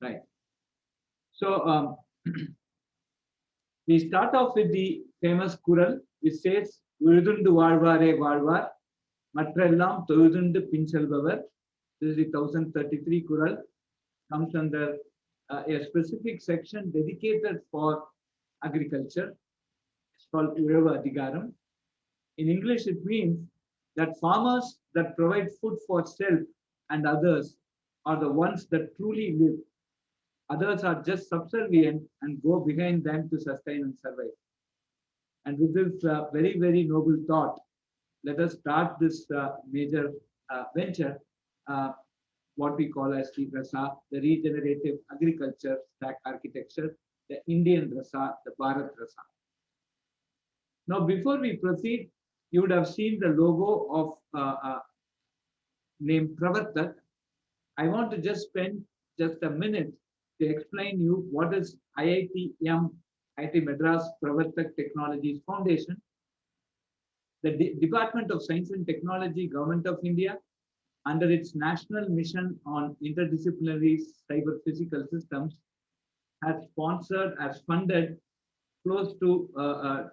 Right. So we start off with the famous Kural, which says, Urudundu Varvare Varvar, Matrellam Toyudundu Pinchalvavar. This is the 1033 Kural, comes under a specific section dedicated for agriculture. It's called Urava Adigaram. In English, it means that farmers that provide food for self and others are the ones that truly live. Others are just subservient and go behind them to sustain and survive. And with this very, very noble thought, let us start this major venture, uh, what we call as the RASA, the Regenerative Agriculture Stack Architecture, the Indian RASA, the Bharat RASA. Now, before we proceed, you would have seen the logo of named Pravartak. I want to just spend just a minute to explain you what is IIT Madras Pravartak Technologies Foundation. The Department of Science and Technology, Government of India, under its national mission on interdisciplinary cyber physical systems, has sponsored, has funded close to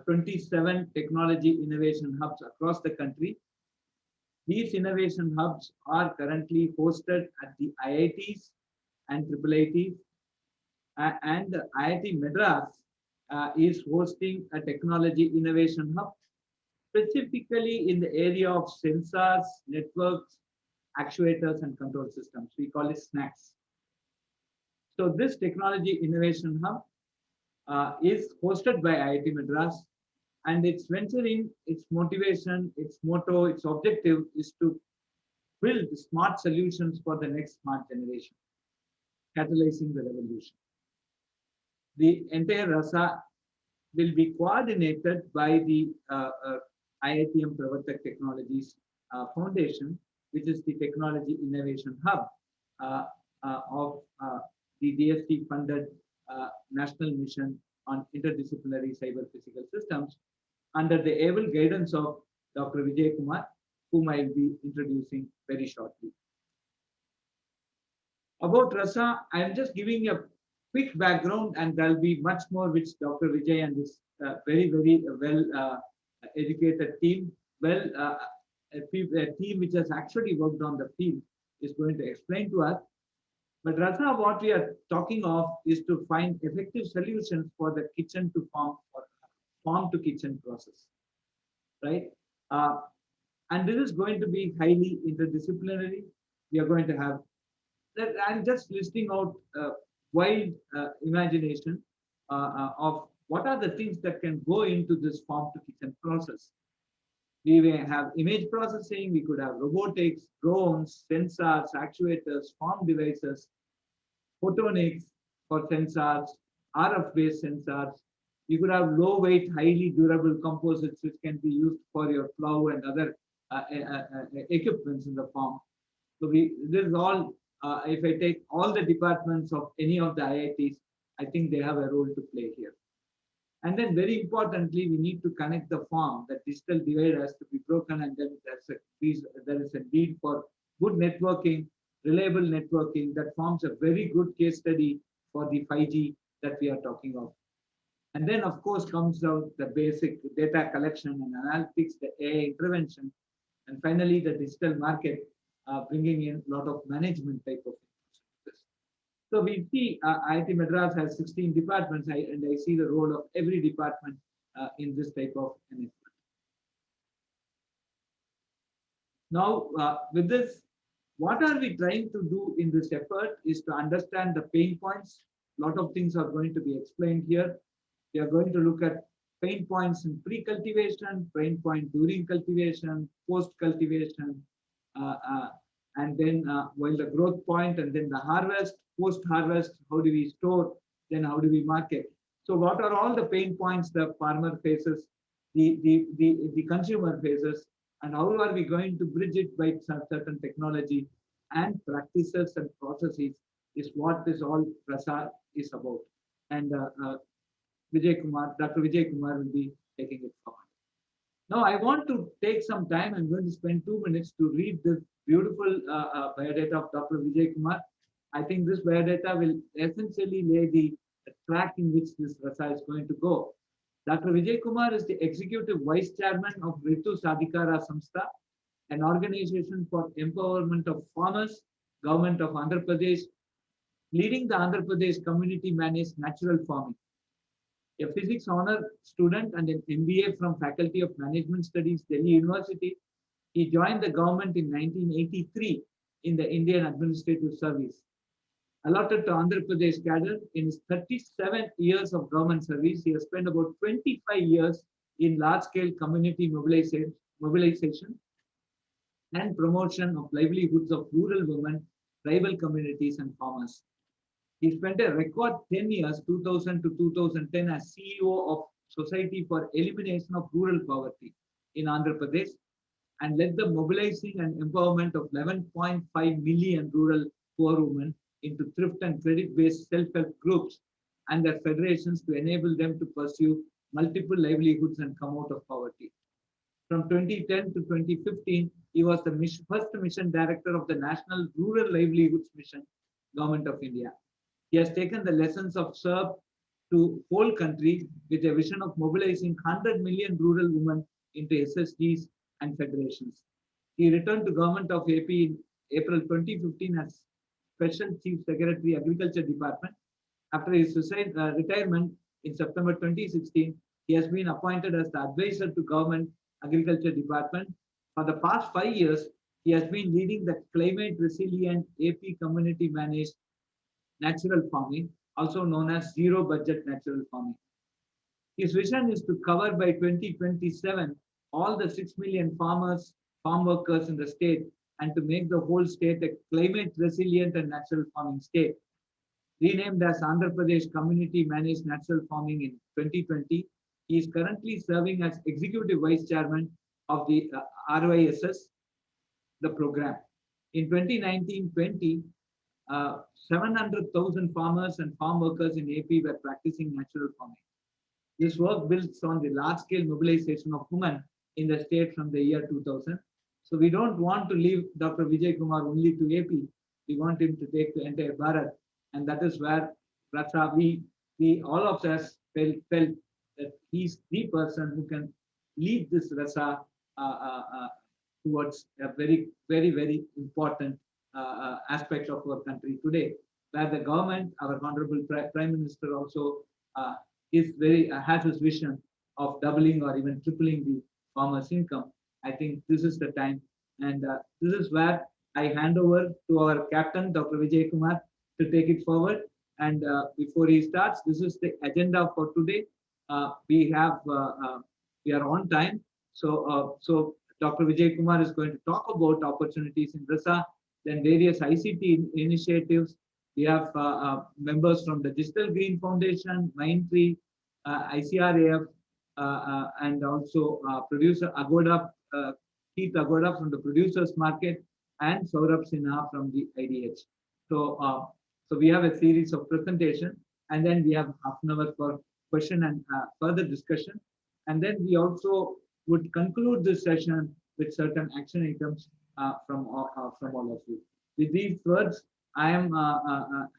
27 technology innovation hubs across the country. These innovation hubs are currently hosted at the IITs and IIITs, and IIT Madras is hosting a technology innovation hub specifically in the area of sensors, networks, actuators, and control systems. We call it SNACs. So this technology innovation hub is hosted by IIT Madras, and its venturing, its motivation, its motto, its objective is to build smart solutions for the next smart generation, catalyzing the revolution. The entire RASA will be coordinated by the IITM-Pravartak Technologies Foundation, which is the Technology Innovation Hub of the DST-funded National Mission on Interdisciplinary Cyber Physical Systems, under the able guidance of Dr. Vijay Kumar, whom I will be introducing very shortly. About RASA, I am just giving a quick background, and there will be much more which Dr. Vijay and this very, very well educated team, a team which has actually worked on the field, is going to explain to us. But RASA, what we are talking of is to find effective solutions for the kitchen to farm or farm to kitchen process, right? And this is going to be highly interdisciplinary. We are going to have, I'm just listing out wide imagination of what are the things that can go into this farm to kitchen process. We may have image processing, we could have robotics, drones, sensors, actuators, farm devices, photonics for sensors, RF-based sensors. You could have low-weight, highly durable composites which can be used for your plow and other equipments in the farm. So this is all, if I take all the departments of any of the IITs, I think they have a role to play here. And then very importantly, we need to connect the farm. The digital divide has to be broken, and then there is a need for good networking, reliable networking that forms a very good case study for the 5G that we are talking of. And then, of course, comes out the basic data collection and analytics, the AI intervention, and finally the digital market, bringing in a lot of management type of things. So we see IIT Madras has 16 departments, and I see the role of every department in this type of enablement. Now, with this, what are we trying to do in this effort is to understand the pain points. A lot of things are going to be explained here. We are going to look at pain points in pre-cultivation, pain point during cultivation, post-cultivation, and then while the growth point, and then the harvest, post-harvest, how do we store, then how do we market. So what are all the pain points the farmer faces, the consumer faces, and how are we going to bridge it by certain technology and practices and processes is what this all RASA is about. And Vijay Kumar, Dr. Vijay Kumar will be taking it forward. Now, I want to take some time. I'm going to spend 2 minutes to read this beautiful biodata of Dr. Vijay Kumar. I think this biodata will essentially lay the track in which this RASA is going to go. Dr. Vijay Kumar is the Executive Vice Chairman of Rythu Sadhikara Samstha, an organization for empowerment of farmers, Government of Andhra Pradesh, leading the Andhra Pradesh community managed natural farming. A physics honor student and an MBA from Faculty of Management Studies, Delhi University, he joined the government in 1983 in the Indian Administrative Service. Allotted to Andhra Pradesh cadre, in his 37 years of government service, he has spent about 25 years in large-scale community mobilization and promotion of livelihoods of rural women, tribal communities, and farmers. He spent a record 10 years, 2000 to 2010, as CEO of Society for Elimination of Rural Poverty in Andhra Pradesh and led the mobilizing and empowerment of 11.5 million rural poor women into thrift and credit-based self-help groups and their federations to enable them to pursue multiple livelihoods and come out of poverty. From 2010 to 2015, he was the first mission director of the National Rural Livelihoods Mission, Government of India. He has taken the lessons of SERP to whole country with a vision of mobilizing 100 million rural women into SSGs and federations. He returned to Government of AP in April 2015 as Special Chief Secretary, Agriculture Department. After his retirement in September 2016, he has been appointed as the advisor to Government Agriculture Department. For the past 5 years, he has been leading the climate resilient AP community managed natural farming, also known as zero budget natural farming. His vision is to cover by 2027 all the 6 million farmers, farm workers in the state, and to make the whole state a climate resilient and natural farming state. Renamed as Andhra Pradesh Community Managed Natural Farming in 2020, he is currently serving as Executive Vice Chairman of the Ry.S.S, the program. In 2019-20, 700,000 farmers and farm workers in AP were practicing natural farming. This work builds on the large-scale mobilization of women in the state from the year 2000. So we don't want to leave Dr. Vijay Kumar only to AP. We want him to take the entire Bharat. And that is where RASA, we all of us felt that he's the person who can lead this RASA towards a very, very, very important aspect of our country today, where the government, our Honorable Prime Minister also has his vision of doubling or even tripling the farmers' income. I think this is the time, and this is where I hand over to our captain, Dr. Vijay Kumar, to take it forward. And before he starts, this is the agenda for today. We are on time, so Dr. Vijay Kumar is going to talk about opportunities in RASA, then various ICT initiatives. We have members from the Digital Green Foundation, Mindtree, ICRAF, and also producer Agoda, Keith Agoda from the Producers Market, and Saurabh Sinha from the IDH. So we have a series of presentation, and then we have half an hour for question and further discussion. And then we also would conclude this session with certain action items from all of you. With these words, I am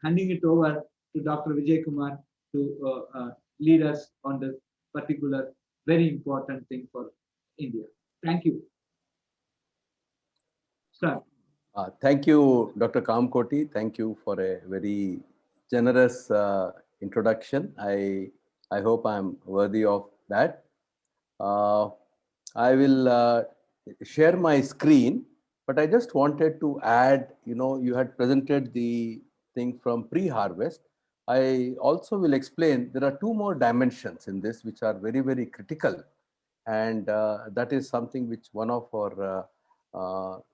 handing it over to Dr. Vijay Kumar to lead us on this particular very important thing for India. Thank you. Sir. Thank you, Dr. Kamkoti. Thank you for a very generous introduction. I hope I'm worthy of that. I will share my screen, but I just wanted to add, you had presented the thing from pre-harvest. I also will explain there are two more dimensions in this which are very, very critical. And that is something which one of our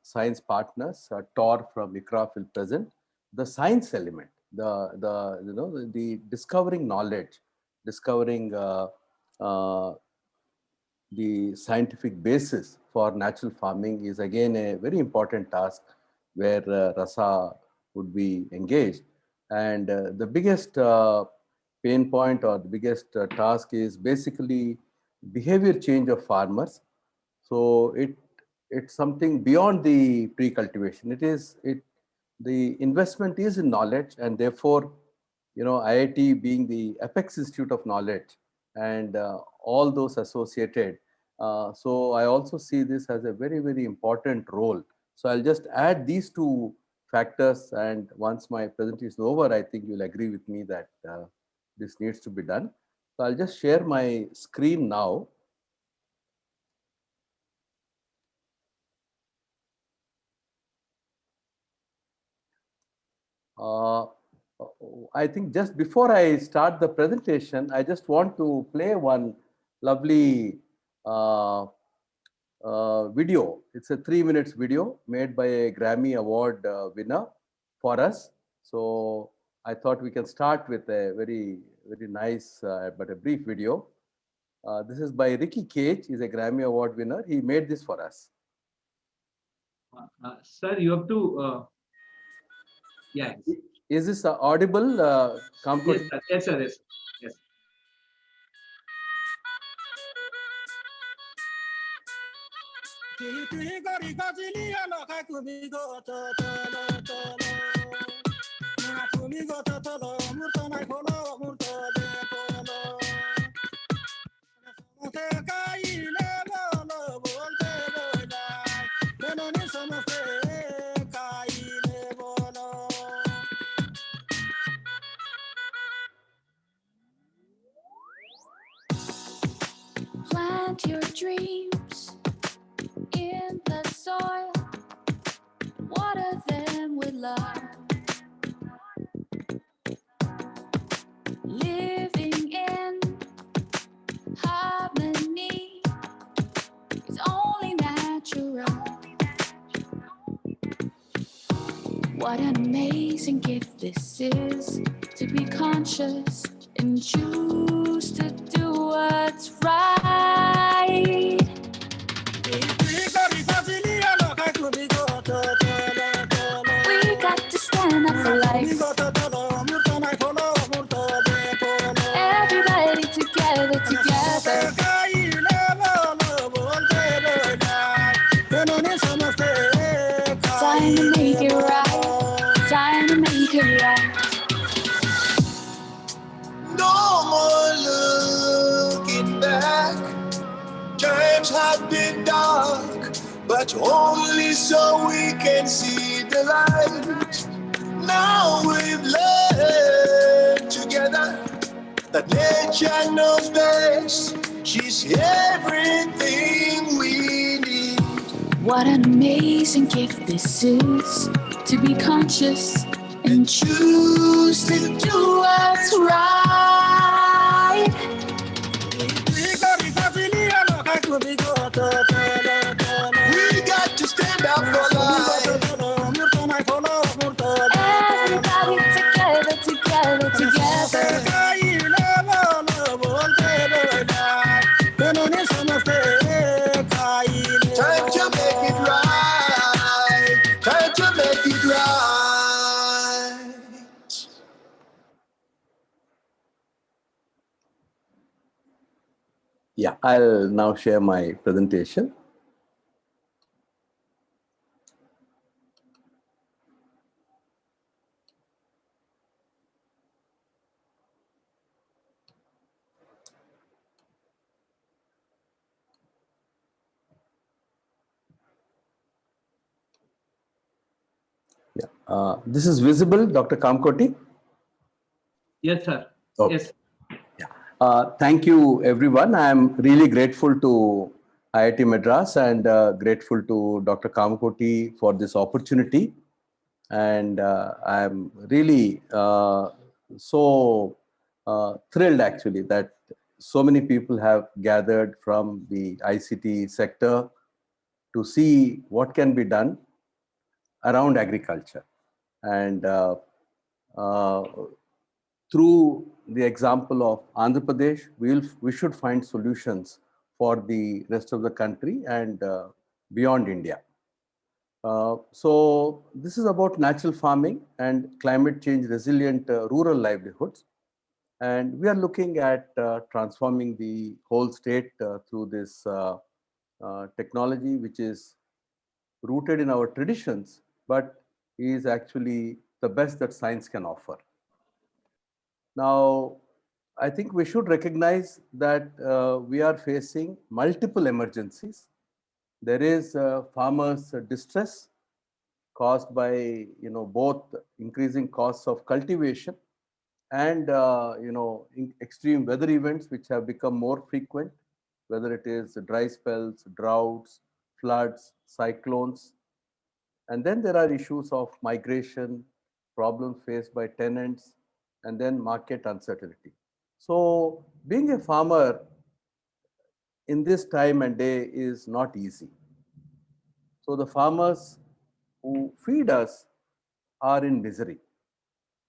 science partners, Tor from ICRAF, will present. The science element, the discovering knowledge, discovering the scientific basis for natural farming is again a very important task where RASA would be engaged. And the biggest pain point or the biggest task is basically behavior change of farmers. So it's something beyond the pre-cultivation. the investment is in knowledge, and therefore, IIT being the apex institute of knowledge and all those associated. So I also see this as a very, very important role. So I'll just add these two factors, and once my presentation is over, I think you'll agree with me that this needs to be done. So I'll just share my screen now. Uh, I think just before I start the presentation, I just want to play one lovely video. It's a 3 minutes video made by a Grammy Award winner for us. So I thought we can start with a very, very nice but a brief video. This is by Ricky Cage. He's a Grammy Award winner. He made this for us. Sir, you have to. Yeah. Is this audible? Yes, sir. Yes, sir. Yes. Yes. Plant your dreams in the soil, water them with love. Living in harmony is only natural. What an amazing gift this is, to be conscious and choose to do what's right. We got to stand up for life. Everybody together, together. Time to make it right. Time to make it right. No more looking back. Times have been dark, but only so we can see the light. Now we've learned together that nature knows best. She's everything we need. What an amazing gift this is, to be conscious and choose to do what's right. We got to stand up for life. Everybody together, together, together. Time to make it right. Time to make it right. Yeah, I'll now share my presentation. Yeah, this is visible, Dr. Kamkoti? Yes, sir. Okay. Yes. Thank you, everyone. I'm really grateful to IIT Madras and grateful to Dr. Kamakoti for this opportunity. And I'm really so thrilled, actually, that so many people have gathered from the ICT sector to see what can be done around agriculture. And uh, through the example of Andhra Pradesh, we should find solutions for the rest of the country and beyond India. So this is about natural farming and climate change resilient rural livelihoods. And we are looking at transforming the whole state through this technology, which is rooted in our traditions, but is actually the best that science can offer. Now, I think we should recognize that we are facing multiple emergencies. There is farmers' distress caused by both increasing costs of cultivation and extreme weather events which have become more frequent, whether it is dry spells, droughts, floods, cyclones. And then there are issues of migration, problems faced by tenants, and then market uncertainty. So being a farmer in this time and day is not easy. So the farmers who feed us are in misery.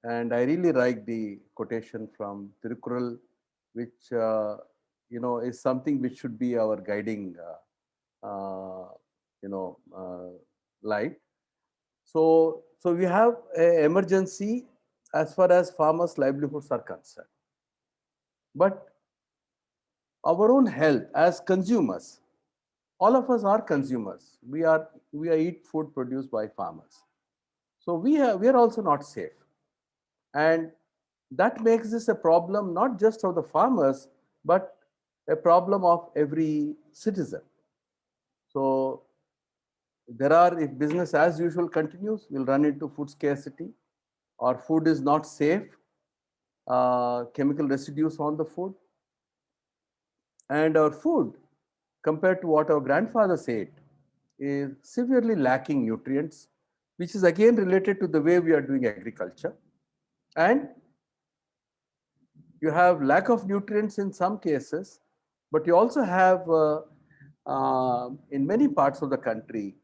And I really like the quotation from Tirukkural, which is something which should be our guiding light. So we have an emergency as far as farmers' livelihoods are concerned. But our own health as consumers, all of us are consumers. We eat food produced by farmers. So we are also not safe. And that makes this a problem not just of the farmers, but a problem of every citizen. So if business as usual continues, we'll run into food scarcity, or food is not safe, chemical residues on the food. And our food, compared to what our grandfathers ate, is severely lacking nutrients, which is again related to the way we are doing agriculture. And you have lack of nutrients in some cases, but you also have, in many parts of the country,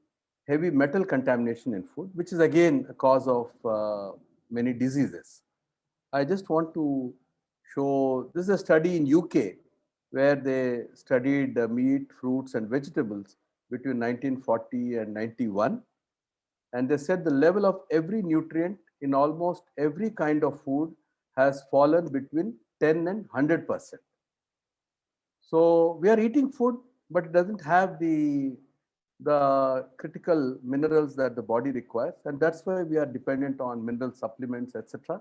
heavy metal contamination in food, which is again a cause of many diseases. I just want to show, this is a study in UK where they studied meat, fruits and vegetables between 1940 and 91. And they said the level of every nutrient in almost every kind of food has fallen between 10 and 100%. So we are eating food, but it doesn't have the critical minerals that the body requires. And that's why we are dependent on mineral supplements, etc.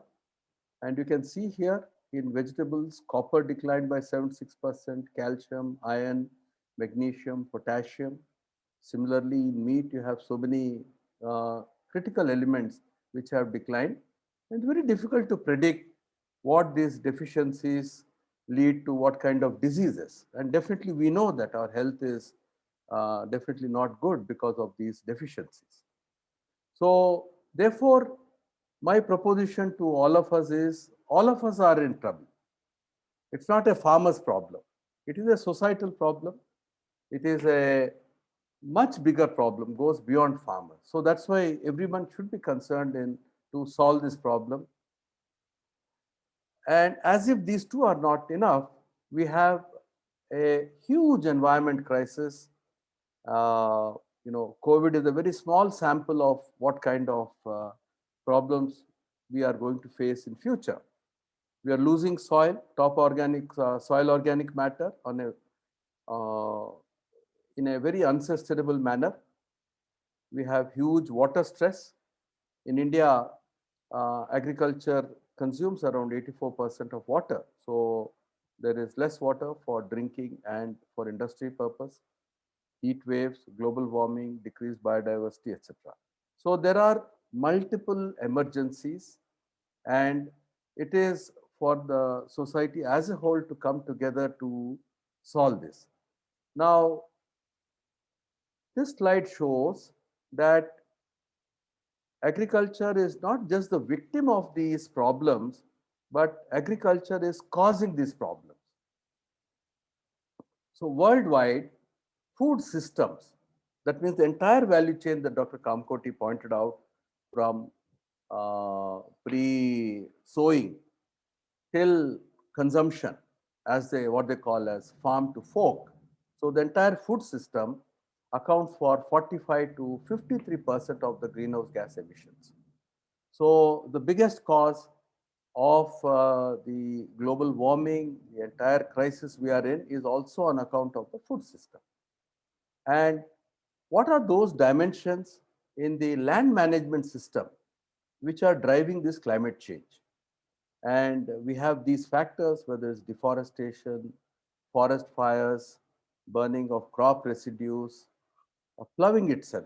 And you can see here in vegetables, copper declined by 76%, calcium, iron, magnesium, potassium. Similarly, in meat, you have so many critical elements which have declined. And it's very difficult to predict what these deficiencies lead to, what kind of diseases. And definitely we know that our health is definitely not good because of these deficiencies. So therefore, my proposition to all of us is, all of us are in trouble. It's not a farmer's problem. It is a societal problem. It is a much bigger problem, goes beyond farmers. So that's why everyone should be concerned to solve this problem. And as if these two are not enough, we have a huge environment crisis. COVID is a very small sample of what kind of problems we are going to face in future. We are losing soil, soil organic matter in a very unsustainable manner. We have huge water stress. In India, agriculture consumes around 84% of water. So there is less water for drinking and for industry purpose. Heat waves, global warming, decreased biodiversity, etc. So there are multiple emergencies, and it is for the society as a whole to come together to solve this. Now, this slide shows that agriculture is not just the victim of these problems, but agriculture is causing these problems. So worldwide, food systems, that means the entire value chain that Dr. Kamkoti pointed out, from pre-sowing till consumption, as what they call as farm to fork. So the entire food system accounts for 45 to 53% of the greenhouse gas emissions. So the biggest cause of the global warming, the entire crisis we are in, is also on account of the food system. And what are those dimensions in the land management system which are driving this climate change. And we have these factors, whether it's deforestation, forest fires, burning of crop residues, ploughing itself,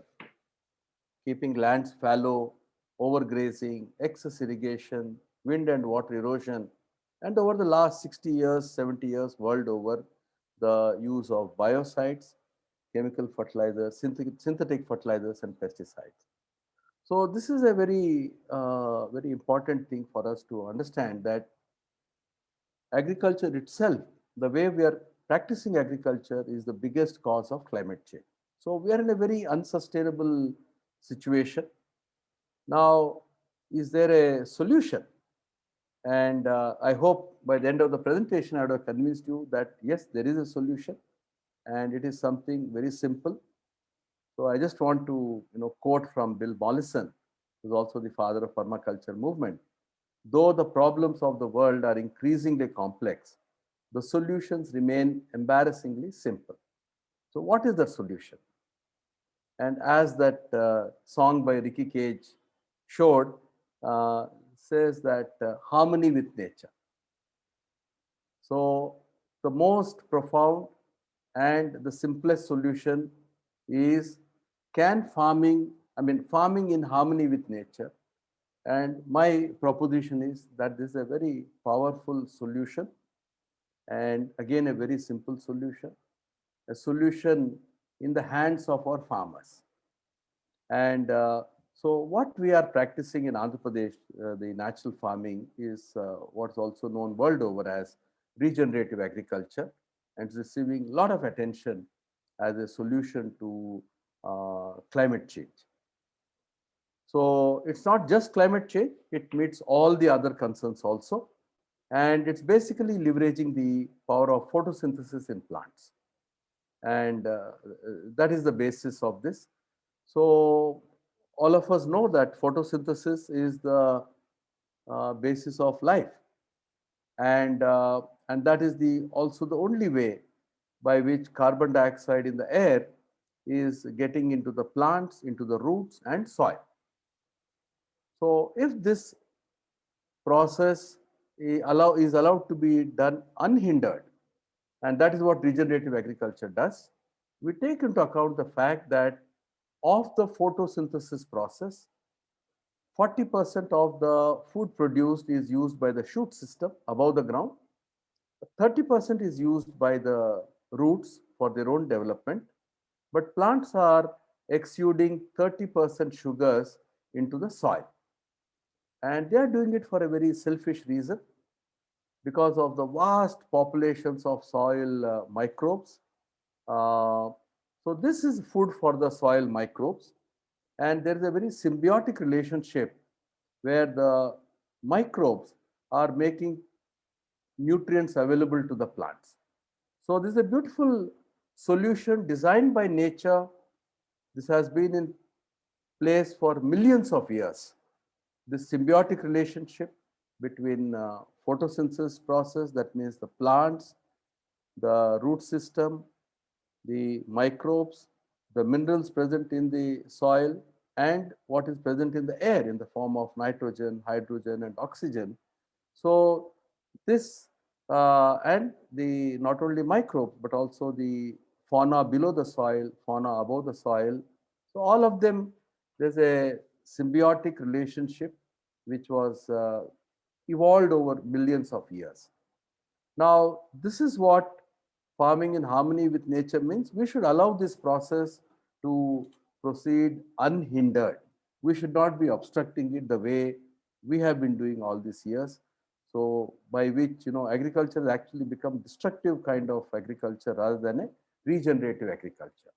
keeping lands fallow, overgrazing, excess irrigation, wind and water erosion, and over the last 60 years, 70 years, world over, the use of biocides, chemical fertilizers, synthetic fertilizers, and pesticides. So this is a very important thing for us to understand, that agriculture itself, the way we are practicing agriculture, is the biggest cause of climate change. So we are in a very unsustainable situation. Now, is there a solution? And I hope by the end of the presentation, I would have convinced you that yes, there is a solution, and it is something very simple. So I just want to quote from Bill Mollison, who is also the father of permaculture movement. Though the problems of the world are increasingly complex, the solutions remain embarrassingly simple. So what is the solution? And as that song by Ricky Cage showed, says that harmony with nature. So the most profound and the simplest solution is, farming in harmony with nature. And my proposition is that this is a very powerful solution, and again a very simple solution, a solution in the hands of our farmers. And so what we are practicing in Andhra Pradesh, the natural farming, is what's also known world over as regenerative agriculture, and it's receiving a lot of attention as a solution to climate change. So it's not just climate change, it meets all the other concerns also. And it's basically leveraging the power of photosynthesis in plants. And that is the basis of this. So all of us know that photosynthesis is the basis of life. And that is also the only way by which carbon dioxide in the air is getting into the plants, into the roots and soil. So if this process is allowed to be done unhindered, and that is what regenerative agriculture does, we take into account the fact that of the photosynthesis process, 40% of the food produced is used by the shoot system above the ground, 30% is used by the roots for their own development, but plants are exuding 30% sugars into the soil. And they are doing it for a very selfish reason, because of the vast populations of soil microbes. So this is food for the soil microbes, and there is a very symbiotic relationship where the microbes are making nutrients available to the plants. So this is a beautiful solution designed by nature. This has been in place for millions of years. This symbiotic relationship between photosynthesis process, that means the plants, the root system, the microbes, the minerals present in the soil, and what is present in the air in the form of nitrogen, hydrogen, and oxygen. So this and the not only microbes but also the fauna below the soil, fauna above the soil. So all of them, there's a symbiotic relationship which was evolved over millions of years. Now, this is what farming in harmony with nature means. We should allow this process to proceed unhindered. We should not be obstructing it the way we have been doing all these years. So by which, agriculture has actually become destructive kind of agriculture rather than a regenerative agriculture.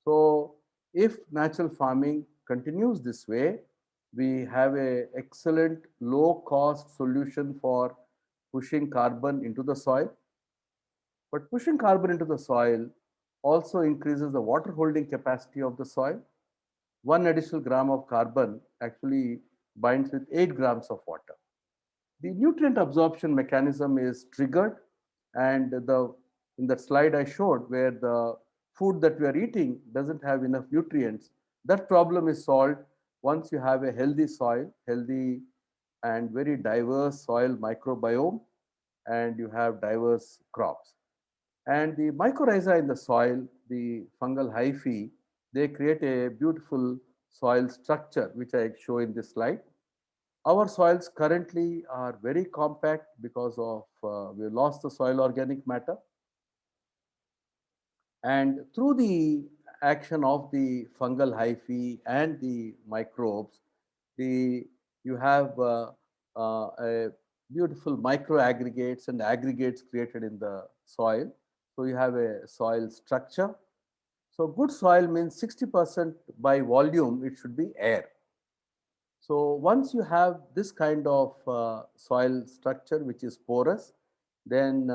So if natural farming continues this way, we have an excellent low cost solution for pushing carbon into the soil. But pushing carbon into the soil also increases the water holding capacity of the soil. 1 additional gram of carbon actually binds with 8 grams of water. The nutrient absorption mechanism is triggered, and in that slide I showed, where the food that we are eating doesn't have enough nutrients, That problem is solved once you have a healthy soil, healthy and very diverse soil microbiome, and you have diverse crops. And the mycorrhiza in the soil, the fungal hyphae, they create a beautiful soil structure, which I show in this slide. Our soils currently are very compact because of we lost the soil organic matter, and through the action of the fungal hyphae and the microbes, the you have a beautiful micro aggregates and aggregates created in the soil. So you have a soil structure. So good soil means 60% by volume, it should be air. So once you have this kind of soil structure which is porous, then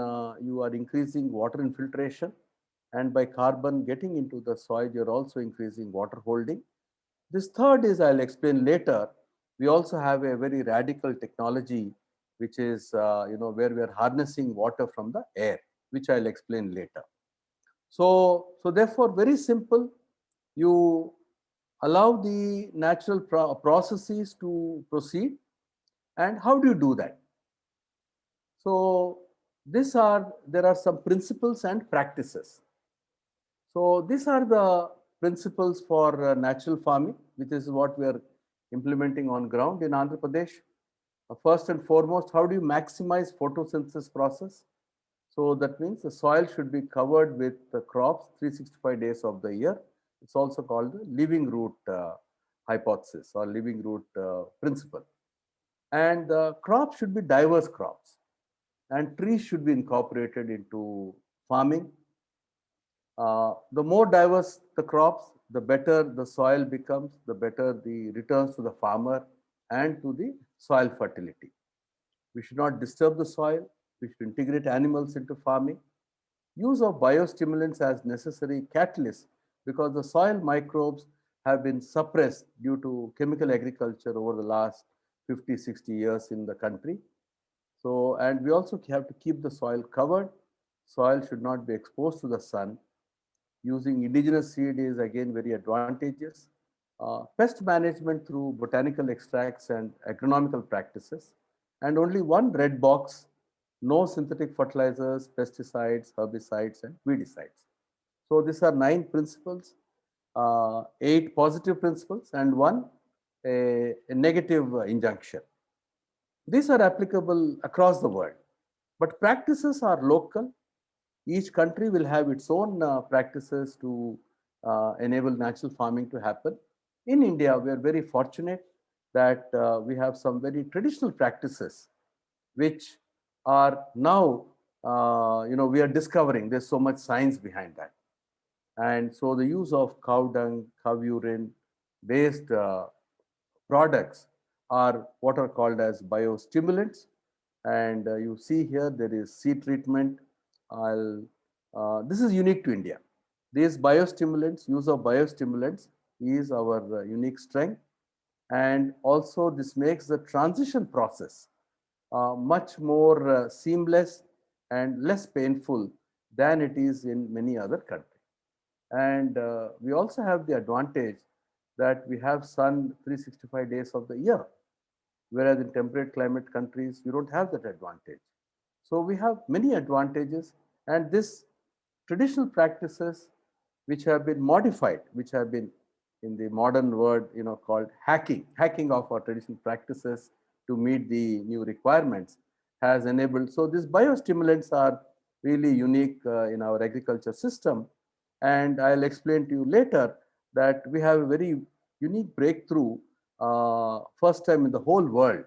you are increasing water infiltration, and by carbon getting into the soil, you're also increasing water holding. This third is, I'll explain later. We also have a very radical technology, which is where we are harnessing water from the air, which I'll explain later. So therefore, very simple. You allow the natural processes to proceed. And how do you do that? So there are some principles and practices. So these are the principles for natural farming, which is what we are implementing on ground in Andhra Pradesh. First and foremost, how do you maximize photosynthesis process? So that means the soil should be covered with the crops 365 days of the year. It's also called the living root hypothesis or living root principle. And the crops should be diverse crops, and trees should be incorporated into farming. The more diverse the crops, the better the soil becomes, the better the returns to the farmer and to the soil fertility. We should not disturb the soil. We should integrate animals into farming. Use of biostimulants as necessary catalysts, because the soil microbes have been suppressed due to chemical agriculture over the last 50, 60 years in the country. So, and we also have to keep the soil covered. Soil should not be exposed to the sun. Using indigenous seed is again very advantageous. Pest management through botanical extracts and agronomical practices. And only one red box: no synthetic fertilizers, pesticides, herbicides, and weedicides. So these are 9 principles, 8 positive principles, and one a negative injunction. These are applicable across the world, but practices are local. Each country will have its own practices to enable natural farming to happen. In India, we are very fortunate that we have some very traditional practices which are now, we are discovering there's so much science behind that. And so the use of cow dung, cow urine based products are what are called as biostimulants. And you see here there is seed treatment. This is unique to India. These biostimulants, use of biostimulants is our unique strength. And also this makes the transition process much more seamless and less painful than it is in many other countries. And we also have the advantage that we have sun 365 days of the year, whereas in temperate climate countries, you don't have that advantage. So we have many advantages, and this traditional practices which have been modified, which have been in the modern word, called hacking of our traditional practices to meet the new requirements has enabled. So these biostimulants are really unique in our agriculture system. And I'll explain to you later that we have a very unique breakthrough, first time in the whole world,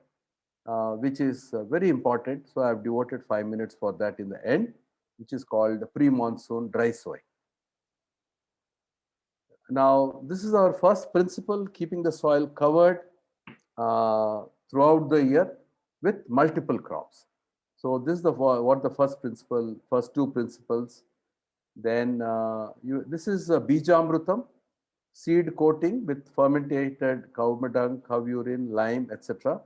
which is very important. So I've devoted 5 minutes for that in the end, which is called pre-monsoon dry sowing. Now, this is our first principle, keeping the soil covered throughout the year with multiple crops. So this is what the first principle, first 2 principles. Then this is Bijamrutam, seed coating with fermented cow dung, cow urine, lime, etc.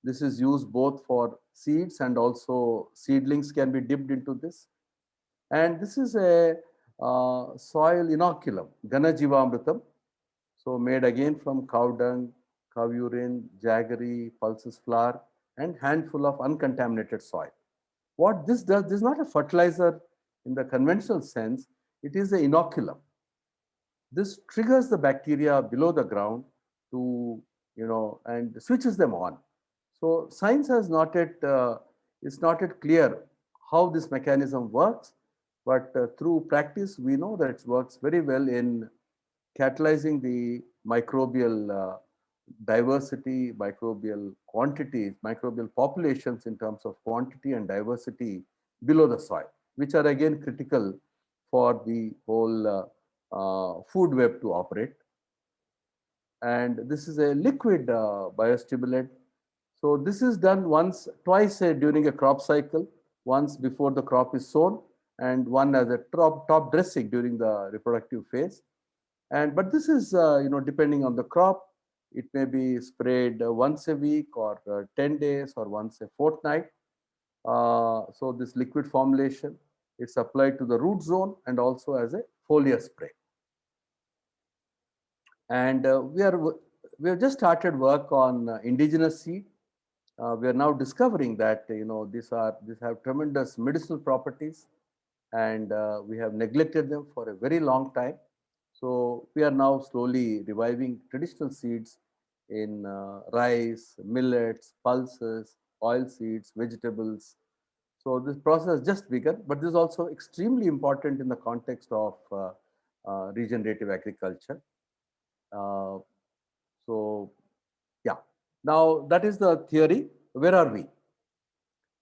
This is used both for seeds and also seedlings can be dipped into this. And this is a soil inoculum, Ganajivamrutam. So made again from cow dung, cow urine, jaggery, pulses flour, and handful of uncontaminated soil. What this does, this is not a fertilizer in the conventional sense, it is an inoculum. This triggers the bacteria below the ground to, and switches them on. So science has not yet, it's not yet clear how this mechanism works, but through practice, we know that it works very well in catalyzing the microbial diversity, microbial quantities, microbial populations in terms of quantity and diversity below the soil, which are again critical for the whole food web to operate. And this is a liquid biostimulant. So this is done twice during a crop cycle, once before the crop is sown and one as a top dressing during the reproductive phase. But this is, depending on the crop, it may be sprayed once a week or 10 days or once a fortnight. So this liquid formulation, it's applied to the root zone and also as a foliar spray. And we have just started work on indigenous seed. We are now discovering that these have tremendous medicinal properties, and we have neglected them for a very long time. So we are now slowly reviving traditional seeds in rice, millets, pulses, oil seeds, vegetables. So this process has just begun, but this is also extremely important in the context of regenerative agriculture. Uh, so yeah, now that is the theory. Where are we?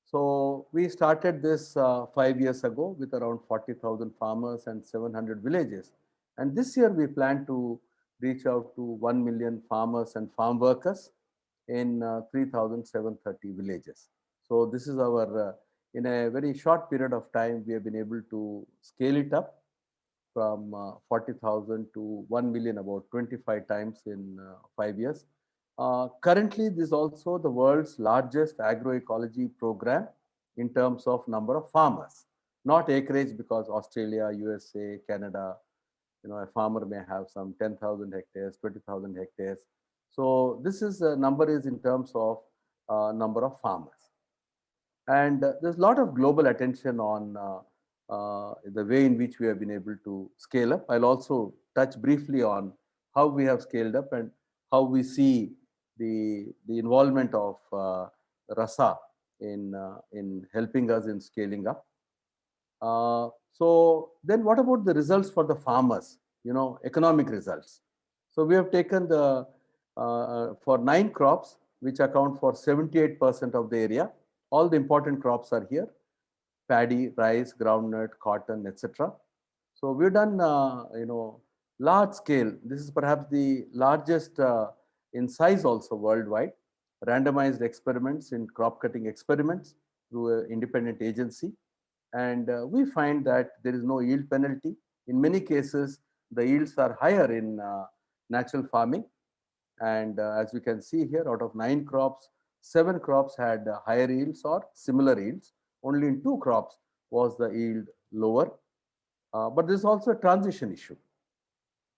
So we started this 5 years ago with around 40,000 farmers and 700 villages. And this year we plan to reach out to 1 million farmers and farm workers in 3,730 villages. So this is our, in a very short period of time, we have been able to scale it up from 40,000 to 1 million, about 25 times in 5 years. Currently, this is also the world's largest agroecology program in terms of number of farmers, not acreage, because Australia, USA, Canada, a farmer may have some 10,000 hectares, 20,000 hectares. So this is number is in terms of number of farmers. And there's a lot of global attention on the way in which we have been able to scale up. I'll also touch briefly on how we have scaled up and how we see the involvement of RASA in helping us in scaling up. So then what about the results for the farmers, economic results? So we have taken for 9 crops, which account for 78% of the area. All the important crops are here: paddy, rice, groundnut, cotton, etc. So we've done, large scale. This is perhaps the largest in size also worldwide. Randomized experiments in crop cutting experiments through an independent agency. And we find that there is no yield penalty. In many cases, the yields are higher in natural farming. And as we can see here, out of 9 crops, 7 crops had higher yields or similar yields. Only in 2 crops was the yield lower. But this is also a transition issue.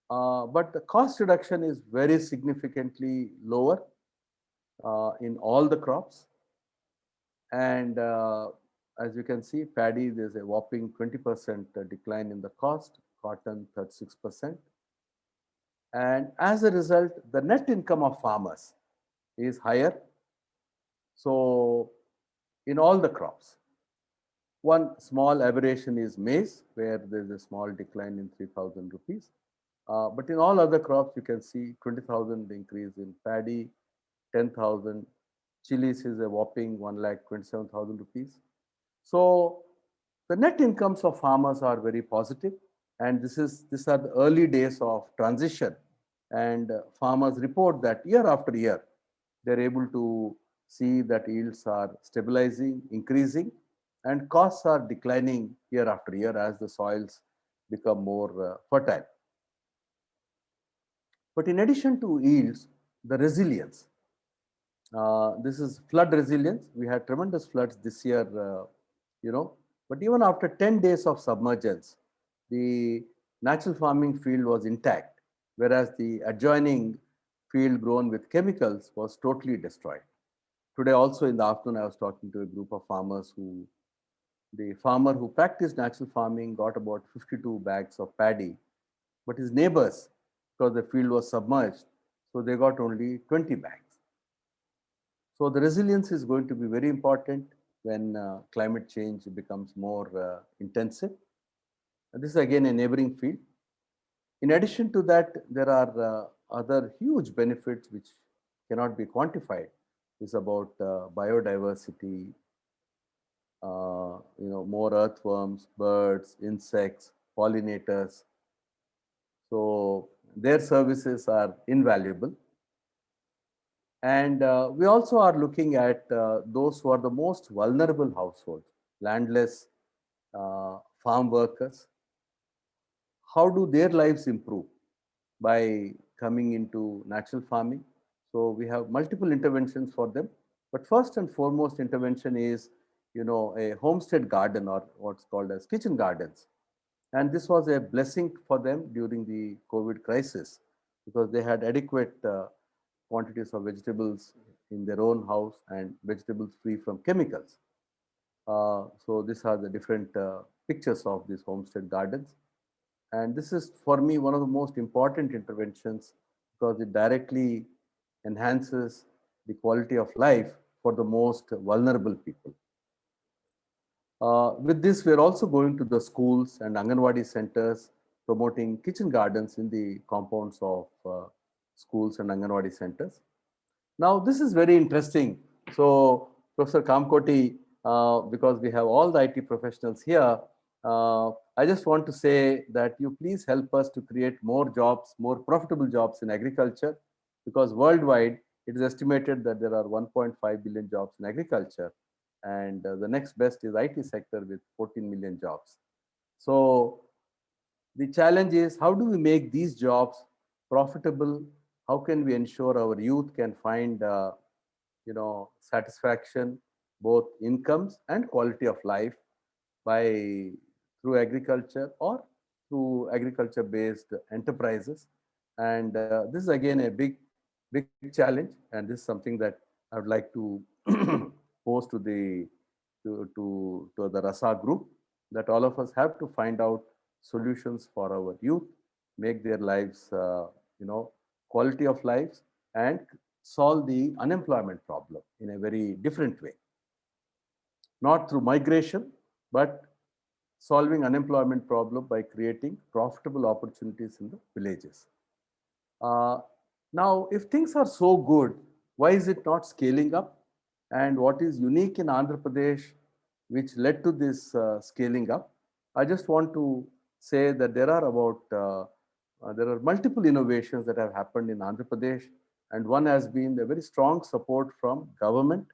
But the cost reduction is very significantly lower in all the crops. And as you can see, paddy, there's a whopping 20% decline in the cost, cotton 36%. And as a result, the net income of farmers is higher. So in all the crops, one small aberration is maize, where there's a small decline in 3,000 rupees. But in all other crops, you can see 20,000 increase in paddy, 10,000. Chilies is a whopping 1,27,000 rupees. So the net incomes of farmers are very positive, and these are the early days of transition. And farmers report that year after year, they're able to see that yields are stabilizing, increasing, and costs are declining year after year as the soils become more fertile. But in addition to yields, the resilience. This is flood resilience. We had tremendous floods this year, but even after 10 days of submergence, the natural farming field was intact. whereas the adjoining field grown with chemicals was totally destroyed. Today also in the afternoon, I was talking to a group of farmers who, the farmer who practiced natural farming got about 52 bags of paddy, but his neighbors, because the field was submerged, so they got only 20 bags. So the resilience is going to be very important when climate change becomes more intensive. And this is again a neighboring field. In addition to that, there are other huge benefits which cannot be quantified. It's about biodiversity, more earthworms, birds, insects, pollinators. So their services are invaluable. And we also are looking at those who are the most vulnerable households, landless farm workers. How do their lives improve by coming into natural farming? So we have multiple interventions for them. But first and foremost intervention is, a homestead garden or what's called as kitchen gardens. And this was a blessing for them during the COVID crisis because they had adequate quantities of vegetables in their own house and vegetables free from chemicals. So these are the different pictures of these homestead gardens. And this is for me one of the most important interventions because it directly enhances the quality of life for the most vulnerable people. With this, we are also going to the schools and Anganwadi centers promoting kitchen gardens in the compounds of schools and Anganwadi centers. Now, this is very interesting. So, Professor Kamkoti, because we have all the IT professionals here, I just want to say that you please help us to create more jobs, more profitable jobs in agriculture, because worldwide it is estimated that there are 1.5 billion jobs in agriculture, and the next best is IT sector with 14 million jobs. So the challenge is how do we make these jobs profitable? How can we ensure our youth can find satisfaction, both incomes and quality of life by through agriculture or through agriculture based enterprises? And this is again a big challenge, and this is something that I would like to pose to the RASA group, that all of us have to find out solutions for our youth, make their lives quality of lives, and solve the unemployment problem in a very different way, not through migration, but solving unemployment problem by creating profitable opportunities in the villages. Uh, Now, if things are so good, why is it not scaling up? And what is unique in Andhra Pradesh, which led to this scaling up? I just want to say that there are multiple innovations that have happened in Andhra Pradesh, and one has been the very strong support from government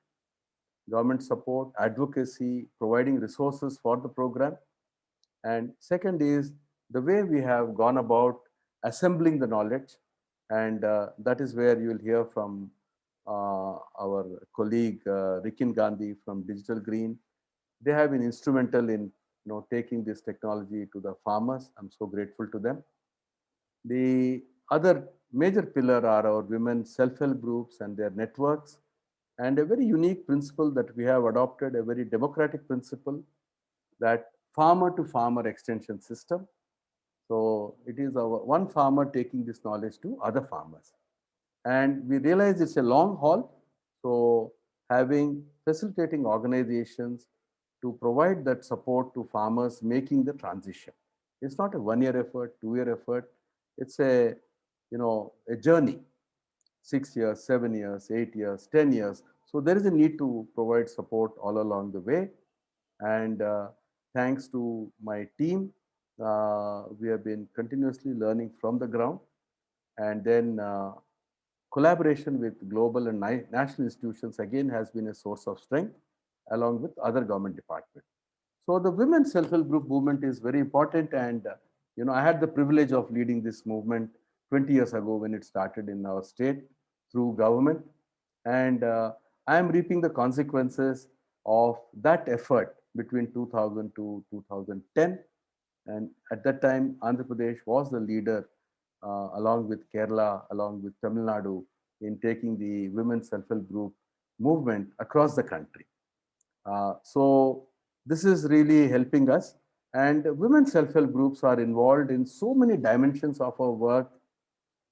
support, advocacy, providing resources for the program. And second is the way we have gone about assembling the knowledge. And that is where you will hear from our colleague Rikin Gandhi from Digital Green. They have been instrumental in taking this technology to the farmers. I'm so grateful to them. The other major pillar are our women self-help groups and their networks, and a very unique principle that we have adopted, a very democratic principle, that farmer to farmer extension system. So it is our one farmer taking this knowledge to other farmers. And we realize it's a long haul. So having facilitating organizations to provide that support to farmers making the transition. It's not a 1 year effort, 2 year effort. It's a journey, 6 years, 7 years, 8 years, 10 years. So there is a need to provide support all along the way. And thanks to my team, we have been continuously learning from the ground. And then collaboration with global and national institutions again has been a source of strength along with other government departments. So the women self-help group movement is very important. And I had the privilege of leading this movement 20 years ago when it started in our state through government. And I am reaping the consequences of that effort between 2000 to 2010. And at that time, Andhra Pradesh was the leader along with Kerala, along with Tamil Nadu, in taking the women's self-help group movement across the country. So this is really helping us. And women's self-help groups are involved in so many dimensions of our work,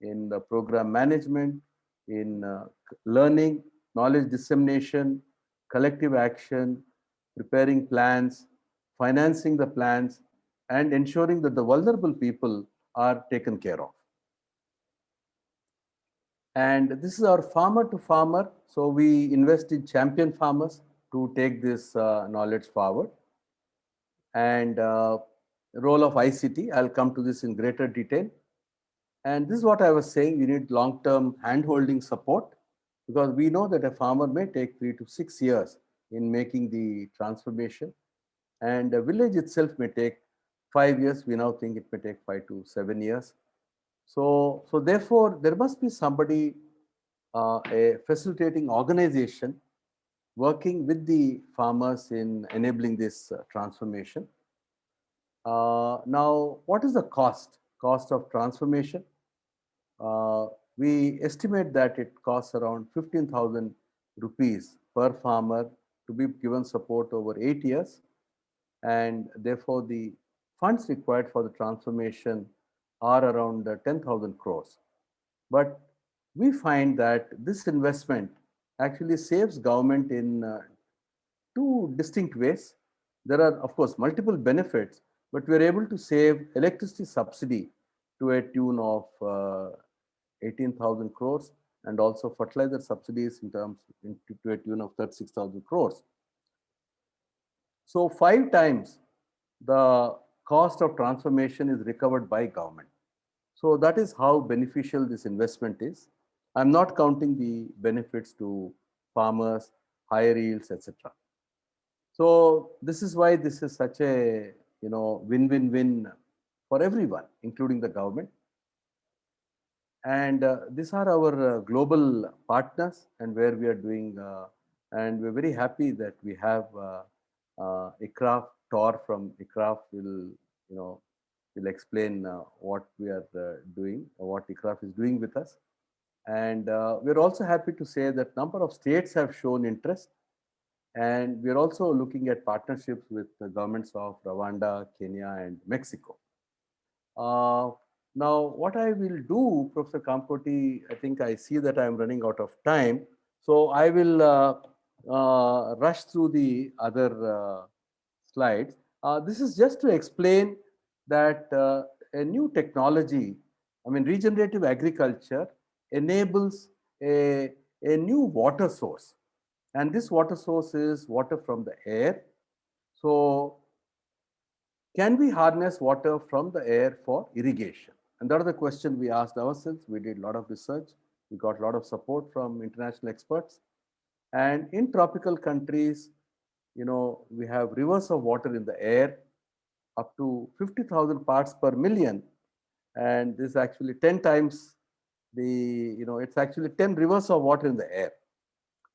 in the program management, in learning, knowledge dissemination, collective action, preparing plans, financing the plans, and ensuring that the vulnerable people are taken care of. And this is our farmer to farmer. So we invest in champion farmers to take this knowledge forward. And role of ICT, I'll come to this in greater detail. And this is what I was saying, you need long-term hand-holding support, because we know that a farmer may take 3 to 6 years in making the transformation, and a village itself may take 5 years. We now think it may take 5 to 7 years. So therefore, there must be somebody, a facilitating organization working with the farmers in enabling this transformation. Now, what is the cost of transformation? We estimate that it costs around 15,000 rupees per farmer to be given support over 8 years, and therefore the funds required for the transformation are around 10,000 crores. But we find that this investment actually saves government in two distinct ways. There are, of course, multiple benefits, but we are able to save electricity subsidy to a tune of 18,000 crores, and also fertilizer subsidies in terms to a tune of 36,000 crores. So 5 times the cost of transformation is recovered by government. So that is how beneficial this investment is. I'm not counting the benefits to farmers, higher yields, etc. So this is why this is such a win-win-win for everyone, including the government. And these are our global partners, and where we are doing, and we're very happy that we have ICRAF, Tor from ICRAF will explain what we are doing, or what ICRAF is doing with us. And we're also happy to say that number of states have shown interest, and we're also looking at partnerships with the governments of Rwanda, Kenya, and Mexico. Now, what I will do, Professor Kampoti, I think I see that I'm running out of time. So I will rush through the other slides. This is just to explain that a new technology, regenerative agriculture enables a new water source. And this water source is water from the air. So can we harness water from the air for irrigation? And that is the question we asked ourselves. We did a lot of research. We got a lot of support from international experts. And in tropical countries, we have rivers of water in the air up to 50,000 parts per million. And this is actually 10 times it's actually 10 rivers of water in the air.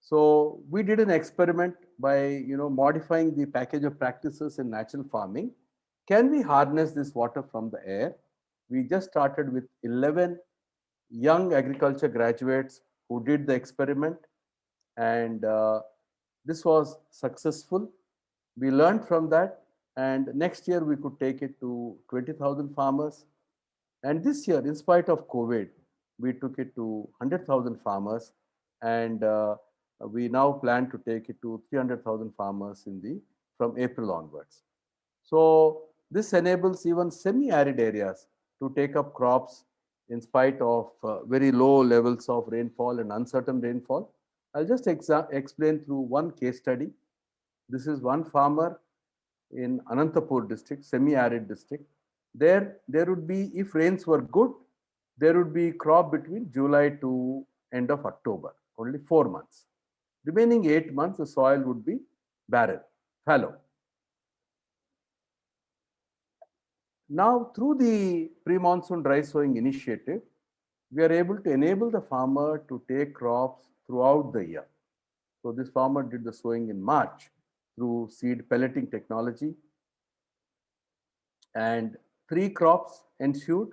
So we did an experiment by, modifying the package of practices in natural farming. Can we harness this water from the air? We just started with 11 young agriculture graduates who did the experiment, and this was successful. We learned from that, and next year we could take it to 20,000 farmers. And this year, in spite of COVID, we took it to 100,000 farmers, and we now plan to take it to 300,000 farmers from April onwards. So this enables even semi-arid areas to take up crops in spite of very low levels of rainfall and uncertain rainfall. I'll just explain through one case study. This is one farmer in Anantapur district, semi-arid district. There would be, if rains were good, there would be crop between July to end of October, only 4 months. Remaining 8 months, the soil would be barren, fallow. Now, through the pre-monsoon dry sowing initiative, we are able to enable the farmer to take crops throughout the year. So this farmer did the sowing in March through seed pelleting technology, and 3 crops ensued.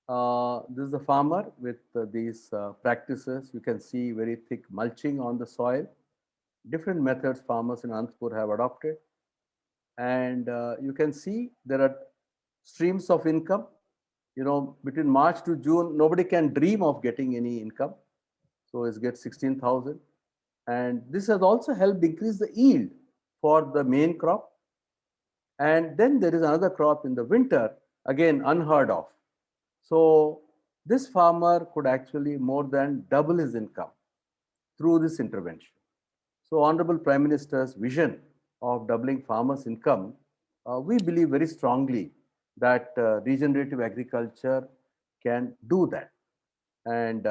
This is the farmer with these practices. You can see very thick mulching on the soil. Different methods farmers in Anantapur have adopted. And you can see there are streams of income. You know, between March to June, nobody can dream of getting any income. So it's get 16,000. And this has also helped increase the yield for the main crop. And then there is another crop in the winter, again unheard of. So this farmer could actually more than double his income through this intervention. So Honorable Prime Minister's vision of doubling farmers' income, we believe very strongly that regenerative agriculture can do that. And,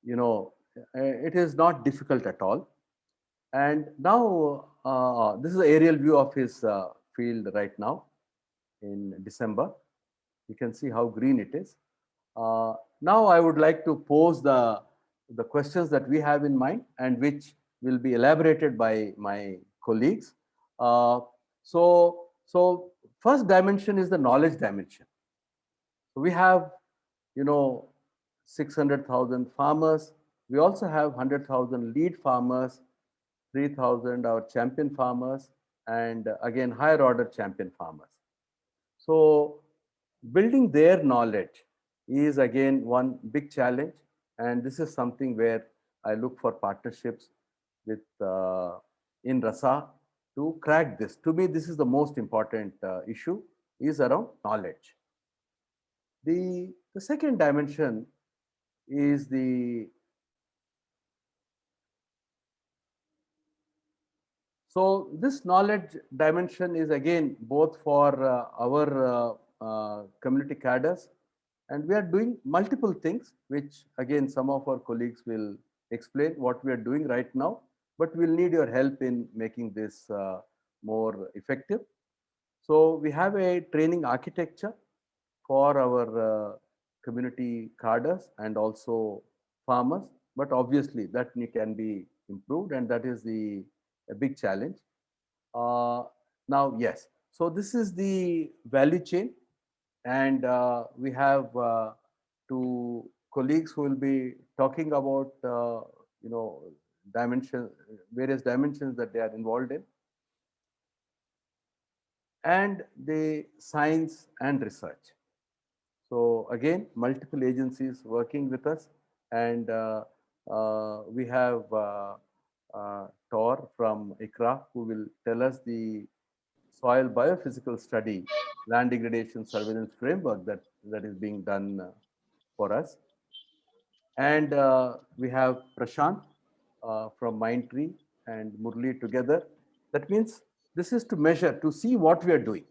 you know, it is not difficult at all. And now, this is an aerial view of his field right now in December. You can see how green it is. Now I would like to pose the questions that we have in mind and which will be elaborated by my colleagues. So first dimension is the knowledge dimension. So we have, you know, 600,000 farmers. We also have 100,000 lead farmers, 3,000 our champion farmers, and again higher order champion farmers. So building their knowledge is again one big challenge, and this is something where I look for partnerships with in RASA to crack this. To me, this is the most important issue is around knowledge. The second dimension is so this knowledge dimension is again both for our community cadres, and we are doing multiple things, which again some of our colleagues will explain what we are doing right now, but we'll need your help in making this more effective. So we have a training architecture for our community cadres and also farmers, but obviously that can be improved, and that is a big challenge. Now, yes, so this is the value chain, and we have two colleagues who will be talking about you know, various dimensions that they are involved in, and the science and research. So again, multiple agencies working with us, and we have Tor from ICRA who will tell us the soil biophysical study, land degradation surveillance framework that is being done for us. And we have Prashant from Mindtree and Murli together. That means this is to measure, to see what we are doing.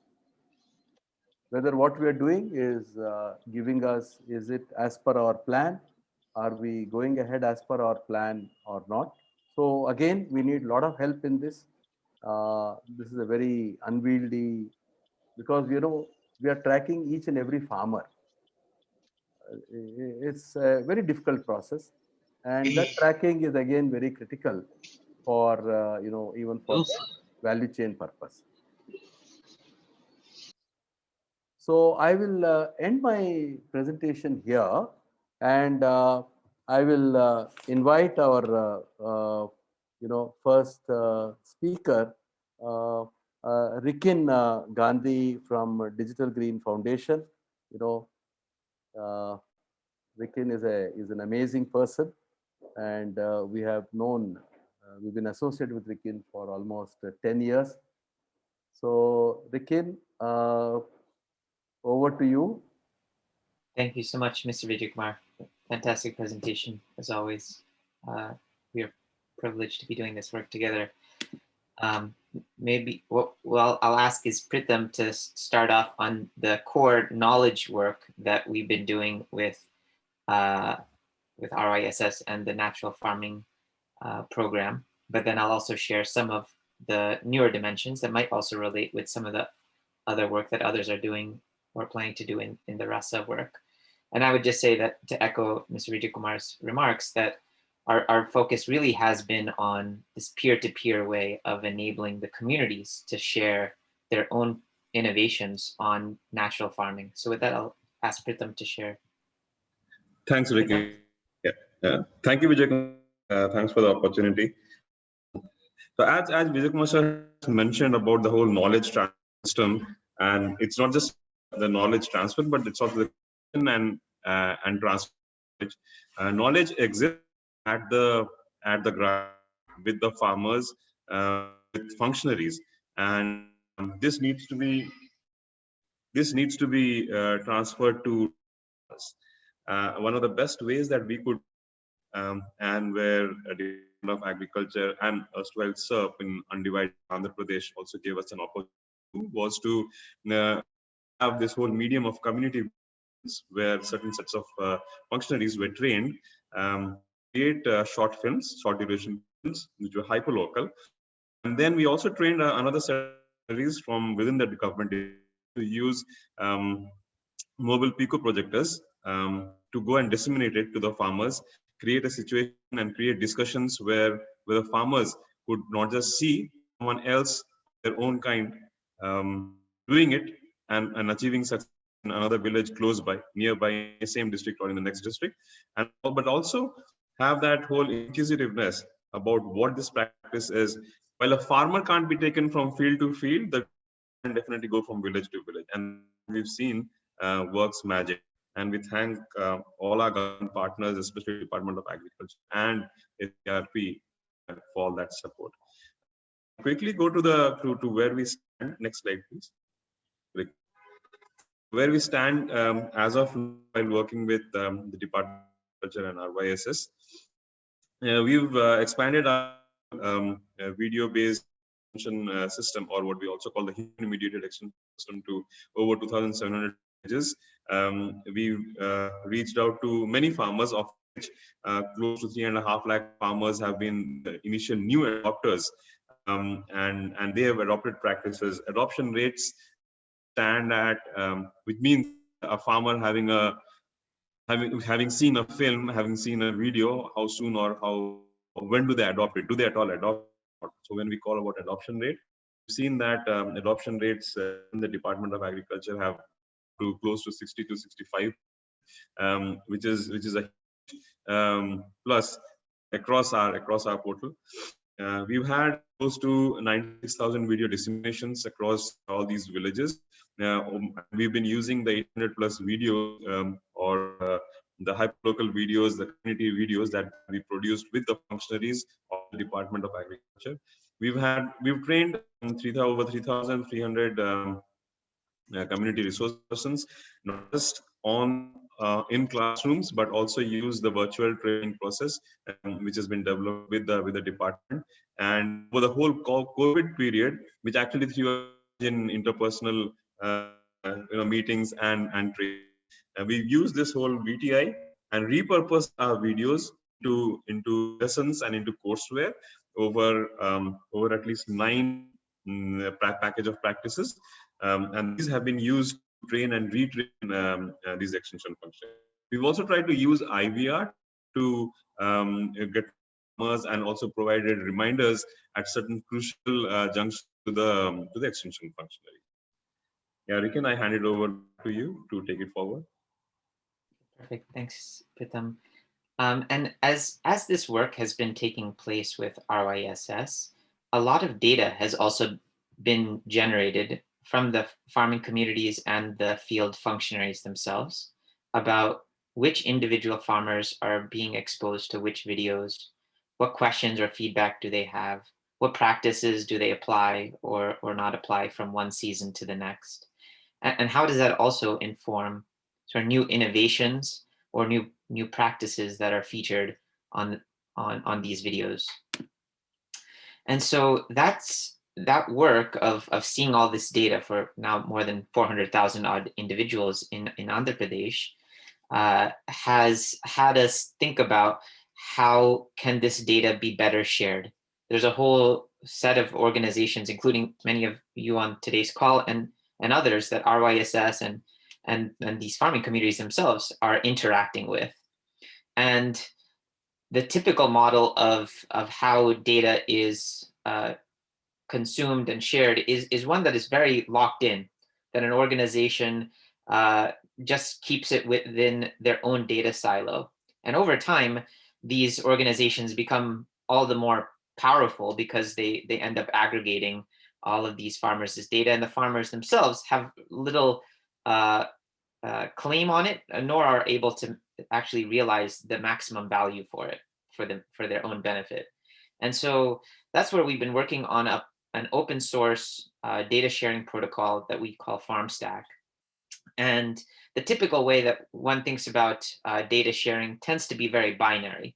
Whether what we are doing is giving us, is it as per our plan? Are we going ahead as per our plan or not? So again, we need a lot of help in this. This is a very unwieldy, because you know, we are tracking each and every farmer. It's a very difficult process, and that tracking is again very critical for you know, even for value chain purpose. So I will end my presentation here, and I will invite our you know, first speaker, Rikin Gandhi from Digital Green Foundation. You know, Rikin is an amazing person, and we have known, we've been associated with Rikin for almost 10 years. So Rikin, over to you. Thank you so much, Mr. Vijay Kumar. Fantastic presentation, as always. We are privileged to be doing this work together. Maybe what I'll ask is Pritham to start off on the core knowledge work that we've been doing with Ry.S.S and the natural farming program. But then I'll also share some of the newer dimensions that might also relate with some of the other work that others are doing or planning to do in the RASA work. And I would just say that, to echo Mr. Vijay Kumar's remarks, that our focus really has been on this peer-to-peer way of enabling the communities to share their own innovations on natural farming. So with that, I'll ask Pritham to share. Thanks, Rikin. Yeah. Thank you, Vijay Kumar. Thanks for the opportunity. So as Vijay Kumar sir has mentioned about the whole knowledge transfer system, and it's not just the knowledge transfer, but it's also the and transfer. Knowledge exists at the ground with the farmers, with functionaries, and this needs to be transferred to us. One of the best ways that we could and where Department of Agriculture and erstwhile SERP in undivided Andhra Pradesh also gave us an opportunity was to have this whole medium of community where certain sets of functionaries were trained, create short films, short duration films, which were hyperlocal. And then we also trained another set of functionaries from within the government to use mobile pico projectors to go and disseminate it to the farmers, create a situation and create discussions where the farmers could not just see someone else, their own kind, doing it and achieving success in another village close by, nearby, in the same district or in the next district, and but also have that whole inquisitiveness about what this practice is. While a farmer can't be taken from field to field, the can definitely go from village to village, and we've seen works magic. And we thank all our government partners, especially Department of Agriculture and SRP, for all that support. Quickly go to where we stand. Next slide, please. Where we stand as of now, while working with the Department of Agriculture and our Ry.S.S. We've expanded our video-based extension system, or what we also call the human-mediated extension system, to over 2,700 pages. We've reached out to many farmers, of which close to 3.5 lakh farmers have been the initial new adopters, and they have adopted practices. Adoption rates stand at, which means a farmer having seen a film, having seen a video, how soon or when do they adopt it? Do they at all adopt? So when we call about adoption rate, we've seen that adoption rates in the Department of Agriculture have to close to 60 to 65, which is a plus across our portal. We've had close to 96,000 video disseminations across all these villages. We've been using the 800 plus videos or the hyperlocal videos, the community videos that we produced with the functionaries of the Department of Agriculture. We've trained over 3,300 community resource persons, not just in classrooms, but also use the virtual training process, which has been developed with the department. And for the whole COVID period, which actually threw in interpersonal meetings and training, we've used this whole VTI and repurposed our videos into lessons and into courseware over at least 9 package of practices, and these have been used to train and retrain these extension functions. We've also tried to use IVR to get farmers and also provided reminders at certain crucial junctions to the extension functionary. Yeah, Rikin, I hand it over to you to take it forward. Perfect. Thanks, Pritham. And as this work has been taking place with Ry.S.S, a lot of data has also been generated from the farming communities and the field functionaries themselves about which individual farmers are being exposed to which videos, what questions or feedback do they have, what practices do they apply or not apply from one season to the next, and how does that also inform sort of new innovations or new practices that are featured on these videos. And so that work of seeing all this data for now more than 400,000 odd individuals in Andhra Pradesh has had us think about how can this data be better shared. There's a whole set of organizations, including many of you on today's call and others, that Ry.S.S and these farming communities themselves are interacting with. And the typical model of how data is consumed and shared is one that is very locked in, that an organization just keeps it within their own data silo. And over time, these organizations become all the more powerful because they end up aggregating all of these farmers' data, and the farmers themselves have little claim on it, nor are able to actually realize the maximum value for it for their own benefit. And so that's where we've been working on an open source data sharing protocol that we call FarmStack. And the typical way that one thinks about data sharing tends to be very binary.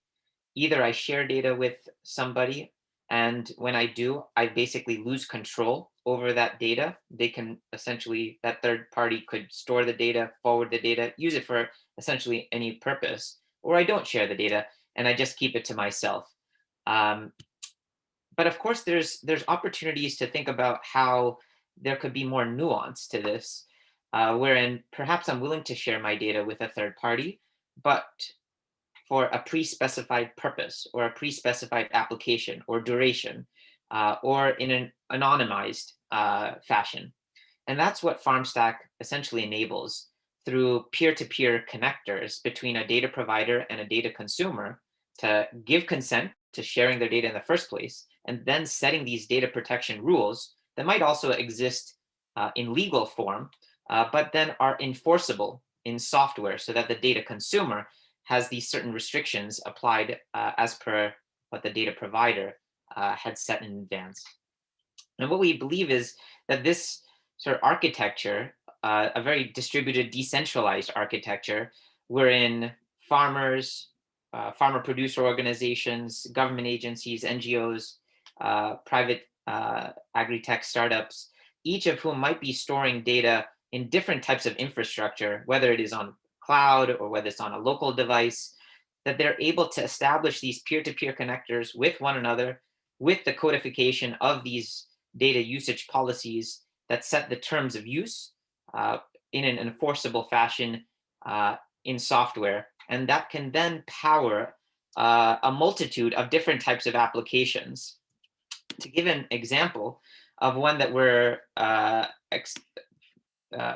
Either I share data with somebody, and when I do, I basically lose control over that data. They can essentially, that third party could store the data, forward the data, use it for essentially any purpose, or I don't share the data and I just keep it to myself. But of course, there's opportunities to think about how there could be more nuance to this, wherein perhaps I'm willing to share my data with a third party, but for a pre-specified purpose or a pre-specified application or duration, or in an anonymized fashion. And that's what FarmStack essentially enables through peer-to-peer connectors between a data provider and a data consumer to give consent to sharing their data in the first place, and then setting these data protection rules that might also exist in legal form, but then are enforceable in software so that the data consumer has these certain restrictions applied as per what the data provider had set in advance. And what we believe is that this sort of architecture, a very distributed, decentralized architecture, wherein farmers, farmer producer organizations, government agencies, NGOs, private agri-tech startups, each of whom might be storing data in different types of infrastructure, whether it is on cloud or whether it's on a local device, that they're able to establish these peer-to-peer connectors with one another, with the codification of these data usage policies that set the terms of use in an enforceable fashion in software. And that can then power a multitude of different types of applications. To give an example of one that we're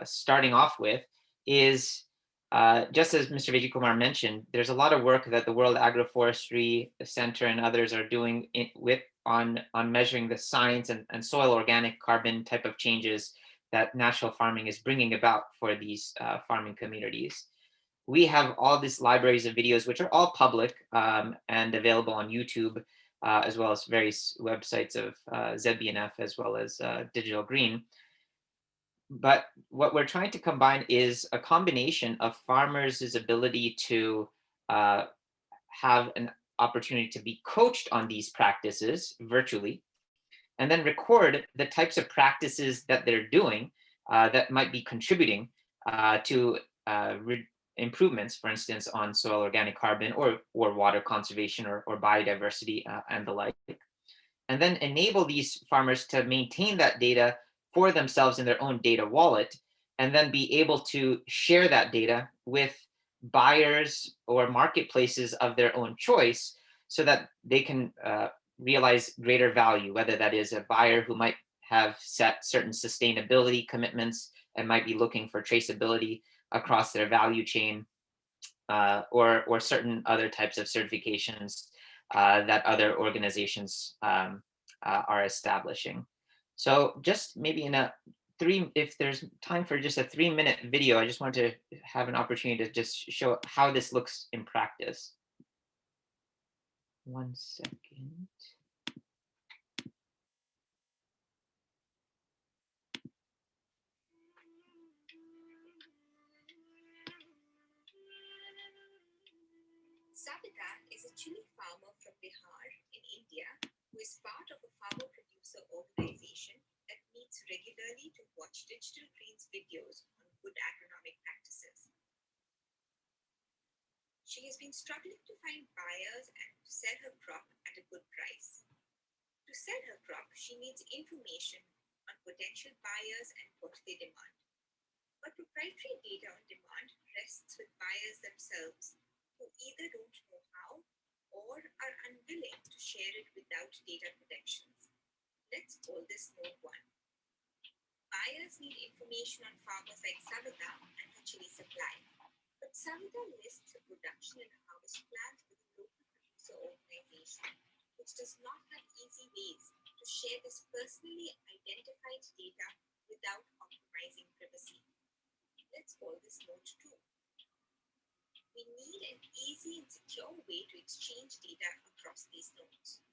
starting off with is, just as Mr. Vijay Kumar mentioned, there's a lot of work that the World Agroforestry Center and others are doing on measuring the science and soil organic carbon type of changes that natural farming is bringing about for these farming communities. We have all these libraries of videos, which are all public and available on YouTube, as well as various websites of ZBNF, as well as Digital Green. But what we're trying to combine is a combination of farmers' ability to have an opportunity to be coached on these practices virtually, and then record the types of practices that they're doing that might be contributing to improvements, for instance, on soil organic carbon or water conservation or biodiversity and the like. And then enable these farmers to maintain that data for themselves in their own data wallet, and then be able to share that data with buyers or marketplaces of their own choice so that they can realize greater value, whether that is a buyer who might have set certain sustainability commitments and might be looking for traceability across their value chain, or certain other types of certifications that other organizations are establishing. So just maybe if there's time for just a 3-minute video, I just want to have an opportunity to just show how this looks in practice. 1 second. Sadhikara is a chili farmer from Bihar in India who is part of a farmer-producer organization that meets regularly to watch Digital Green's videos on good agronomic practices. She has been struggling to find buyers and to sell her crop at a good price. To sell her crop, she needs information on potential buyers and what they demand. But proprietary data on demand rests with buyers themselves, who either don't know how or are unwilling to share it without data protections. Let's call this node 1. Buyers need information on farmers like Savita and her chili supply. But Savita lists the production and harvest plans with a local producer organization, which does not have easy ways to share this personally identified data without compromising privacy. Let's call this Note 2. We need an easy and secure way to exchange data across these nodes.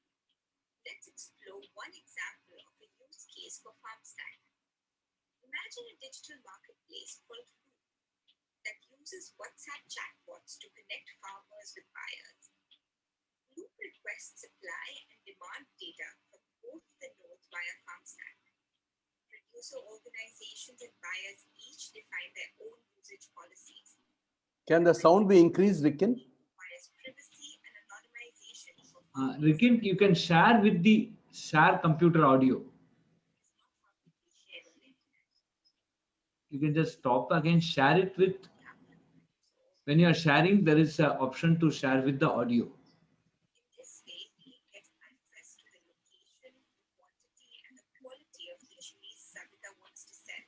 Let's explore one example of a use case for FarmStack. Imagine a digital marketplace called Rythu that uses WhatsApp chatbots to connect farmers with buyers. Loop requests supply and demand data from both the nodes via FarmStack. Producer organizations and buyers each define their own usage policies. Can the sound be increased, Rikin? Requires privacy and anonymization for Rikin, you can share with the share computer audio. You can just stop again, share it with. When you are sharing, there is an option to share with the audio. In this way, we get access to the location, quantity, and the quality of the chilies Savita wants to sell,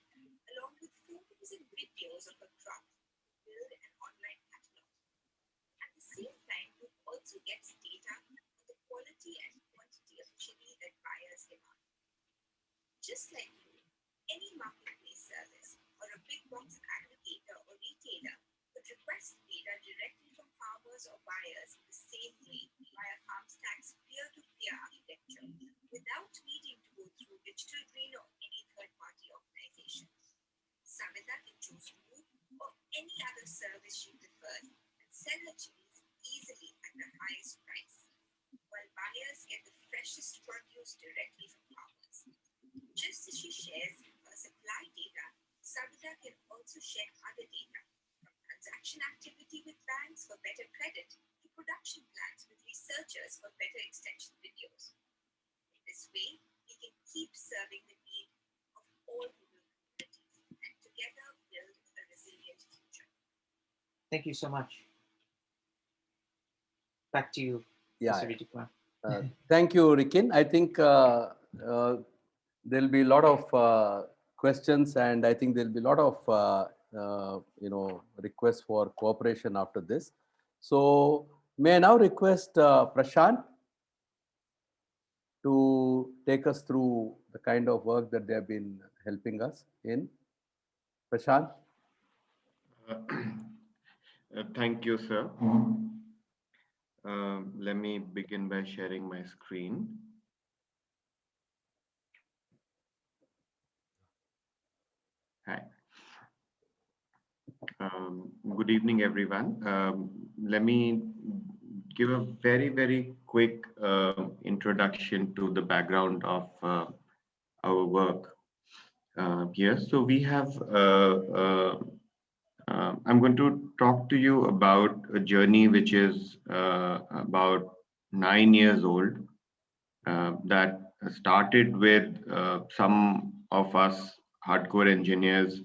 along with photos and videos of a crop to build an online catalog. At the same time, we also get data on the quality and quantity of chili that buyers demand. Just like you, any marketplace service or a big box aggregator or retailer would request data directly from farmers or buyers in the same way via FarmStack's peer-to-peer architecture without needing to go through Digital Green or any third-party organization. Savita can choose Loop or any other service she prefers and sell her chilies easily at the highest price, while buyers get the freshest produce directly from farmers. Just as she shares her supply data, Savita can also share other data, from transaction activity with banks for better credit to production plans with researchers for better extension videos. In this way, we can keep serving the need of all rural communities and together build a resilient future. Thank you so much. Back to you, Yeah. Mr. Vijay Kumar. Thank you, Rikin. I think there'll be a lot of questions, and I think there'll be a lot of requests for cooperation after this. So may I now request Prashant to take us through the kind of work that they have been helping us in. Prashant. Thank you, sir. Let me begin by sharing my screen. Hi. Good evening, everyone. Let me give a very, very quick introduction to the background of our work here. So we have, I'm going to talk to you about a journey which is about 9 years old, that started with some of us hardcore engineers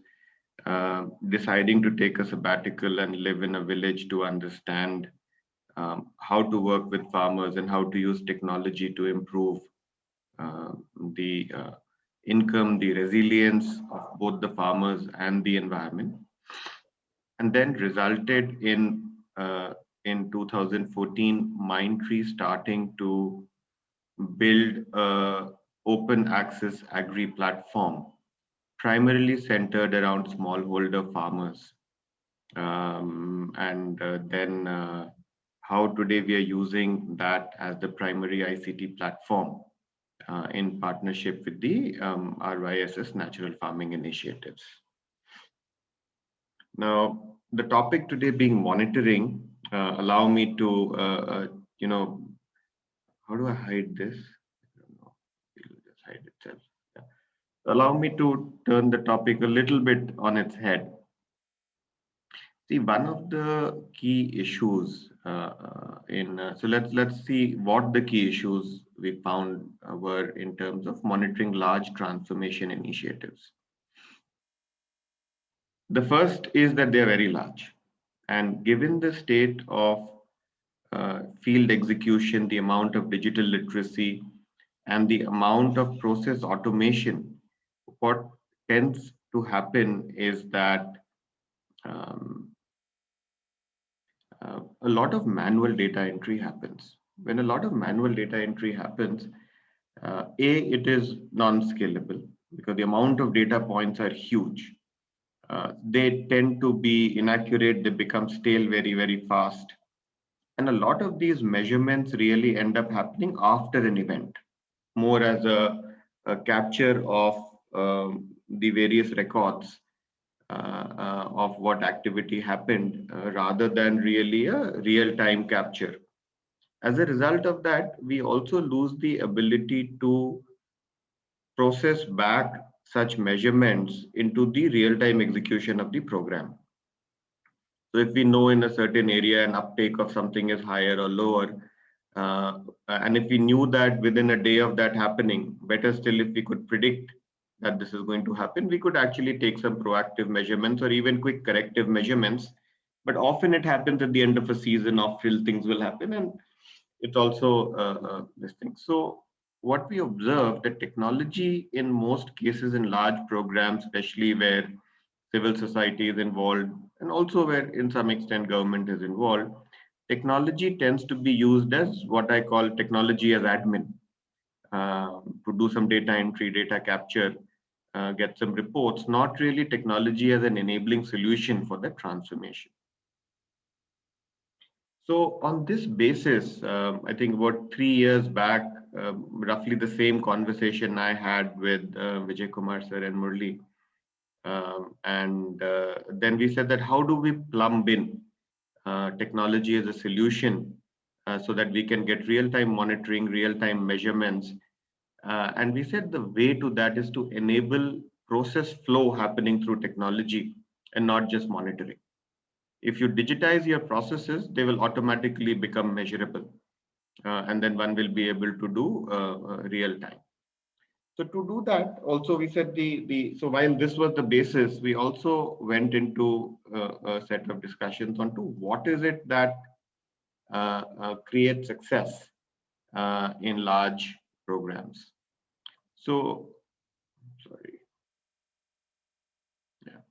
deciding to take a sabbatical and live in a village to understand how to work with farmers and how to use technology to improve the income, the resilience of both the farmers and the environment. And then resulted in 2014, Mindtree starting to build a open access agri platform, primarily centered around smallholder farmers. Then how today we are using that as the primary ICT platform in partnership with the Ry.S.S. natural farming initiatives. Now, the topic today being monitoring, allow me to, how do I hide this? I don't know, it'll just hide itself. Yeah. Allow me to turn the topic a little bit on its head. See, one of the key issues so let's see what the key issues we found were in terms of monitoring large transformation initiatives. The first is that they're very large, and given the state of field execution, the amount of digital literacy, and the amount of process automation, what tends to happen is that um, a lot of manual data entry happens. When a lot of manual data entry happens, it is non-scalable because the amount of data points are huge. They tend to be inaccurate, they become stale very, very fast. And a lot of these measurements really end up happening after an event, more as a capture of the various records of what activity happened rather than really a real-time capture. As a result of that, we also lose the ability to process back such measurements into the real-time execution of the program. So if we know in a certain area an uptake of something is higher or lower, and if we knew that within a day of that happening, better still if we could predict that this is going to happen, we could actually take some proactive measurements or even quick corrective measurements. But often it happens at the end of a season, off-field things will happen, and it's also this thing. So what we observe that technology in most cases in large programs, especially where civil society is involved, and also where in some extent government is involved, technology tends to be used as what I call technology as admin, to do some data entry, data capture, get some reports, not really technology as an enabling solution for the transformation. So on this basis, I think about 3 years back, roughly the same conversation I had with Vijay Kumar sir and Murli. Then we said that how do we plumb in technology as a solution so that we can get real-time monitoring, real-time measurements. And we said the way to that is to enable process flow happening through technology and not just monitoring. If you digitize your processes, they will automatically become measurable. And then one will be able to do real time. So to do that, also we said so while this was the basis, we also went into a set of discussions on to what is it that creates success in large programs. So, sorry. Yeah.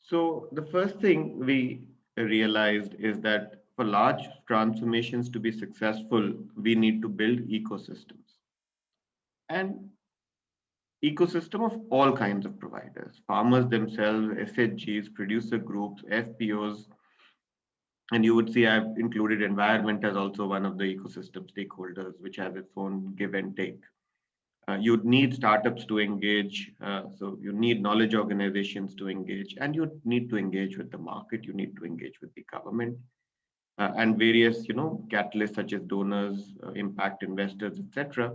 So the first thing we realized is that for large transformations to be successful, we need to build ecosystems. And ecosystem of all kinds of providers, farmers themselves, SHGs, producer groups, FPOs, and you would see I've included environment as also one of the ecosystem stakeholders, which has its own give and take. You'd need startups to engage, so you need knowledge organizations to engage, and you need to engage with the market, you need to engage with the government, and various, catalysts such as donors, impact investors, etc.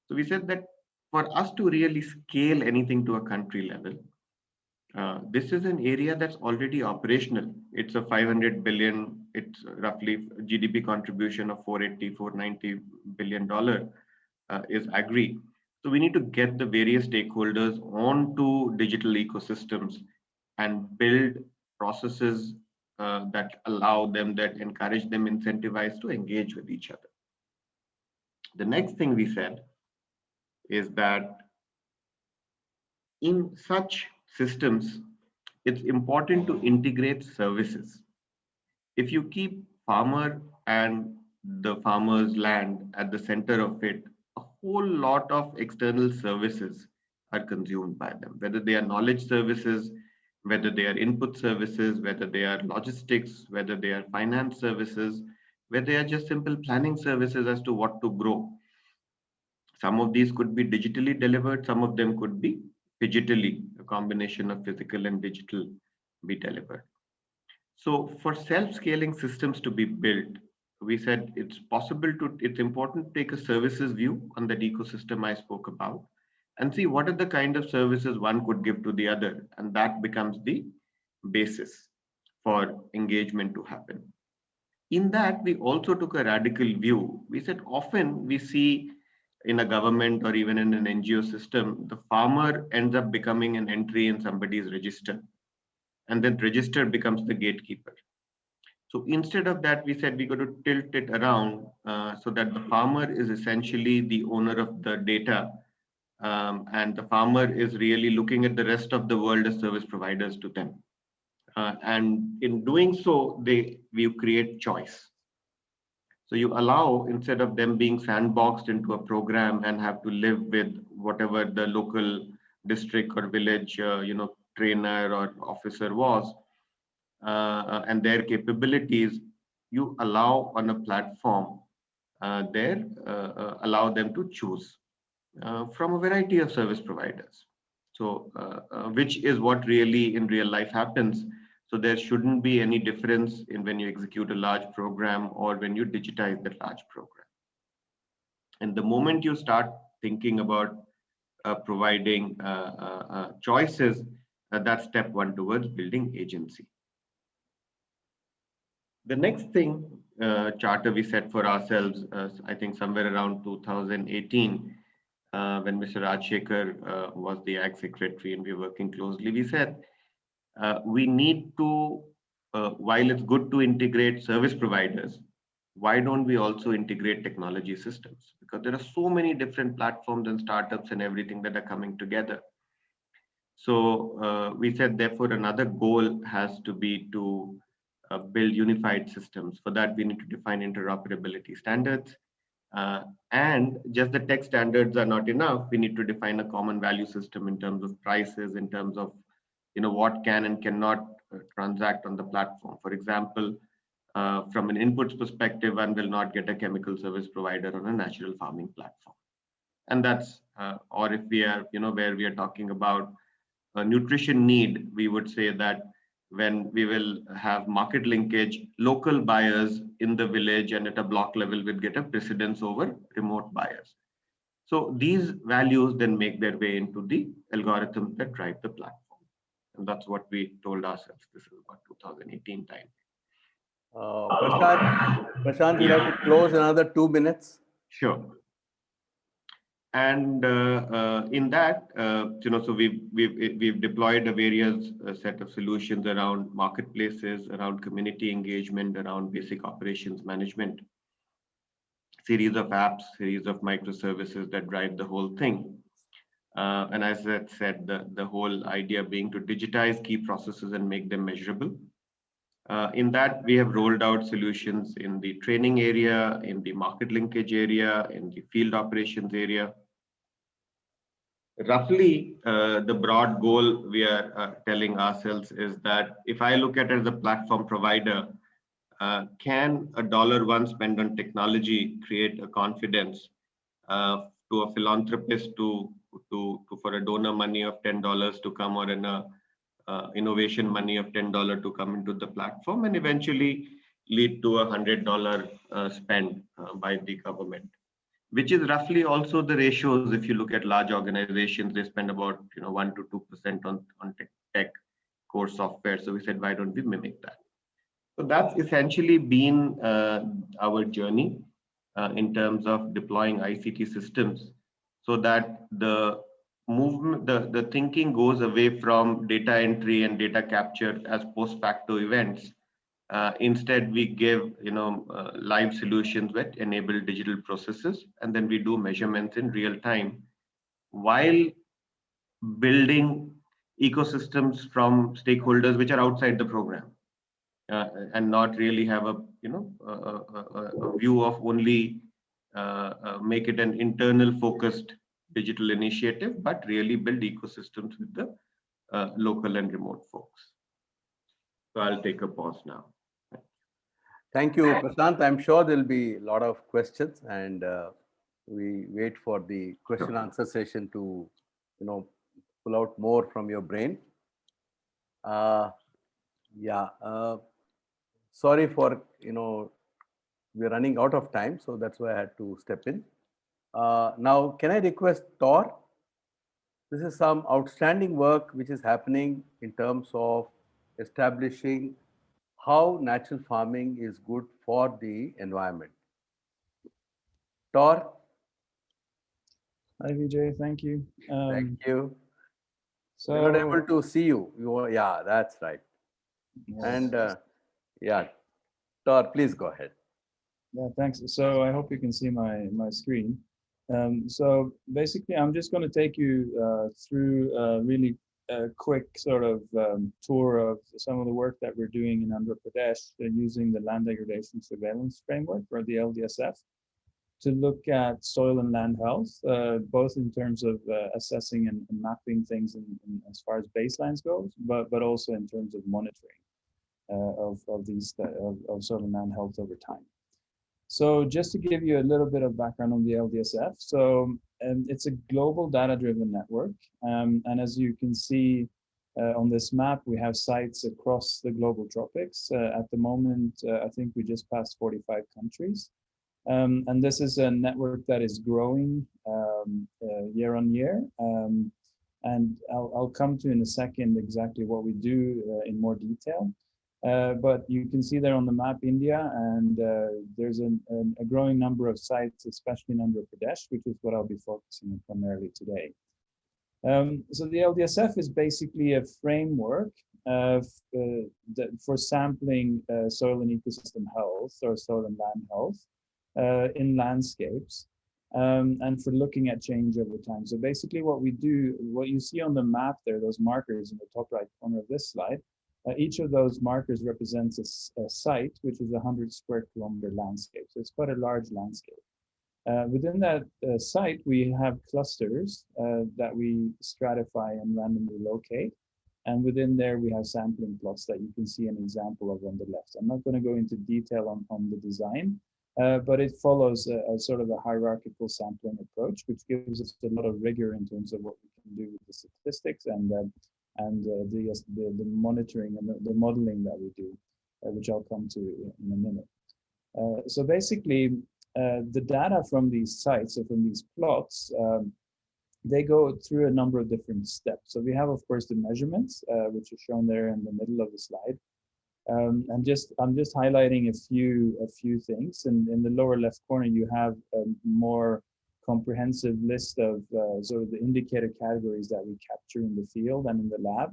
So we said that for us to really scale anything to a country level, this is an area that's already operational. It's a 500 billion, it's roughly GDP contribution of 480, $490 billion is agri. So we need to get the various stakeholders onto digital ecosystems and build processes that allow them, that encourage them, incentivize to engage with each other. The next thing we said is that in such systems, it's important to integrate services. If you keep farmer and the farmer's land at the center of it, a whole lot of external services are consumed by them, whether they are knowledge services, whether they are input services, whether they are logistics, whether they are finance services, whether they are just simple planning services as to what to grow. Some of these could be digitally delivered, some of them could be digitally, a combination of physical and digital be delivered. So for self-scaling systems to be built, we said it's important to take a services view on that ecosystem I spoke about and see what are the kind of services one could give to the other. And that becomes the basis for engagement to happen. In that, we also took a radical view. We said often we see in a government or even in an NGO system, the farmer ends up becoming an entry in somebody's register, and then register becomes the gatekeeper. So instead of that, we said we got to tilt it around so that the farmer is essentially the owner of the data and the farmer is really looking at the rest of the world as service providers to them. And in doing so, we create choice. So you allow, instead of them being sandboxed into a program and have to live with whatever the local district or village, trainer or officer was, and their capabilities, you allow on a platform allow them to choose from a variety of service providers. So, which is what really in real life happens. So there shouldn't be any difference in when you execute a large program or when you digitize that large program. And the moment you start thinking about providing choices, that's step one towards building agency. The next thing, charter we set for ourselves, I think somewhere around 2018, when Mr. Rajshekhar was the Ag Secretary and we were working closely, we said we need to, while it's good to integrate service providers, why don't we also integrate technology systems? Because there are so many different platforms and startups and everything that are coming together. So we said, therefore, another goal has to be to build unified systems. For that, we need to define interoperability standards. And just the tech standards are not enough. We need to define a common value system in terms of prices, in terms of what can and cannot transact on the platform. For example, from an inputs perspective, one will not get a chemical service provider on a natural farming platform. And that's, or if we are, where we are talking about a nutrition need, we would say that when we will have market linkage, local buyers in the village and at a block level will get a precedence over remote buyers. So these values then make their way into the algorithms that drive the platform. And that's what we told ourselves. This is about 2018 time. Prashant, you have to close another 2 minutes. Sure. And in that, so we've deployed a various set of solutions around marketplaces, around community engagement, around basic operations management, series of apps, series of microservices that drive the whole thing. And as I said, the whole idea being to digitize key processes and make them measurable. In that, we have rolled out solutions in the training area, in the market linkage area, in the field operations area. Roughly, the broad goal we are telling ourselves is that if I look at it as a platform provider, can $1 spent on technology create a confidence to a philanthropist for a donor money of $10 to come, or an innovation money of $10 to come into the platform, and eventually lead to a $100 spend by the government, which is roughly also the ratios. If you look at large organizations, they spend about 1 to 2% on tech core software. So we said, why don't we mimic that? So that's essentially been our journey in terms of deploying ICT systems, so that the movement, the thinking goes away from data entry and data capture as post facto events. Instead, we give live solutions that enable digital processes, and then we do measurements in real time while building ecosystems from stakeholders which are outside the program, and not really have a view of only make it an internal focused digital initiative, but really build ecosystems with the local and remote folks. So I'll take a pause now. Thank you, Prashant. I'm sure there'll be a lot of questions, and we wait for the question answer session to, pull out more from your brain. Sorry for, we're running out of time, so that's why I had to step in. Now, can I request Tor? This is some outstanding work which is happening in terms of establishing how natural farming is good for the environment. Tor? Hi, Vijay. Thank you. Thank you. So, we're not able to see you. Yeah, that's right. Yes. And Tor, please go ahead. Yeah, thanks. So I hope you can see my screen. So basically, I'm just going to take you through a really quick sort of tour of some of the work that we're doing in Andhra Pradesh using the Land Degradation Surveillance Framework, or the LDSF, to look at soil and land health, both in terms of assessing and mapping things as far as baselines goes, but also in terms of monitoring of these of soil and land health over time. So just to give you a little bit of background on the LDSF, so it's a global data-driven network, and as you can see on this map, we have sites across the global tropics. At the moment, I think we just passed 45 countries. And this is a network that is growing year on year. And I'll come to in a second exactly what we do in more detail. But you can see there on the map India, and there's a growing number of sites, especially in Andhra Pradesh, which is what I'll be focusing on primarily today. So the LDSF is basically a framework for sampling soil and ecosystem health, or soil and land health, in landscapes, and for looking at change over time. So basically what we do, what you see on the map there, those markers in the top right corner of this slide, each of those markers represents a site, which is a 100 square kilometer landscape. So it's quite a large landscape. Within that site, we have clusters that we stratify and randomly locate. And within there, we have sampling plots that you can see an example of on the left. I'm not going to go into detail on the design, but it follows a sort of a hierarchical sampling approach, which gives us a lot of rigor in terms of what we can do with the statistics and the monitoring and the modeling that we do, which I'll come to in a minute. So basically, the data from these sites, or from these plots, they go through a number of different steps. So we have, of course, the measurements, which are shown there in the middle of the slide. I'm just highlighting a few things. And in the lower left corner, you have a more comprehensive list of sort of the indicator categories that we capture in the field and in the lab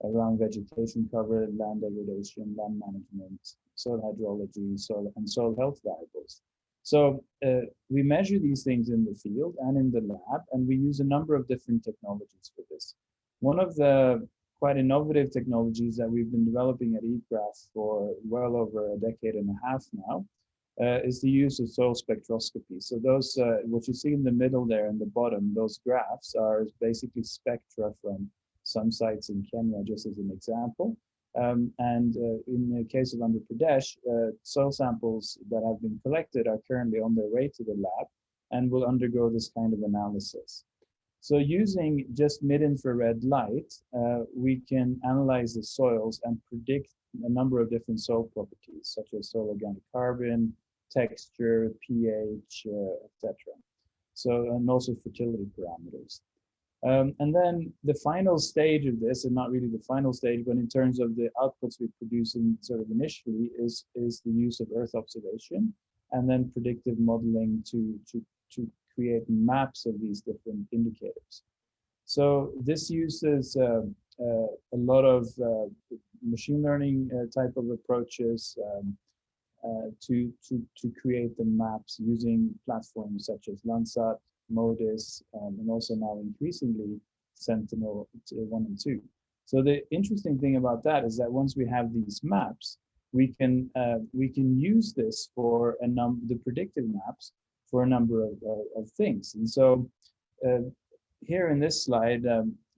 around vegetation cover, land degradation, land management, soil hydrology, soil health variables. So we measure these things in the field and in the lab, and we use a number of different technologies for this. One of the quite innovative technologies that we've been developing at eGraph for well over a decade and a half now is the use of soil spectroscopy. So those, what you see in the middle there and the bottom, those graphs are basically spectra from some sites in Kenya, just as an example. And in the case of Andhra Pradesh, soil samples that have been collected are currently on their way to the lab and will undergo this kind of analysis. So using just mid-infrared light, we can analyze the soils and predict a number of different soil properties, such as soil organic carbon, texture, pH, etc. So, and also fertility parameters. And then the final stage of this, and not really the final stage, but in terms of the outputs we produce in sort of initially, is the use of Earth observation and then predictive modeling to create maps of these different indicators. So this uses a lot of machine learning type of approaches to create the maps using platforms such as Landsat, MODIS, and also now increasingly Sentinel-1 and 2. So the interesting thing about that is that once we have these maps, we can use this for the predictive maps for a number of things. And so here in this slide,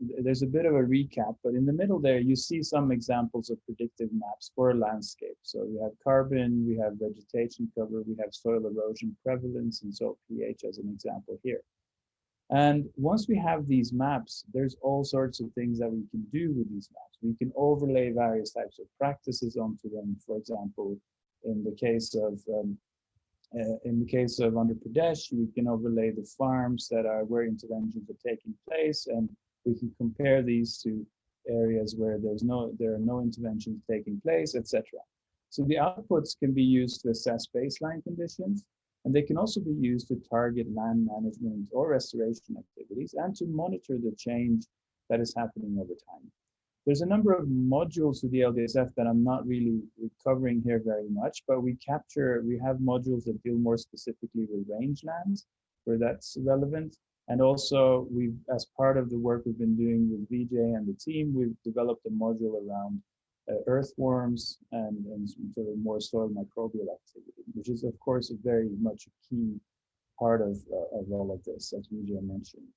there's a bit of a recap, but in the middle there, you see some examples of predictive maps for a landscape. So we have carbon, we have vegetation cover, we have soil erosion prevalence, and soil pH as an example here. And once we have these maps, there's all sorts of things that we can do with these maps. We can overlay various types of practices onto them. For example, in the case of Andhra Pradesh, we can overlay the farms where interventions are taking place, and we can compare these to areas where there are no interventions taking place, etc. So the outputs can be used to assess baseline conditions, and they can also be used to target land management or restoration activities and to monitor the change that is happening over time. There's a number of modules to the LDSF that I'm not really covering here very much, but we have modules that deal more specifically with rangelands. where that's relevant. And also, as part of the work we've been doing with Vijay and the team, we've developed a module around earthworms and sort of more soil microbial activity, which is, of course, a very much a key part of all of this, as Vijay mentioned.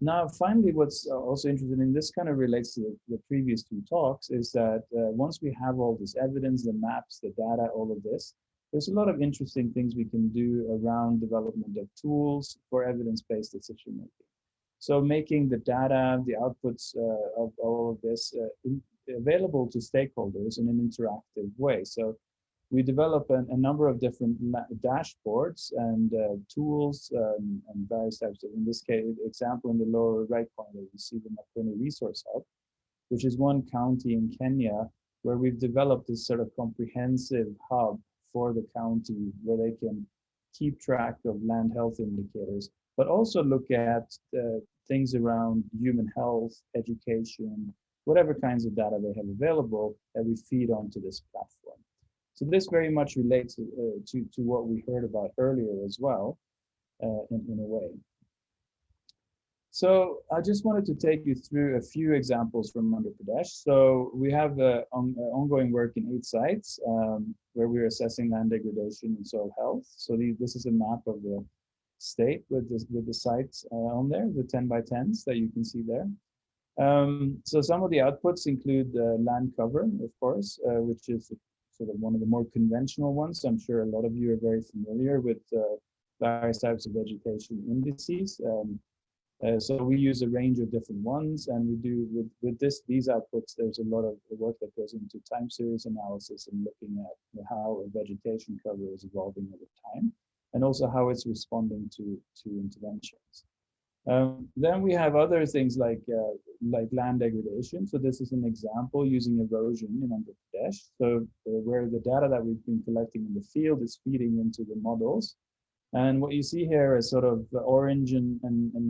Now, finally, what's also interesting, and this kind of relates to the previous two talks, is that once we have all this evidence, the maps, the data, all of this, there's a lot of interesting things we can do around development of tools for evidence-based decision making. So making the data, the outputs of all of this available to stakeholders in an interactive way. So we develop a number of different dashboards and tools and various types of, in this case, example in the lower right corner, you see the Makwini Resource Hub, which is one county in Kenya where we've developed this sort of comprehensive hub for the county where they can keep track of land health indicators, but also look at things around human health, education, whatever kinds of data they have available that we feed onto this platform. So this very much relates to what we heard about earlier as well, in a way. So I just wanted to take you through a few examples from Andhra Pradesh. So we have ongoing work in 8 sites where we're assessing land degradation and soil health. So this is a map of the state with the sites on there, the 10 by 10s that you can see there. So some of the outputs include land cover, of course, which is sort of one of the more conventional ones. So I'm sure a lot of you are very familiar with various types of vegetation indices. So we use a range of different ones, and we do with these outputs, there's a lot of work that goes into time series analysis and looking at how a vegetation cover is evolving over time, and also how it's responding to interventions. Then we have other things like land degradation. So this is an example using erosion in Andhra Pradesh. So where the data that we've been collecting in the field is feeding into the models. And what you see here is sort of the orange and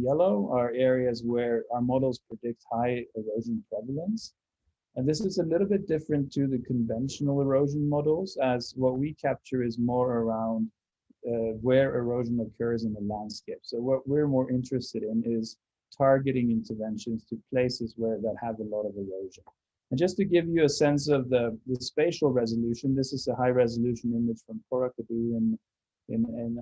yellow are areas where our models predict high erosion prevalence. And this is a little bit different to the conventional erosion models, as what we capture is more around where erosion occurs in the landscape. So what we're more interested in is targeting interventions to places that have a lot of erosion. And just to give you a sense of the spatial resolution, this is a high resolution image from Korakadu in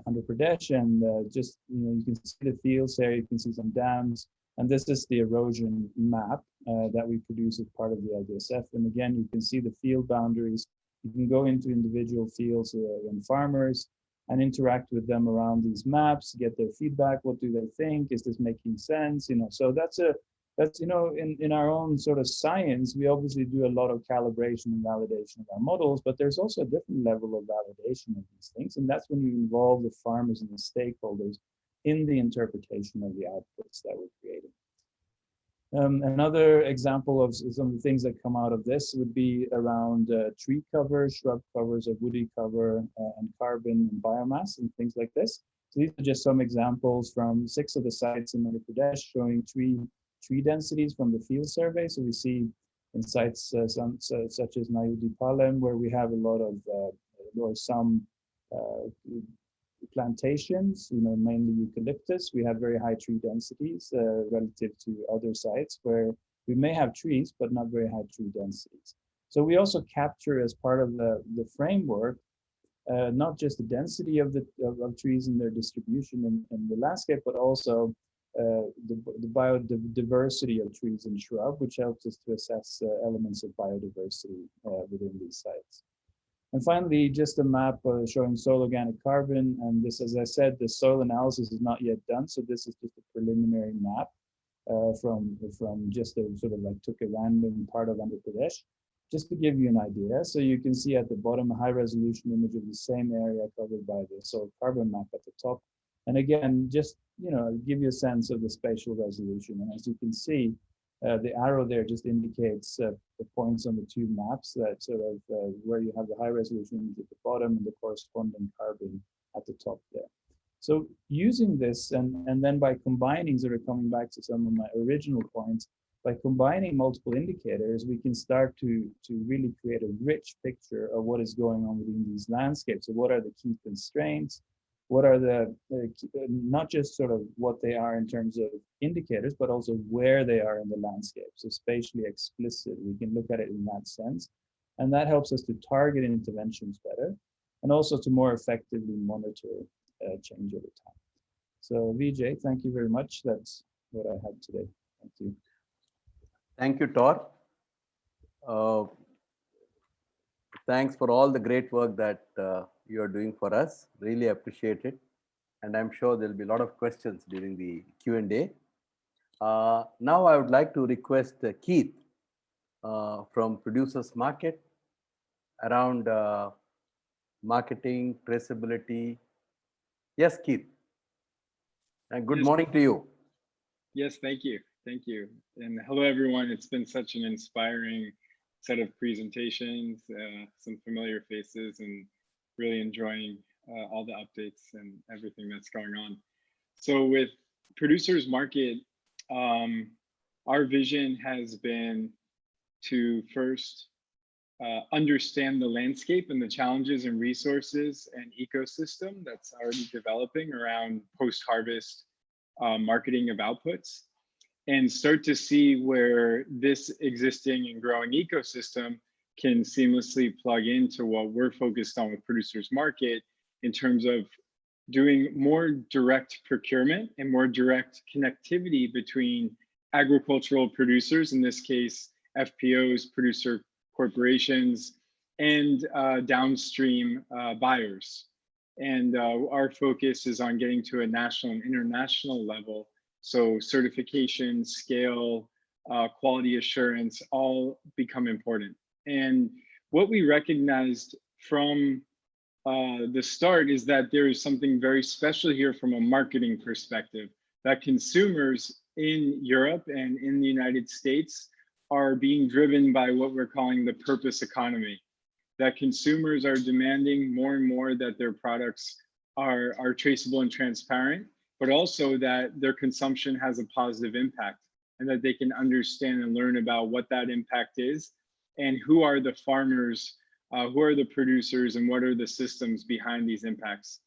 Andhra Pradesh, and you can see the fields there, you can see some dams, and this is the erosion map that we produce as part of the IDSF. And again, you can see the field boundaries. You can go into individual fields and farmers and interact with them around these maps, get their feedback. What do they think? Is this making sense? So that's in our own sort of science, we obviously do a lot of calibration and validation of our models, but there's also a different level of validation of these things. And that's when you involve the farmers and the stakeholders in the interpretation of the outputs that we're creating. Another example of some of the things that come out of this would be around tree cover, shrub covers, or woody cover, and carbon and biomass and things like this. So these are just some examples from 6 of the sites in Andhra Pradesh showing tree densities from the field survey. So we see in sites such as Nayudi-Palem, where we have a lot of or some plantations, mainly eucalyptus. We have very high tree densities relative to other sites where we may have trees, but not very high tree densities. So we also capture as part of the framework, not just the density of trees and their distribution in the landscape, but also the biodiversity of trees and shrub, which helps us to assess elements of biodiversity within these sites. And finally, just a map showing soil organic carbon. And this, as I said, the soil analysis is not yet done. So this is just a preliminary map from just a sort of took a random part of Andhra Pradesh, just to give you an idea. So you can see at the bottom, a high resolution image of the same area covered by the soil carbon map at the top. And again, just, give you a sense of the spatial resolution. And as you can see, the arrow there just indicates the points on the 2 maps that sort of where you have the high resolution image at the bottom and the corresponding carbon at the top there. So using this and then by combining, sort of coming back to some of my original points, by combining multiple indicators, we can start to really create a rich picture of what is going on within these landscapes. So what are the key constraints? what are the not just sort of what they are in terms of indicators, but also where they are in the landscape. So spatially explicit, we can look at it in that sense. And that helps us to target interventions better and also to more effectively monitor change over time. So Vijay, thank you very much. That's what I had today. Thank you. Thank you, Tor. Thanks for all the great work that you are doing for us. Really appreciate it. And I'm sure there'll be a lot of questions during the Q&A. Now I would like to request Keith from Producers Market around marketing, traceability. Yes, Keith. And good morning to you. Yes, thank you. Thank you. And hello, everyone. It's been such an inspiring set of presentations, some familiar faces, and really enjoying all the updates and everything that's going on. So with Producers Market, our vision has been to first understand the landscape and the challenges and resources and ecosystem that's already developing around post-harvest marketing of outputs, and start to see where this existing and growing ecosystem can seamlessly plug into what we're focused on with Producers Market in terms of doing more direct procurement and more direct connectivity between agricultural producers, in this case, FPOs, producer corporations, and downstream buyers. And our focus is on getting to a national and international level. So certification, scale, quality assurance, all become important. And what we recognized from the start is that there is something very special here from a marketing perspective, that consumers in Europe and in the United States are being driven by what we're calling the purpose economy, that consumers are demanding more and more that their products are traceable and transparent, but also that their consumption has a positive impact and that they can understand and learn about what that impact is and who are the farmers, who are the producers, and what are the systems behind these impacts.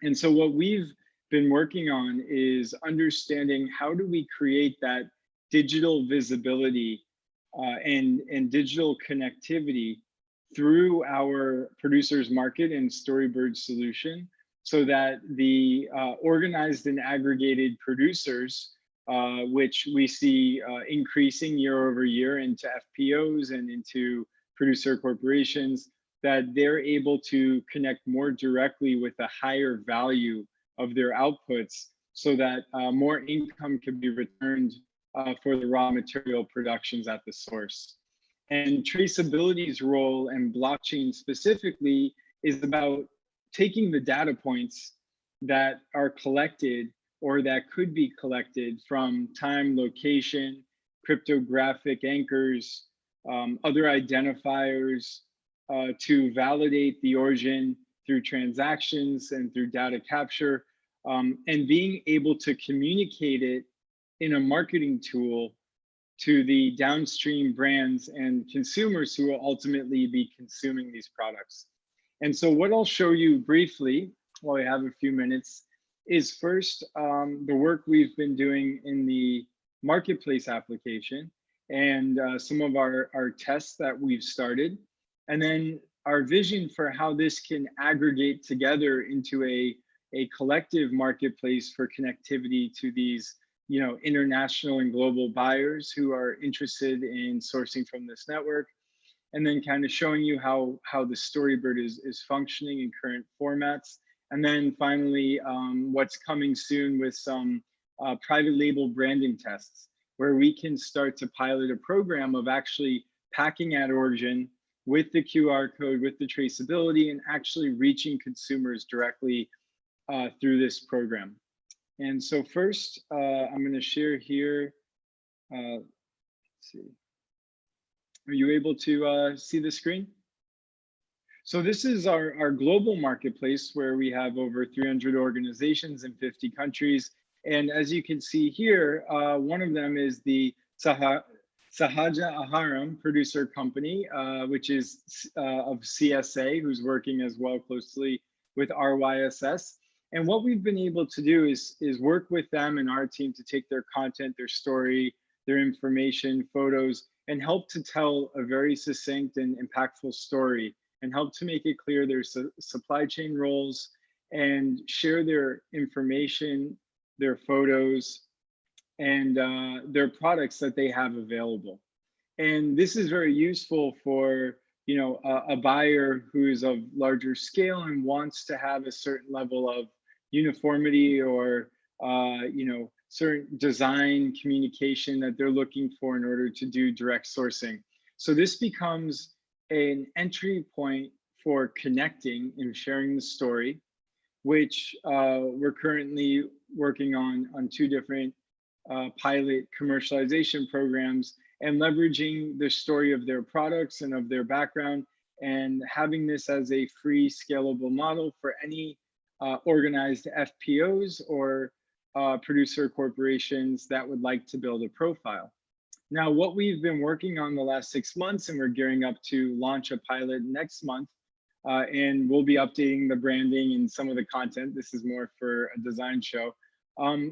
And so what we've been working on is understanding how do we create that digital visibility and digital connectivity through our Producers Market and Storybird solution, so that the organized and aggregated producers, which we see increasing year over year into FPOs and into producer corporations, that they're able to connect more directly with the higher value of their outputs, so that more income can be returned for the raw material productions at the source. And traceability's role, and blockchain specifically, is about taking the data points that are collected or that could be collected from time, location, cryptographic anchors, other identifiers, to validate the origin through transactions and through data capture, and being able to communicate it in a marketing tool to the downstream brands and consumers who will ultimately be consuming these products. And so what I'll show you briefly, while we have a few minutes, is first the work we've been doing in the marketplace application and some of our tests that we've started, and then our vision for how this can aggregate together into a collective marketplace for connectivity to these international and global buyers who are interested in sourcing from this network, and then kind of showing you how the Storybird is functioning in current formats. And then finally, what's coming soon with some private label branding tests, where we can start to pilot a program of actually packing at origin with the QR code, with the traceability, and actually reaching consumers directly through this program. And so first, I'm going to share here. Let's see. Are you able to see the screen? So this is our global marketplace, where we have over 300 organizations in 50 countries. And as you can see here, one of them is the Sahaja Aharam producer company, which is of CSA, who's working as well closely with Ry.S.S. And what we've been able to do is work with them and our team to take their content, their story, their information, photos, and help to tell a very succinct and impactful story, and help to make it clear their supply chain roles, and share their information, their photos, and their products that they have available. And this is very useful for, you know, a buyer who is of larger scale and wants to have a certain level of uniformity or, you know, certain design communication that they're looking for in order to do direct sourcing. So this becomes an entry point for connecting and sharing the story, which we're currently working on 2 different pilot commercialization programs, and leveraging the story of their products and of their background, and having this as a free scalable model for any organized FPOs or producer corporations that would like to build a profile. Now, what we've been working on the last 6 months, and we're gearing up to launch a pilot next month, and we'll be updating the branding and some of the content. This is more for a design show,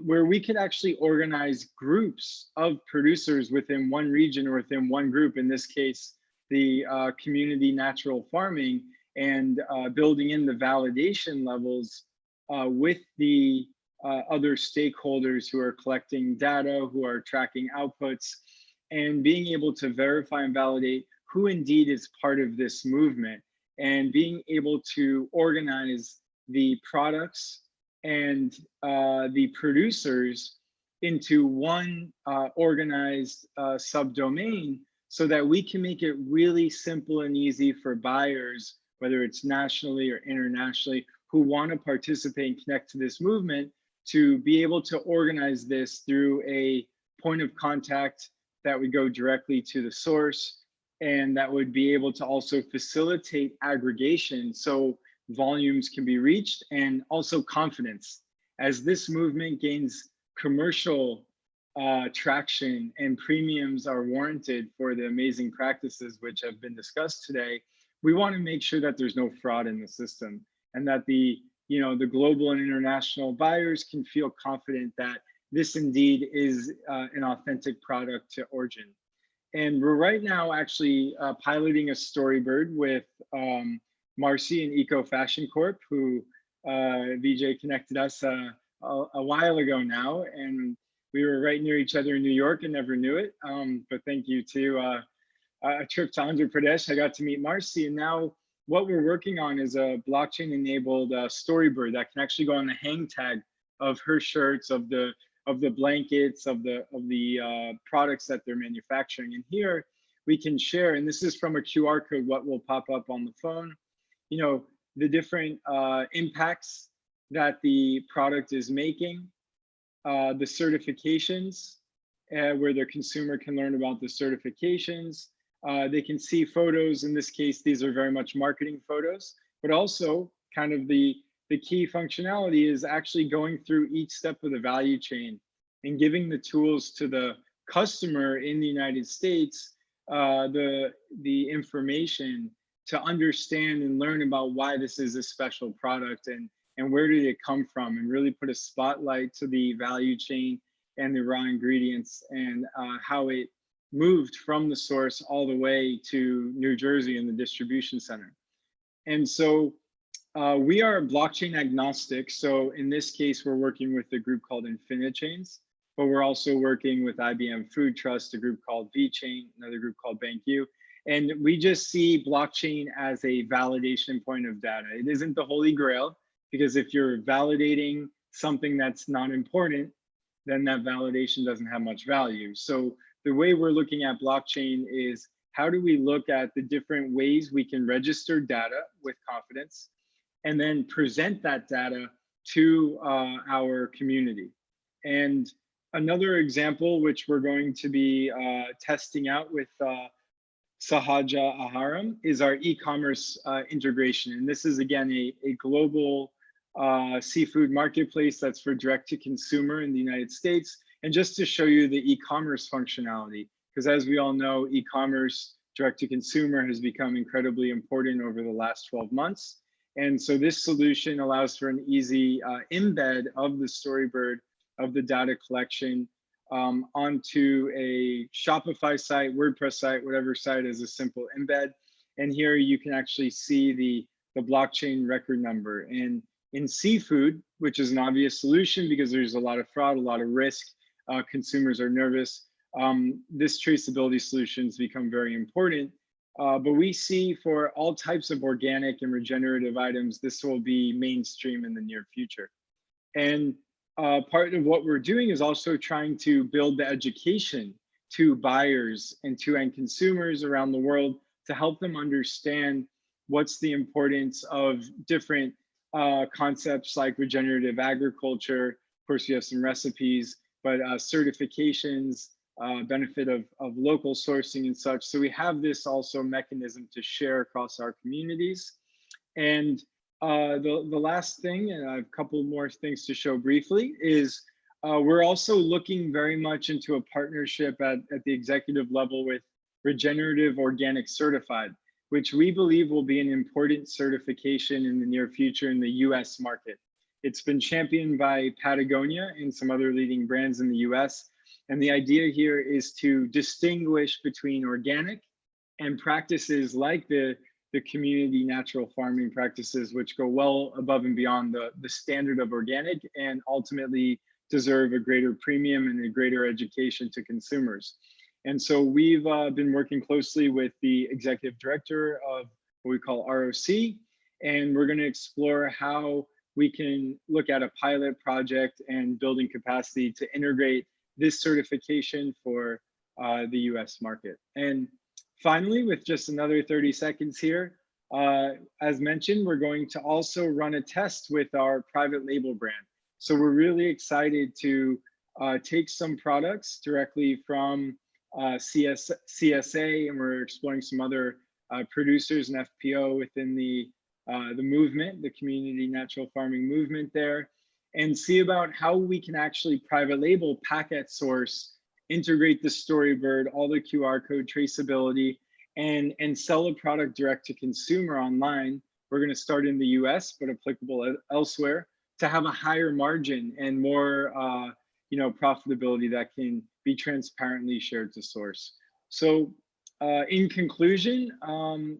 where we could actually organize groups of producers within one region or within one group, in this case, the community natural farming, and building in the validation levels with the other stakeholders who are collecting data, who are tracking outputs, and being able to verify and validate who indeed is part of this movement, and being able to organize the products and the producers into one organized subdomain, so that we can make it really simple and easy for buyers, whether it's nationally or internationally, who want to participate and connect to this movement, to be able to organize this through a point of contact that would go directly to the source, and that would be able to also facilitate aggregation so volumes can be reached, and also confidence. As this movement gains commercial traction and premiums are warranted for the amazing practices which have been discussed today, we want to make sure that there's no fraud in the system, and that the global and international buyers can feel confident that this indeed is an authentic product to origin. And we're right now actually piloting a Storybird with Marcy and Eco Fashion Corp, who Vijay connected us a while ago now, and we were right near each other in New York and never knew it. But thank you to a trip to Andhra Pradesh, I got to meet Marcy, and now what we're working on is a blockchain-enabled Storybird that can actually go on the hang tag of her shirts, of the blankets, of the products that they're manufacturing. And here we can share, and this is from a QR code, what will pop up on the phone, the different impacts that the product is making, the certifications, where the consumer can learn about the certifications. They can see photos. In this case, these are very much marketing photos, but also kind of the key functionality is actually going through each step of the value chain and giving the tools to the customer in the United States, the information to understand and learn about why this is a special product, and where did it come from, and really put a spotlight to the value chain and the raw ingredients, and how it moved from the source all the way to New Jersey in the distribution center. And so we are blockchain agnostic. So in this case, we're working with a group called InfiniChains, but we're also working with IBM Food Trust, a group called VChain, another group called BankU. And we just see blockchain as a validation point of data. It isn't the holy grail, because if you're validating something that's not important, then that validation doesn't have much value. So the way we're looking at blockchain is, how do we look at the different ways we can register data with confidence, and then present that data to our community. And another example, which we're going to be testing out with Sahaja Aharam, is our e-commerce integration. And this is, again, a global seafood marketplace that's for direct to consumer in the United States. And just to show you the e-commerce functionality, because as we all know, e-commerce direct to consumer has become incredibly important over the last 12 months. And so this solution allows for an easy embed of the Storybird, of the data collection onto a Shopify site, WordPress site, whatever site is a simple embed. And here you can actually see the blockchain record number. And in seafood, which is an obvious solution because there's a lot of fraud, a lot of risk, consumers are nervous, this traceability solutions become very important. But we see for all types of organic and regenerative items, this will be mainstream in the near future. And part of what we're doing is also trying to build the education to buyers and to end consumers around the world to help them understand what's the importance of different concepts like regenerative agriculture. Of course, you have some recipes, but certifications, benefit of local sourcing and such. So we have this also mechanism to share across our communities. And the last thing, and I have a couple more things to show briefly, is we're also looking very much into a partnership at the executive level with Regenerative Organic Certified, which we believe will be an important certification in the near future in the US market. It's been championed by Patagonia and some other leading brands in the US. And the idea here is to distinguish between organic and practices like the community natural farming practices, which go well above and beyond the standard of organic and ultimately deserve a greater premium and a greater education to consumers. And so we've been working closely with the executive director of what we call ROC, and we're going to explore how we can look at a pilot project and building capacity to integrate this certification for the US market. And finally, with just another 30 seconds here, as mentioned, we're going to also run a test with our private label brand. So we're really excited to take some products directly from CSA, and we're exploring some other producers and FPO within the movement, the community natural farming movement there, and see about how we can actually private label, packet source, integrate the Storybird, all the QR code traceability, and sell a product direct to consumer online. We're going to start in the US, but applicable elsewhere, to have a higher margin and more profitability that can be transparently shared to source. So in conclusion,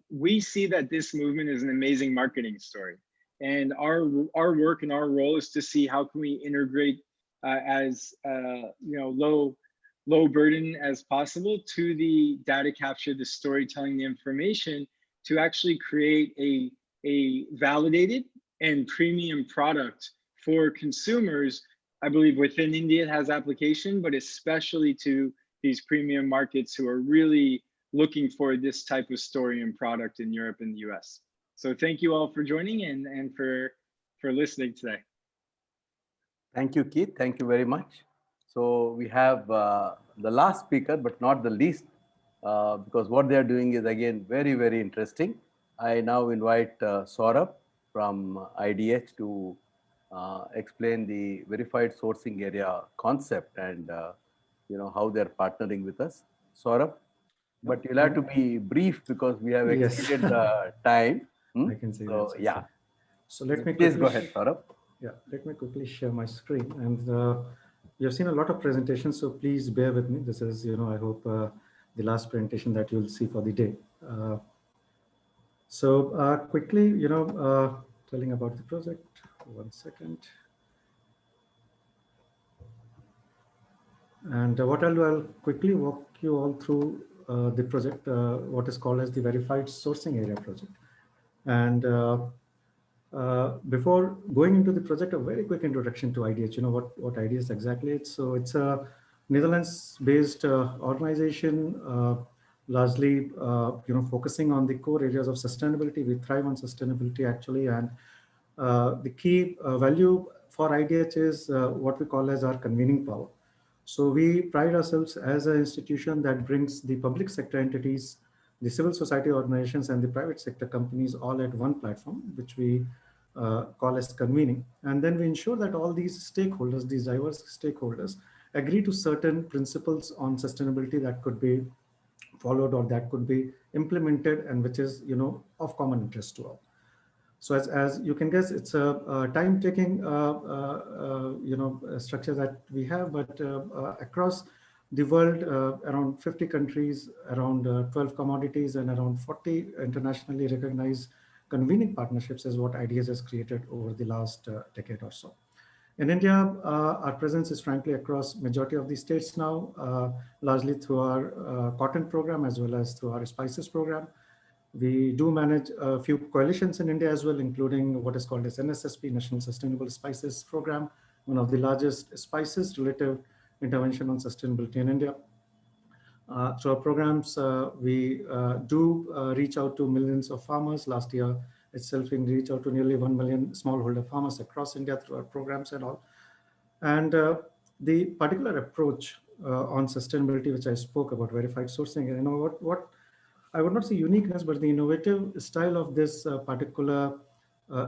we see that this movement is an amazing marketing story. And our work and our role is to see how can we integrate as low burden as possible to the data capture, the storytelling, the information to actually create a validated and premium product for consumers. I believe within India it has application, but especially to these premium markets who are really looking for this type of story and product in Europe and the US. So thank you all for joining and for listening today. Thank you, Keith. Thank you very much. So we have the last speaker, but not the least, because what they are doing is again very, very interesting. I now invite Saurabh from IDH to explain the verified sourcing area concept and how they are partnering with us. Saurabh, but you'll have to be brief because we have exceeded the time. I can say so, that. yeah. So let me please go ahead, Saurabh. Yeah, let me quickly share my screen. And you've seen a lot of presentations, so please bear with me. This is, I hope the last presentation that you'll see for the day. So quickly, telling about the project. 1 second. And what I'll do, I'll quickly walk you all through the project, what is called as the Verified Sourcing Area project. And before going into the project, a very quick introduction to IDH. What IDH exactly is. So it's a Netherlands-based organization, largely focusing on the core areas of sustainability. We thrive on sustainability actually, and the key value for IDH is what we call as our convening power. So we pride ourselves as an institution that brings the public sector entities, the civil society organizations, and the private sector companies all at one platform, which we call as convening. And then we ensure that all these stakeholders, these diverse stakeholders, agree to certain principles on sustainability that could be followed or that could be implemented, and which is of common interest to all. So as you can guess, it's a time-taking structure that we have, but across the world, around 50 countries, around 12 commodities, and around 40 internationally recognized convening partnerships is what IDS has created over the last decade or so. In India, our presence is frankly across majority of the states now, largely through our cotton program as well as through our spices program. We do manage a few coalitions in India as well, including what is called as NSSP, National Sustainable Spices Program, one of the largest spices relative intervention on sustainability in India. Through our programs, we do reach out to millions of farmers. Last year itself, we reached out to nearly 1 million smallholder farmers across India through our programs and all. And the particular approach on sustainability, which I spoke about, verified sourcing, and what I would not say uniqueness, but the innovative style of this particular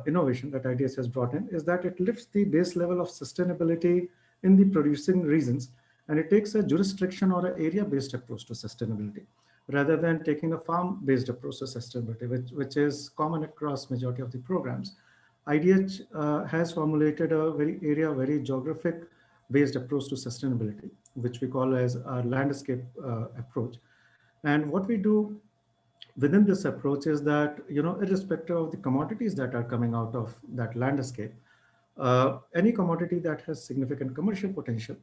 innovation that IDS has brought in is that it lifts the base level of sustainability in the producing regions, and it takes a jurisdiction or an area-based approach to sustainability, rather than taking a farm-based approach to sustainability, which is common across majority of the programs. IDH has formulated a very geographic-based approach to sustainability, which we call as our landscape approach. And what we do within this approach is that, irrespective of the commodities that are coming out of that landscape, any commodity that has significant commercial potential,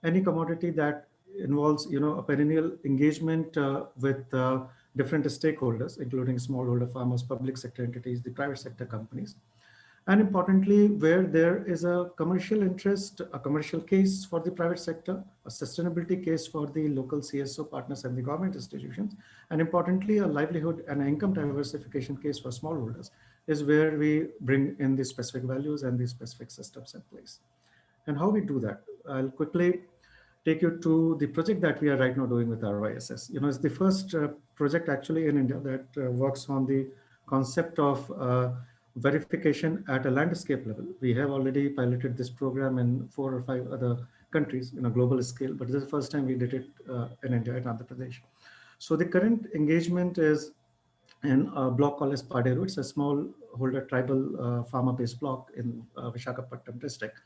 any commodity that involves, a perennial engagement with different stakeholders, including smallholder farmers, public sector entities, the private sector companies, and importantly, where there is a commercial interest, a commercial case for the private sector, a sustainability case for the local CSO partners and the government institutions, and importantly, a livelihood and income diversification case for smallholders, is where we bring in the specific values and the specific systems in place. And how we do that, I'll quickly take you to the project that we are right now doing with our Ry.S.S. It's the first project actually in India that works on the concept of verification at a landscape level. We have already piloted this program in 4 or 5 other countries in a global scale, but this is the first time we did it in India, in Andhra Pradesh. So the current engagement is in a block called as Paderu. It's a smallholder tribal farmer-based block in Visakhapatnam district.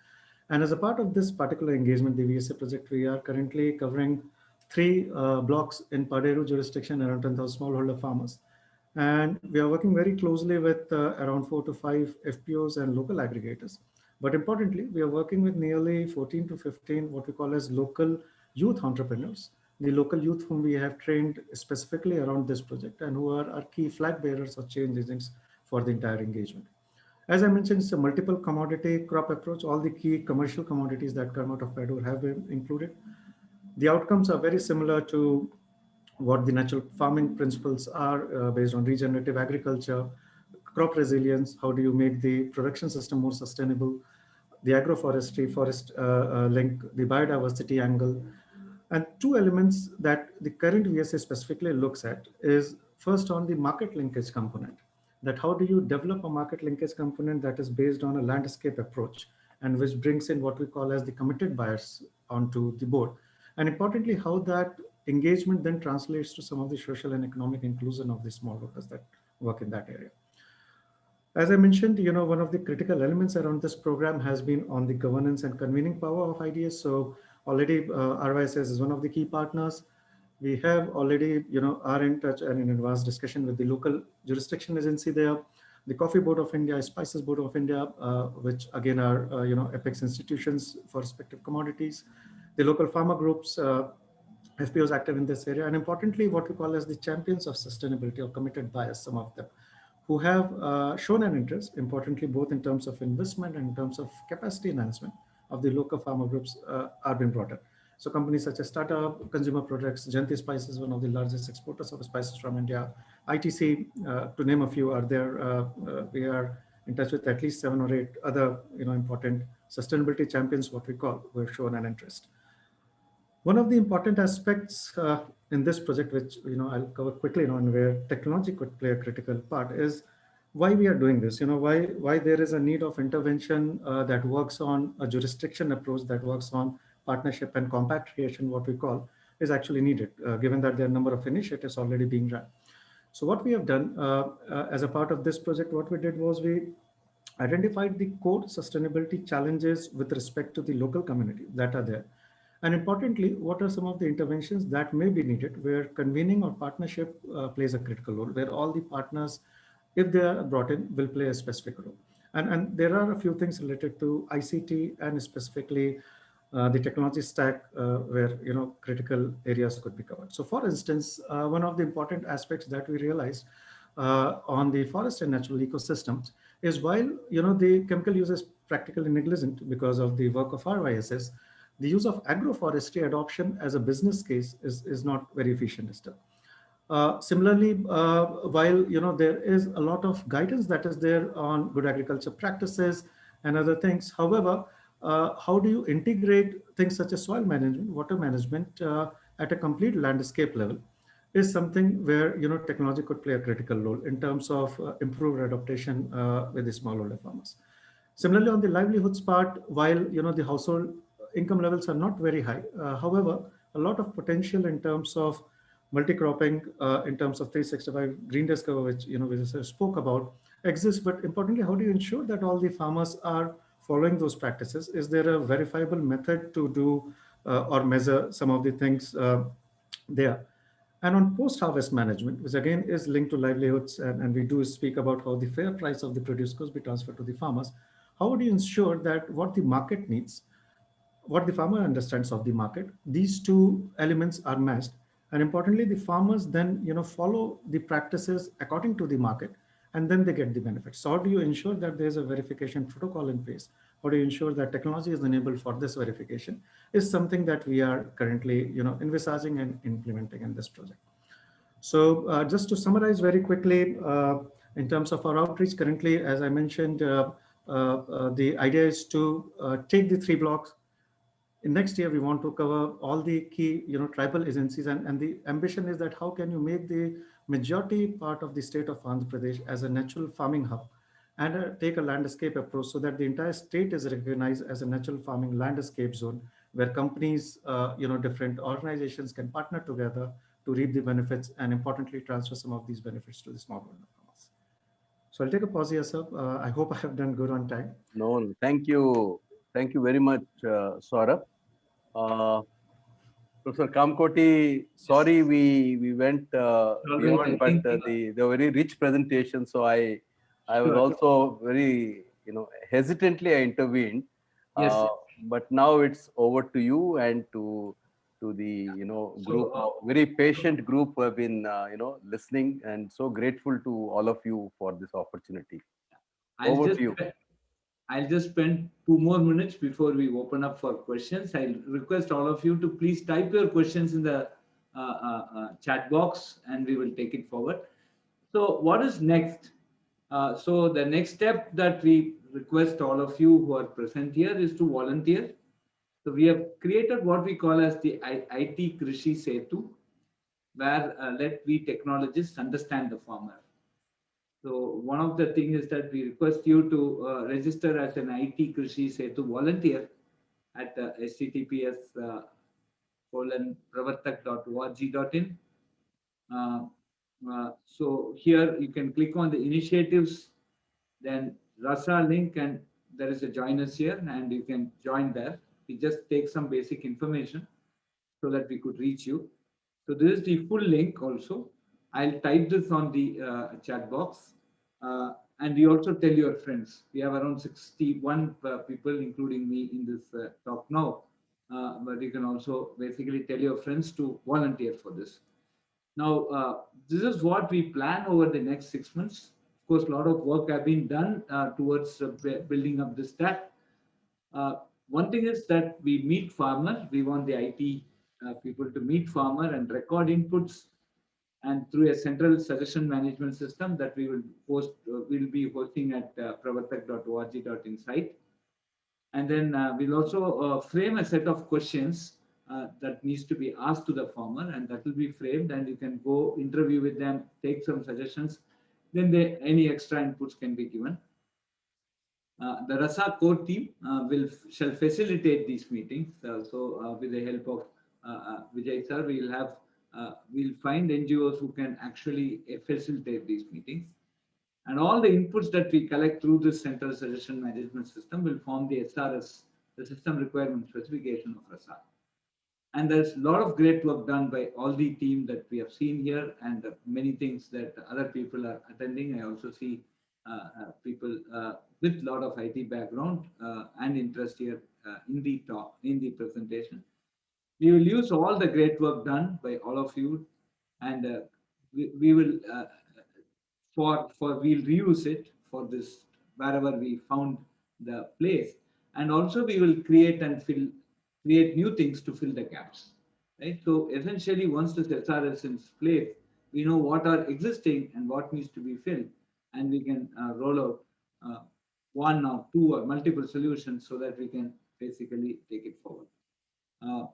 And as a part of this particular engagement, the VSA project, we are currently covering 3 blocks in Paderu jurisdiction, around 10,000 smallholder farmers. And we are working very closely with around 4 to 5 FPOs and local aggregators. But importantly, we are working with nearly 14 to 15 what we call as local youth entrepreneurs, the local youth whom we have trained specifically around this project and who are our key flag bearers or change agents for the entire engagement. As I mentioned, it's a multiple commodity crop approach. All the key commercial commodities that come out of Paderu have been included. The outcomes are very similar to what the natural farming principles are based on regenerative agriculture, crop resilience, how do you make the production system more sustainable, the agroforestry, forest link, the biodiversity angle. And 2 elements that the current VSA specifically looks at is first on the market linkage component, that how do you develop a market linkage component that is based on a landscape approach and which brings in what we call as the committed buyers onto the board. And importantly, how that engagement then translates to some of the social and economic inclusion of the smallholders that work in that area. As I mentioned, one of the critical elements around this program has been on the governance and convening power of IDS. So already Ry.S.S is one of the key partners. We have already, are in touch and in advanced discussion with the local jurisdiction agency there, the Coffee Board of India, Spices Board of India, which again are, apex institutions for respective commodities, the local farmer groups, FPOs active in this area, and importantly, what we call as the champions of sustainability or committed buyers, some of them, who have shown an interest, importantly, both in terms of investment and in terms of capacity enhancement of the local farmer groups are being brought up. So companies such as Tata Consumer Products, Janti Spices, one of the largest exporters of spices from India, ITC, to name a few, are there. We are in touch with at least 7 or 8 other, important sustainability champions, what we call, who have shown an interest. One of the important aspects in this project, which I'll cover quickly, and where technology could play a critical part, is why we are doing this. Why there is a need of intervention that works on a jurisdiction approach, that works on partnership and compact creation, what we call, is actually needed, given that there are a number of initiatives already being run. So what we have done as a part of this project, what we did was we identified the core sustainability challenges with respect to the local community that are there. And importantly, what are some of the interventions that may be needed where convening or partnership plays a critical role, where all the partners, if they are brought in, will play a specific role. And there are a few things related to ICT and specifically the technology stack where critical areas could be covered. So for instance, one of the important aspects that we realized on the forest and natural ecosystems is while the chemical use is practically negligent because of the work of Ry.S.S, the use of agroforestry adoption as a business case is not very efficient still. Similarly, while there is a lot of guidance that is there on good agriculture practices and other things, however, how do you integrate things such as soil management, water management at a complete landscape level is something where technology could play a critical role in terms of improved adaptation with the smallholder farmers. Similarly, on the livelihoods part, while the household income levels are not very high, however, a lot of potential in terms of multi-cropping, in terms of 365 green desk cover, which Vijay spoke about, exists. But importantly, how do you ensure that all the farmers are following those practices? Is there a verifiable method to do or measure some of the things there? And on post-harvest management, which again is linked to livelihoods, and we do speak about how the fair price of the produce could be transferred to the farmers. How would you ensure that what the market needs, what the farmer understands of the market, these two elements are matched? And importantly, the farmers then follow the practices according to the market, and then they get the benefits. So how do you ensure that there's a verification protocol in place? How do you ensure that technology is enabled for this verification is something that we are currently envisaging and implementing in this project. So just to summarize very quickly, in terms of our outreach currently, as I mentioned, the idea is to take the 3 blocks. In next year, we want to cover all the key, tribal agencies, and the ambition is that how can you make the majority part of the state of Andhra Pradesh as a natural farming hub and take a landscape approach so that the entire state is recognized as a natural farming landscape zone where companies, different organizations can partner together to reap the benefits and importantly transfer some of these benefits to the smallholder farmers. So I'll take a pause here, sir. I hope I have done good on time. No, thank you. Thank you very much, Saurabh. Professor Kamkoti, sorry we went beyond, but the very rich presentation. So I was also very hesitantly I intervened. Yes. But now it's over to you and to the group, very patient group who have been listening, and so grateful to all of you for this opportunity. Over to you. I'll just spend 2 more minutes before we open up for questions. I'll request all of you to please type your questions in the chat box and we will take it forward. So what is next? So the next step that we request all of you who are present here is to volunteer. So we have created what we call as the IT Krishi Setu, where let we technologists understand the farmer. So one of the things is that we request you to register as an IT Krishi Setu volunteer at https://pravartak.org.in. So here you can click on the initiatives, then RASA link, and there is a join us here, and you can join there. We just take some basic information so that we could reach you. So this is the full link also. I'll type this on the chat box. And you also tell your friends. We have around 61 people, including me, in this talk now. But you can also basically tell your friends to volunteer for this. Now, this is what we plan over the next 6 months. Of course, a lot of work have been done towards building up this stack. One thing is that we meet farmer. We want the IT people to meet farmer and record inputs, and through a central suggestion management system that we will host, we'll be hosting at pravartak.org.in site. And then we'll also frame a set of questions that needs to be asked to the farmer, and that will be framed, and you can go interview with them, take some suggestions. Then any extra inputs can be given. The RASA core team shall facilitate these meetings. So with the help of Vijay sir, we will have we'll find NGOs who can actually facilitate these meetings. And all the inputs that we collect through this central suggestion management system will form the SRS, the system requirement specification of RASA. And there's a lot of great work done by all the team that we have seen here, and many things that other people are attending. I also see people with a lot of IT background and interest here in the talk, in the presentation. We will use all the great work done by all of you, and we will we'll reuse it for this wherever we found the place, and also we will create new things to fill the gaps, right? So essentially, once this SRS is in place, we know what are existing and what needs to be filled, and we can roll out one or two or multiple solutions so that we can basically take it forward.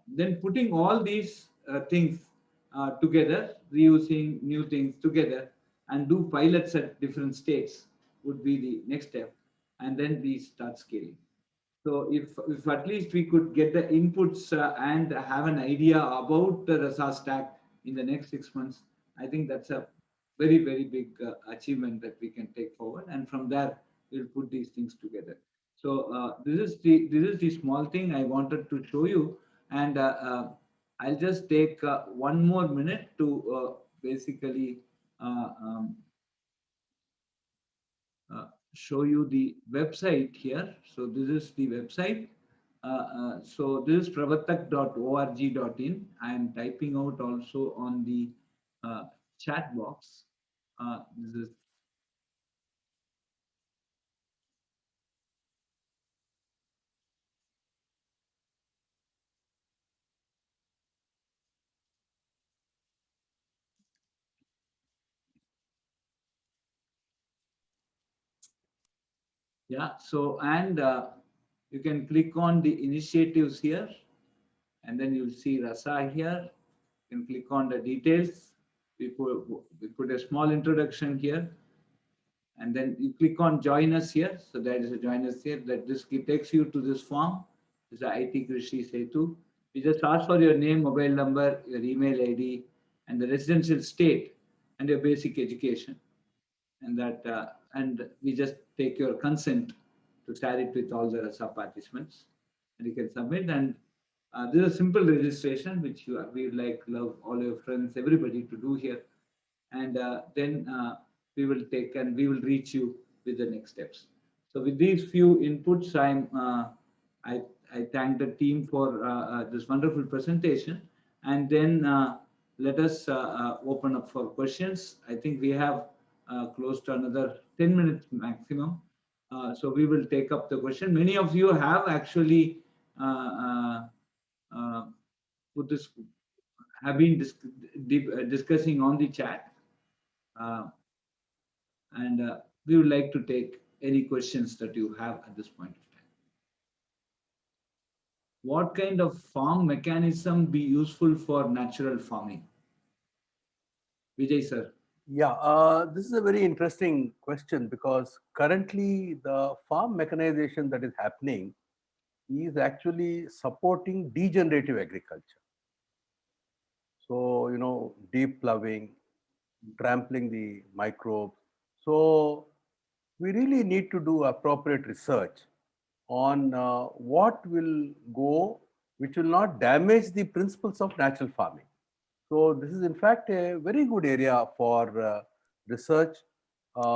Then putting all these things together, reusing new things together, and do pilots at different states would be the next step, and then we start scaling. So if at least we could get the inputs and have an idea about the RASA stack in the next 6 months, I think that's a very, very big achievement that we can take forward. And from there, we'll put these things together. So this is the small thing I wanted to show you. And I'll just take 1 more minute to basically show you the website here. So this is the website. So this is pravartak.org.in. I am typing out also on the chat box. This is yeah. So and you can click on the initiatives here, and then you'll see RASA here. You can click on the details. We put a small introduction here, and then you click on join us here. So that is a join us here. That this takes you to this form. This is a IT Krishi Setu. You just ask for your name, mobile number, your email ID, and the residential state, and your basic education. And that and we just take your consent to share it with all the RASA participants, and you can submit. And this is a simple registration which we love all your friends, everybody to do here, and then we will take and we will reach you with the next steps. So with these few inputs, I thank the team for this wonderful presentation, and then let us open up for questions. I think we have close to another 10 minutes maximum. So we will take up the question. Many of you have actually put this, have been discussing on the chat. And we would like to take any questions that you have at this point of time. What kind of farm mechanism be useful for natural farming? Vijay sir. Yeah, this is a very interesting question, because currently the farm mechanization that is happening is actually supporting degenerative agriculture. So, deep ploughing, trampling the microbes. So we really need to do appropriate research on what will go, which will not damage the principles of natural farming. So this is in fact a very good area for research.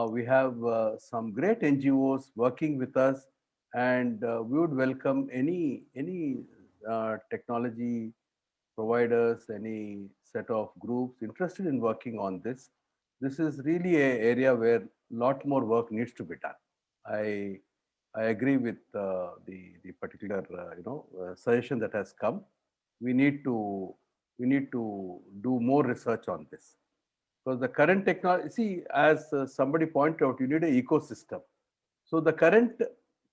We have some great NGOs working with us, and we would welcome any technology providers, any set of groups interested in working on this. This is really an area where a lot more work needs to be done. I agree with the particular suggestion that has come. We need to do more research on this, because the current technology, see, as somebody pointed out, you need an ecosystem. So the current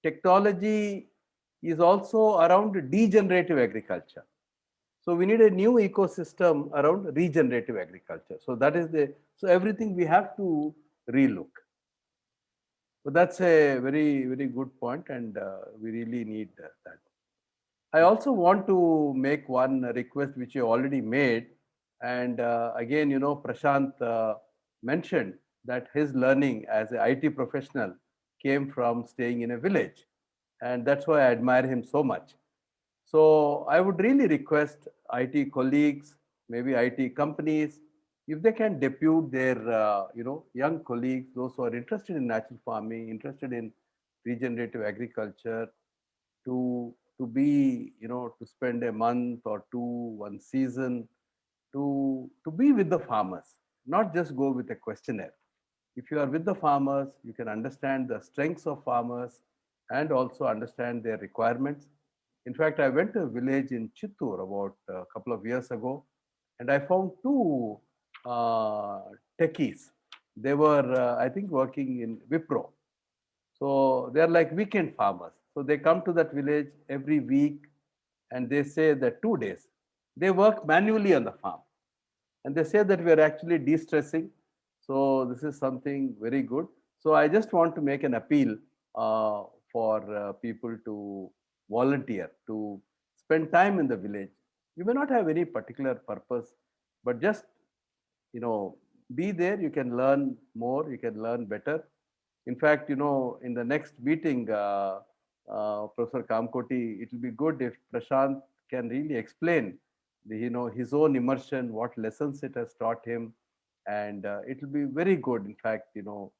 technology is also around degenerative agriculture. So we need a new ecosystem around regenerative agriculture. So that is so everything we have to relook. So that's a very, very good point, and we really need that. I also want to make one request which you already made. And again, Prashant mentioned that his learning as an IT professional came from staying in a village. And that's why I admire him so much. So I would really request IT colleagues, maybe IT companies, if they can depute their, young colleagues, those who are interested in natural farming, interested in regenerative agriculture, to be, to spend a month or two, one season, to be with the farmers, not just go with a questionnaire. If you are with the farmers, you can understand the strengths of farmers and also understand their requirements. In fact, I went to a village in Chittoor about a couple of years ago, and I found two uh, techies. They were, I think, working in Wipro. So they're like weekend farmers. So they come to that village every week, and they say that 2 days they work manually on the farm, and they say that we are actually de-stressing. So this is something very good. So I just want to make an appeal for people to volunteer, to spend time in the village. You may not have any particular purpose, but just, be there. You can learn more, you can learn better. In fact, in the next meeting, Professor Kamkoti, it will be good if Prashant can really explain his own immersion, what lessons it has taught him, and it will be very good. In fact, to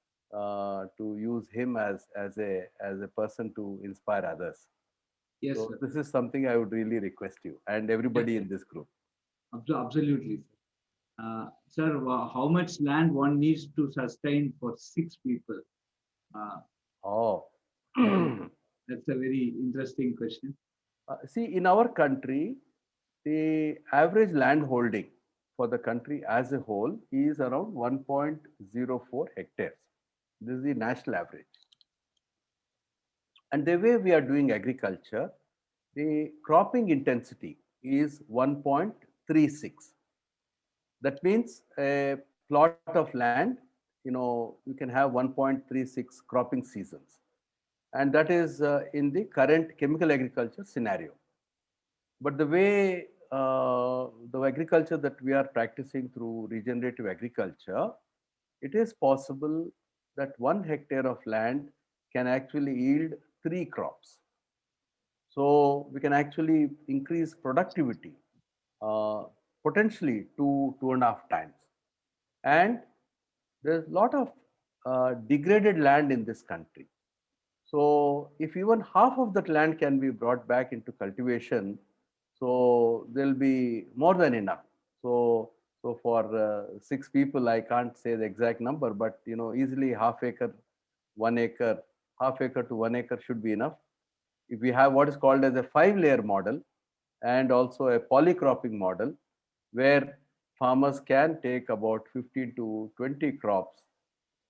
use him as a person to inspire others. Yes, So sir. this is something I would really request you and everybody Yes, in this group. absolutely. Sir, how much land one needs to sustain for 6 people? Uh, Oh. that's a very interesting question. See, in our country, the average land holding for the country as a whole is around 1.04 hectares. This is the national average. And the way we are doing agriculture, the cropping intensity is 1.36. That means a plot of land, you can have 1.36 cropping seasons. And that is in the current chemical agriculture scenario. But the agriculture that we are practicing through regenerative agriculture, it is possible that 1 hectare of land can actually yield 3 crops. So we can actually increase productivity uh, potentially 2.5 times. And there's a lot of degraded land in this country. So if even half of that land can be brought back into cultivation, so there'll be more than enough. So for 6 people, I can't say the exact number, but easily half acre, 1 acre, half acre to 1 acre should be enough. If we have what is called as a 5-layer model and also a polycropping model, where farmers can take about 15 to 20 crops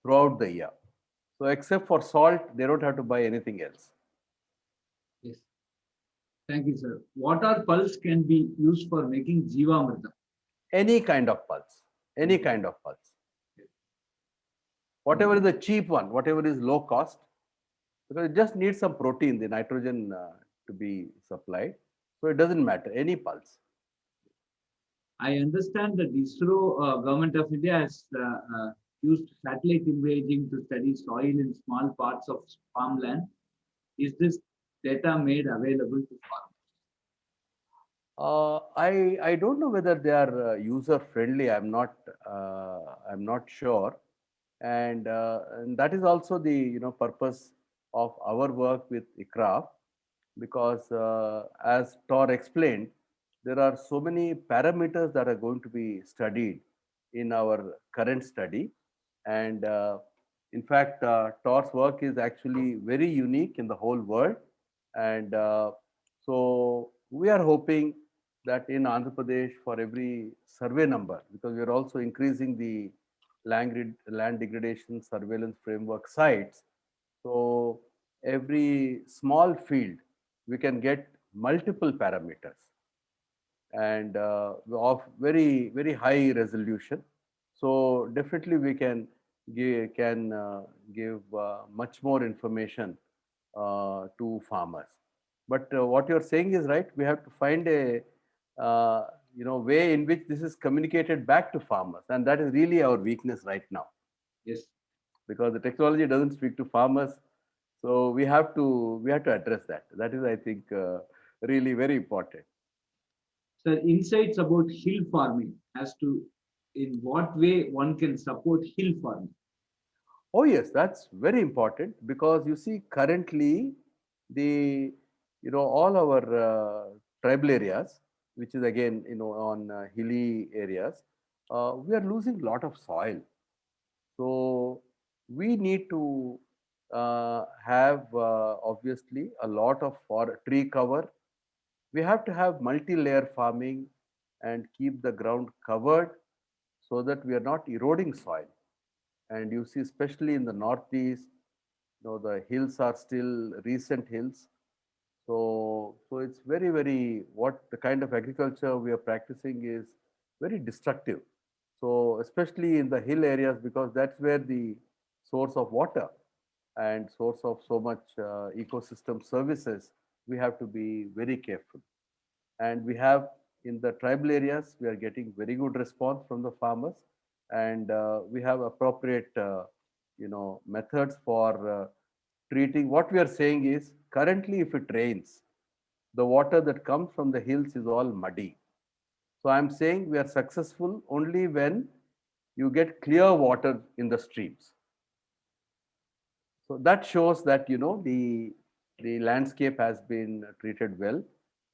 throughout the year. So except for salt, they don't have to buy anything else. Yes. Thank you, sir. What are pulse can be used for making Jivamrita? Any kind of pulse, any kind of pulse. Whatever is the cheap one, whatever is low cost, because it just needs some protein, the nitrogen to be supplied. So it doesn't matter, any pulse. I understand that ISRO, Government of India, has used satellite imaging to study soil in small parts of farmland. Is this data made available to farmers? I don't know whether they are user friendly. I'm not sure, and that is also the purpose of our work with ICRAF, because as Tor explained, there are so many parameters that are going to be studied in our current study, and in fact, Tor's work is actually very unique in the whole world, and so we are hoping that in Andhra Pradesh, for every survey number, because we are also increasing the land degradation surveillance framework sites. So every small field, we can get multiple parameters and of very high resolution. So definitely we can give much more information to farmers. But what you're saying is right. We have to find a way in which this is communicated back to farmers, and that is really our weakness right now, Yes. because the technology doesn't speak to farmers. So we have to address that. That is, I think, really very important. So insights about hill farming as to in what way one can support hill farming. Oh yes, that's very important, because you see currently the all our tribal areas, which is again on hilly areas, we are losing a lot of soil. So we need to have obviously a lot of for tree cover. We have to have multi-layer farming and keep the ground covered so that we are not eroding soil. And you see, especially in the northeast, the hills are still recent hills. So it's very, very, what the kind of agriculture we are practicing is very destructive. So especially in the hill areas, because that's where the source of water and source of so much ecosystem services, we have to be very careful. And we have in the tribal areas, we are getting very good response from the farmers, and we have appropriate methods for treating. What we are saying is, currently if it rains, the water that comes from the hills is all muddy. So I'm saying we are successful only when you get clear water in the streams. So that shows that the landscape has been treated well.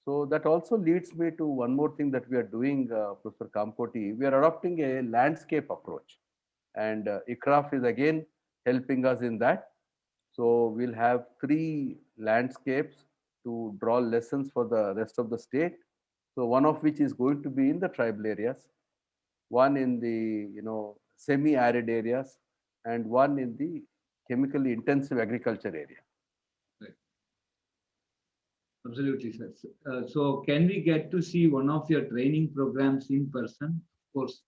So that also leads me to one more thing that we are doing, Professor Kampoti. We are adopting a landscape approach, and ICRAF is again helping us in that. So we'll have 3 landscapes to draw lessons for the rest of the state. So one of which is going to be in the tribal areas, one in the semi-arid areas, and one in the chemically intensive agriculture area. Right. Absolutely, sir. So can we get to see one of your training programs in person? Of course.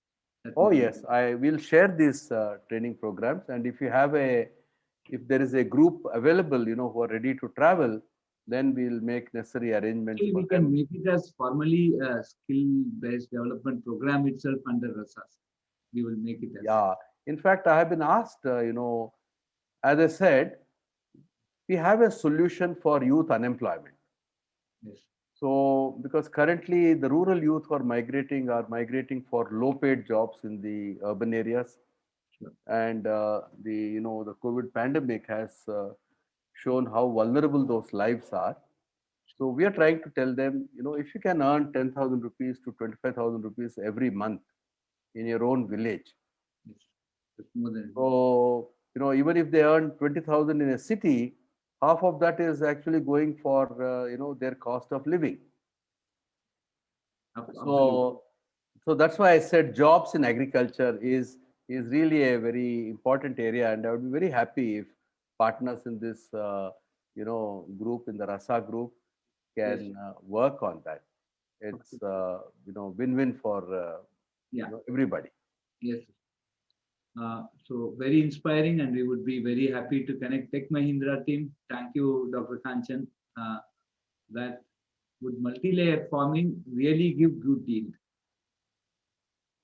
Oh yes, I will share these training programs, and if there is a group available, who are ready to travel, then we'll make necessary arrangements Actually, for we can them. make it as formally a skill-based development program itself under RASAs. We will make it as. Yeah, in fact, I have been asked, as I said, we have a solution for youth unemployment. Yes. So, because currently the rural youth who are migrating for low-paid jobs in the urban areas, Sure. and the COVID pandemic has shown how vulnerable those lives are. So we are trying to tell them, if you can earn 10,000 rupees to 25,000 rupees every month in your own village. Yes. It's more than. So, even if they earn 20,000 in a city, half of that is actually going for, their cost of living. So that's why I said jobs in agriculture is really a very important area, and I would be very happy if partners in this, group, in the RASA group, can work on that. It's win-win for everybody. Yes. So very inspiring, and we would be very happy to connect Tech Mahindra team. Thank you, Dr. Kanchan. That would multi-layer farming really give good yield?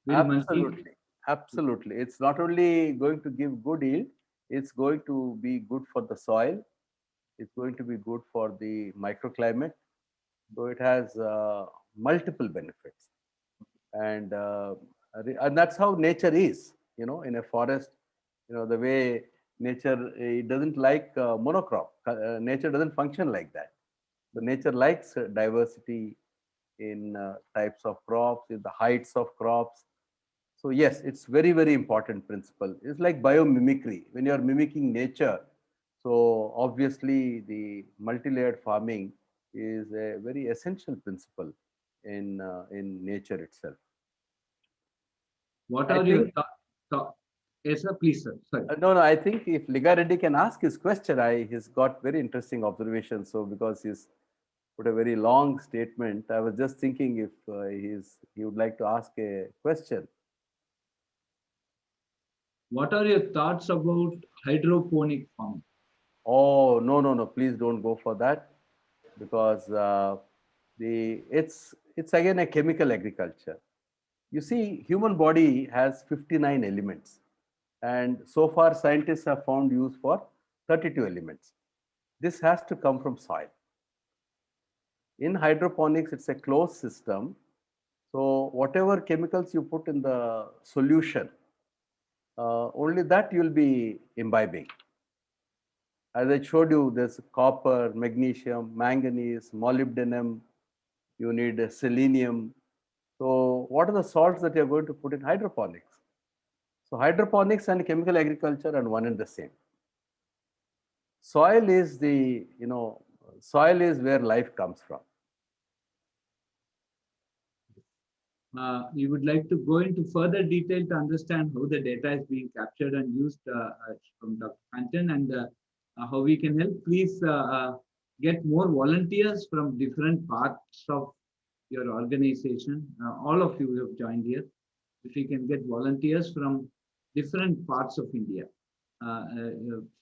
Absolutely. Absolutely. It's not only going to give good yield, it's going to be good for the soil. It's going to be good for the microclimate. So it has multiple benefits. And that's how nature is, in a forest, the way nature, it doesn't like monocrop. Nature doesn't function like that. So nature likes diversity in types of crops, in the heights of crops. So yes, it's very, very important principle. It's like biomimicry. When you are mimicking nature, so obviously the multi-layered farming is a very essential principle in nature itself. What are your thoughts? Yes, sir, please, sir. Sorry. No, I think if Liga Reddy can ask his question, he's got very interesting observations. So because he's put a very long statement, I was just thinking if he would like to ask a question. What are your thoughts about hydroponic farming? Oh, no, please don't go for that, because it's again a chemical agriculture. You see, human body has 59 elements, and so far scientists have found use for 32 elements. This has to come from soil. In hydroponics, it's a closed system. So whatever chemicals you put in the solution, only that you'll be imbibing. As I showed you, there's copper, magnesium, manganese, molybdenum, you need selenium. So what are the salts that you're going to put in hydroponics? So hydroponics and chemical agriculture are one and the same. Soil is the, soil is where life comes from. You would like to go into further detail to understand how the data is being captured and used from Dr. Kanchan, and how we can help. Please get more volunteers from different parts of your organization. All of you who have joined here, if you can get volunteers from different parts of India.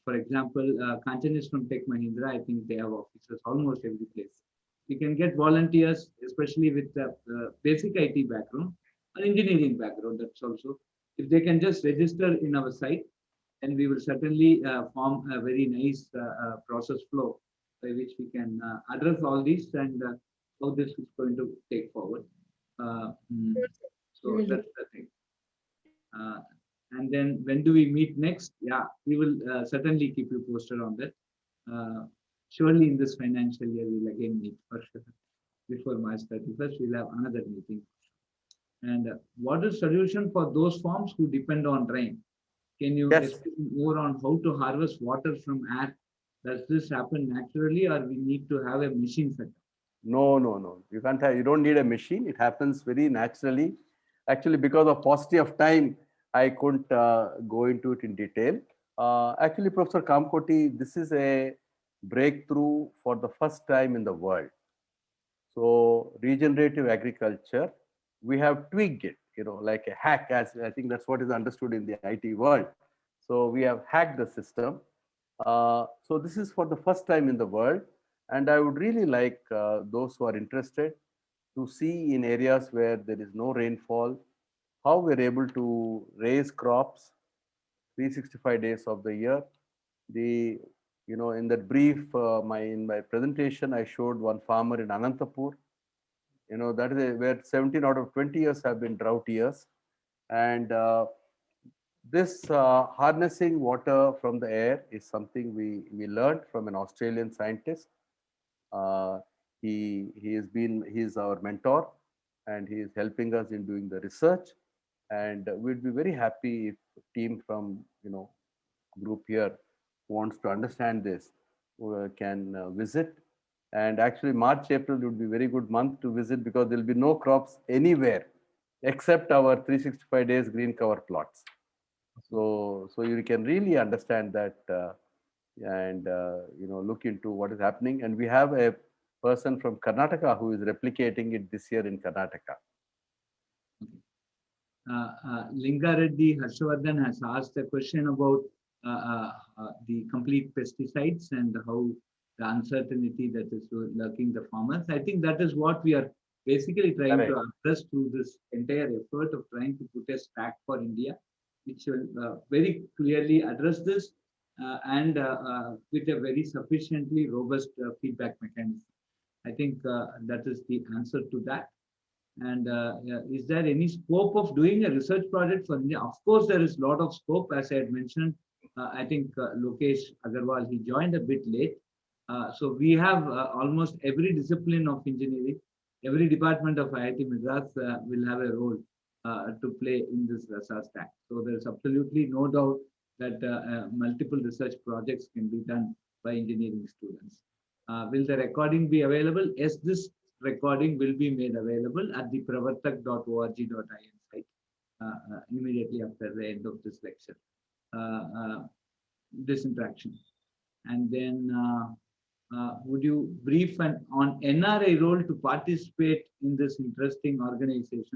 For example, Kanchan is from Tech Mahindra. I think they have offices almost every place. You can get volunteers, especially with the basic IT background or engineering background. That's also, if they can just register in our site, then we will certainly form a very nice process flow by which we can address all these and how this is going to take forward. So that's the thing. And then when do we meet next? Yeah, we will certainly keep you posted on that. Surely in this financial year, we'll again meet for sure. Before March 31st, we'll have another meeting. And what is solution for those farms who depend on rain? Can you explain more on how to harvest water from air? Does this happen naturally, or we need to have a machine setup? No. You can't have, you don't need a machine. It happens very naturally. Actually, because of paucity of time, I couldn't go into it in detail. Actually, Professor Kamkoti, this is a breakthrough for the first time in the world. So regenerative agriculture, we have tweaked it, like a hack, as I think that's what is understood in the IT world. So we have hacked the system. So this is for the first time in the world. And I would really like those who are interested to see in areas where there is no rainfall, how we're able to raise crops 365 days of the year. In that brief, in my presentation, I showed one farmer in Anantapur. That is where 17 out of 20 years have been drought years. And this harnessing water from the air is something we learned from an Australian scientist. He's our mentor, and he is helping us in doing the research. And we'd be very happy if a team from group here who wants to understand this can visit. And actually March, April would be a very good month to visit, because there'll be no crops anywhere except our 365 days green cover plots. So you can really understand that and look into what is happening. And we have a person from Karnataka who is replicating it this year in Karnataka. Linga Reddy Harshavardhan has asked a question about the complete pesticides and how the uncertainty that is lurking the farmers. I think that is what we are basically trying to address through this entire effort of trying to put a stack for India, which will very clearly address this and with a very sufficiently robust feedback mechanism. I think that is the answer to that. And is there any scope of doing a research project for India? Of course, there is a lot of scope, as I had mentioned. I think Lokesh Agarwal, he joined a bit late. So we have almost every discipline of engineering, every department of IIT Madras will have a role to play in this RASA stack. So there's absolutely no doubt that multiple research projects can be done by engineering students. Will the recording be available? Yes, this recording will be made available at the pravartak.org.in site immediately after the end of this lecture, this interaction. And then would you brief on NRI role to participate in this interesting organization /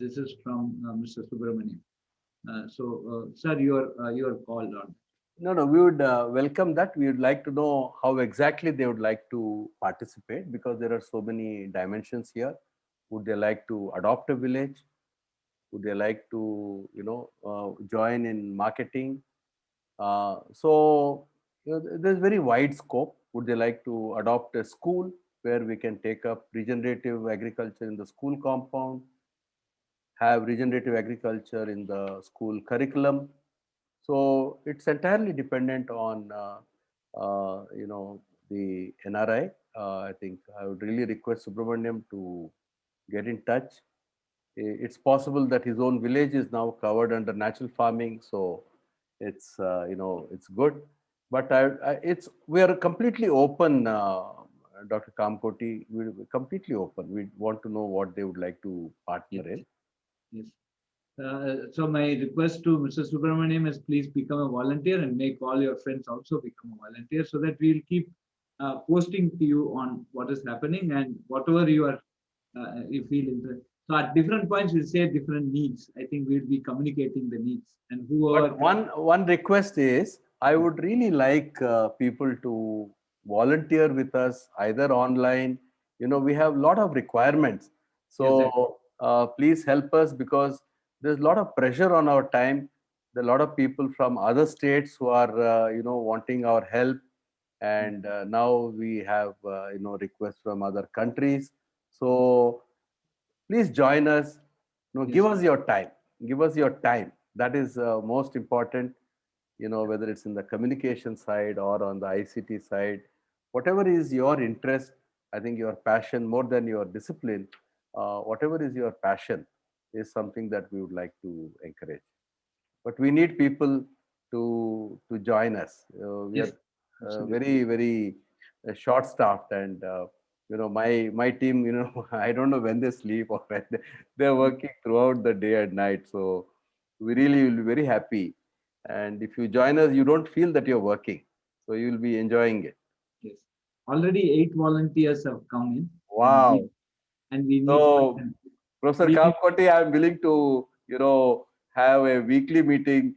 this is from Mr. Subramanian. So, sir, you are called on. No, we would welcome that. We would like to know how exactly they would like to participate, because there are so many dimensions here. Would they like to adopt a village? Would they like to, join in marketing? There's very wide scope. Would they like to adopt a school where we can take up regenerative agriculture in the school compound, have regenerative agriculture in the school curriculum? So it's entirely dependent on, the NRI. I think I would really request Subramaniam to get in touch. It's possible that his own village is now covered under natural farming, so it's good. But it's we are completely open, Dr. Kamkoti. We're completely open. We want to know what they would like to partner in. Yes. So my request to Mr. Subramaniam is, please become a volunteer and make all your friends also become a volunteer, so that we'll keep posting to you on what is happening, and whatever you feel interested. So at different points we'll say different needs. I think we'll be communicating the needs, and whoever. But one request is, I would really like people to volunteer with us either online. We have a lot of requirements, so please help us, because there's a lot of pressure on our time. There are a lot of people from other states who are wanting our help, and now we have requests from other countries. So please join us. Give us your time. Give us your time. That is most important. Whether it's in the communication side or on the ICT side, whatever is your interest, I think your passion more than your discipline, whatever is your passion is something that we would like to encourage. But we need people to join us. We Yes, are absolutely. very short staffed, and my team, I don't know when they sleep or when they're working throughout the day and night. So we really will be very happy, and if you join us, you don't feel that you're working, so you will be enjoying it. Yes. Already 8 volunteers have come in, Wow. and we need So, Professor we need Kamkoti, I'm willing to, have a weekly meeting,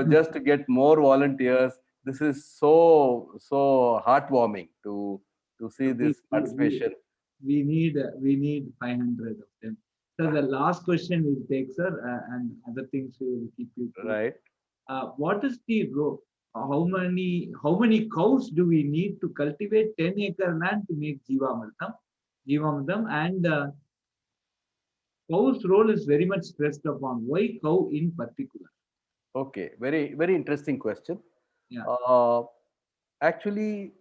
just to get more volunteers. This is so heartwarming to see we, this we, participation. we need 500 of them. So the last question we'll take, sir, and other things we will keep you posted. Right. What is the role? How many cows do we need to cultivate 10-acre land to make Jivamritam, and cow's role is very much stressed upon. Why cow in particular? Okay. Very interesting question. Yeah. Actually,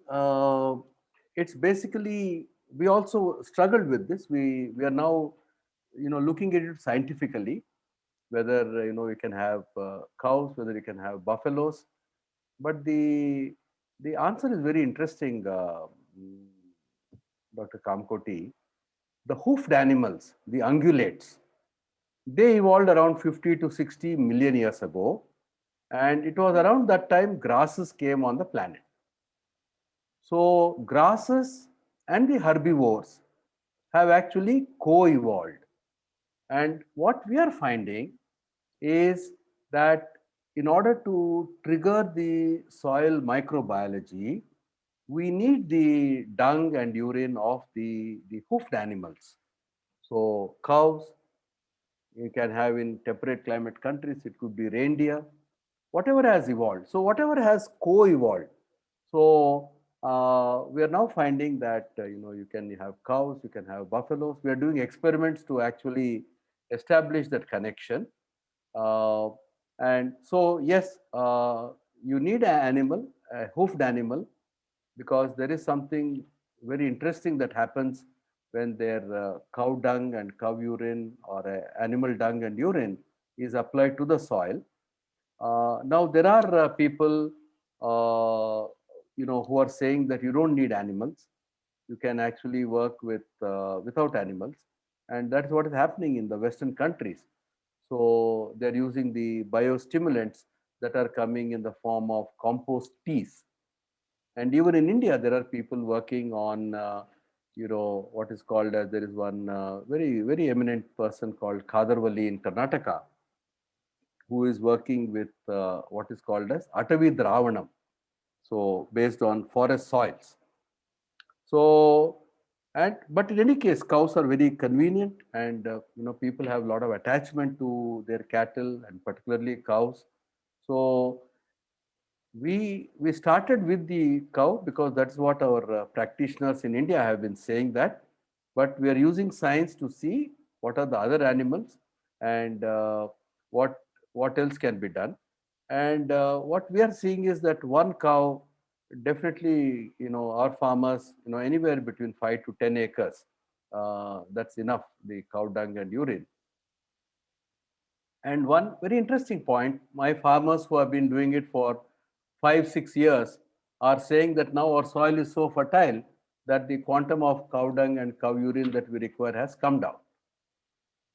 it's basically, we also struggled with this. We are now, looking at it scientifically, whether you can have cows, whether you can have buffaloes. But the answer is very interesting, Dr. Kamkoti. The hoofed animals, the ungulates, they evolved around 50 to 60 million years ago, and it was around that time grasses came on the planet. So grasses and the herbivores have actually co-evolved. And what we are finding is that in order to trigger the soil microbiology, we need the dung and urine of the hoofed animals. So cows, you can have in temperate climate countries, it could be reindeer, whatever has evolved. So whatever has co-evolved. So we are now finding that, you can have cows, you can have buffaloes. We are doing experiments to actually establish that connection. Uh, and so, yes, you need an animal, a hoofed animal, because there is something very interesting that happens when their cow dung and cow urine, or animal dung and urine is applied to the soil. Now there are people, who are saying that you don't need animals. You can actually work without animals, and that's what is happening in the Western countries. So they're using the biostimulants that are coming in the form of compost teas. And even in India, there are people working on, what is called as, there is one very eminent person called Kadarwali in Karnataka. who is working with what is called as Atavi Dravanam, so based on forest soils. So, but in any case, cows are very convenient, and people have a lot of attachment to their cattle and particularly cows. So we started with the cow because that's what our practitioners in India have been saying that, but we are using science to see what are the other animals and what what else can be done. And what we are seeing is that one cow definitely, our farmers, anywhere between 5 to 10 acres, that's enough, the cow dung and urine. And one very interesting point, my farmers who have been doing it for 5, 6 years are saying that now our soil is so fertile that the quantum of cow dung and cow urine that we require has come down.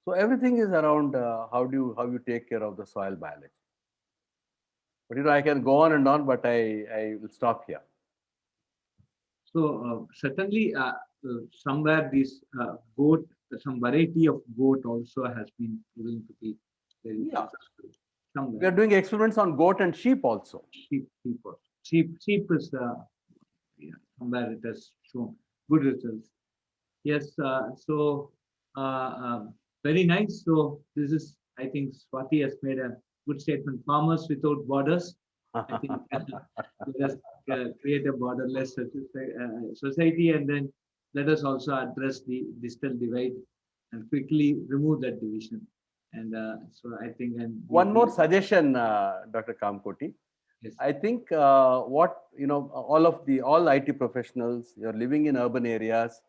So everything is around how you take care of the soil biology. But I can go on and on, but I will stop here. So certainly somewhere this goat, some variety of goat also has been proven to be very successful. We are doing experiments on goat and sheep also. Sheep is somewhere it has shown good results. Yes, so very nice. So this is, I think Swati has made a good statement. Farmers without borders. I think let us create a borderless society, and then let us also address the digital divide and quickly remove that division. And so I think. And one more suggestion, Dr. Kamkoti. Yes. I think all IT professionals, you're living in urban areas.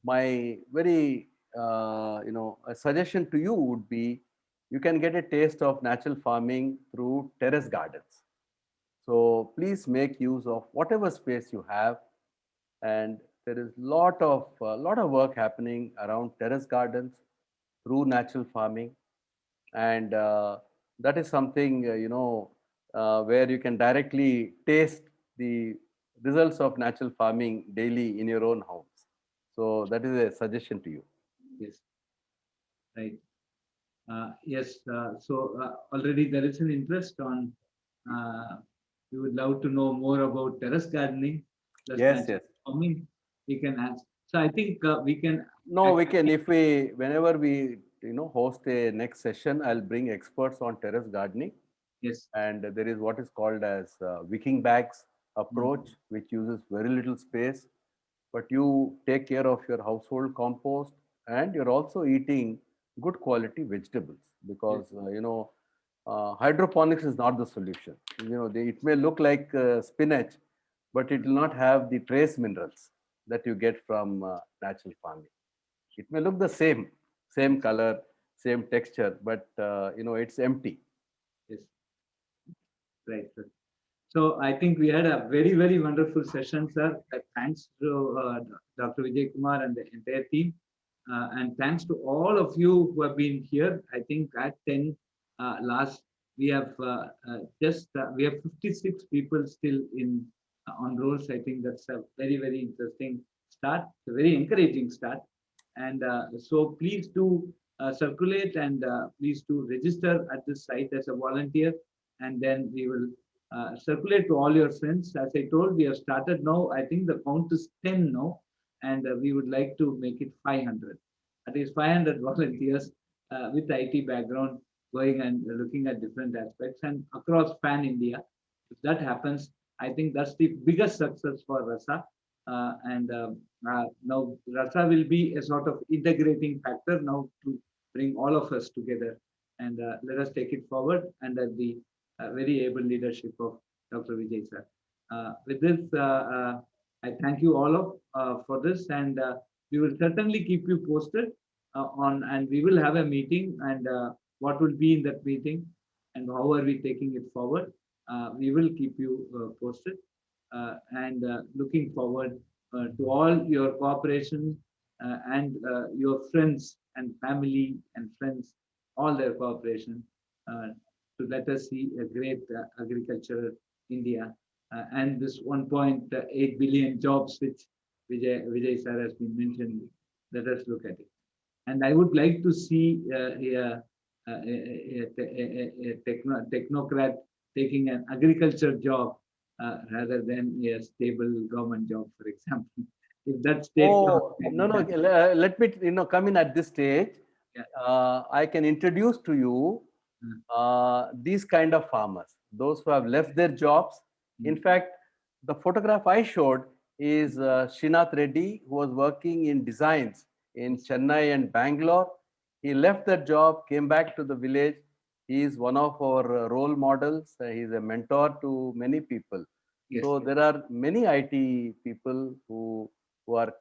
My very a suggestion to you would be, you can get a taste of natural farming through terrace gardens. So please make use of whatever space you have, and there is lot of work happening around terrace gardens through natural farming, and that is something where you can directly taste the results of natural farming daily in your own homes. So that is a suggestion to you. Yes, right. Yes, so already there is an interest on. We would love to know more about terrace gardening. Yes. Farming. We can ask. So I think we can. No, we can. Whenever we host a next session, I'll bring experts on terrace gardening. Yes. And there is what is called as wicking bags approach, which uses very little space, but you take care of your household compost, and you're also eating good quality vegetables, because hydroponics is not the solution. It may look like spinach, but it will not have the trace minerals that you get from natural farming. It may look the same color, same texture, but it's empty. Yes. Right. So I think we had a very, very wonderful session, sir. Thanks to Dr. Vijay Kumar and the entire team. And thanks to all of you who have been here. I think at 10 last, we have we have 56 people still on rolls. I think that's a very, very interesting start, a very encouraging start. And so please do circulate, and please do register at this site as a volunteer, and then we will circulate to all your friends. As I told, we have started now. I think the count is 10 now, and we would like to make it 500. At least 500 volunteers with IT background going and looking at different aspects and across pan India. If that happens, I think that's the biggest success for RASA. Now RASA will be a sort of integrating factor now to bring all of us together, and let us take it forward under the very able leadership of Dr. Vijay sir. With this, I thank you all for this, and we will certainly keep you posted and we will have a meeting, and what will be in that meeting and how are we taking it forward. We will keep you posted, and looking forward to all your cooperation and your friends and family and friends, all their cooperation to let us see a great agricultural India and this 1.8 billion jobs which Vijay sir has been mentioning. Let us look at it. And I would like to see technocrat taking an agriculture job rather than a stable government job, for example. If that's Oh, no, no. Let me, come in at this stage. Yeah. I can introduce to you these kind of farmers, those who have left their jobs. In fact, the photograph I showed is Srinath Reddy, who was working in designs in Chennai and Bangalore. He left that job, came back to the village. He is one of our role models. He is a mentor to many people. Yes, So yes. there are many IT people who are,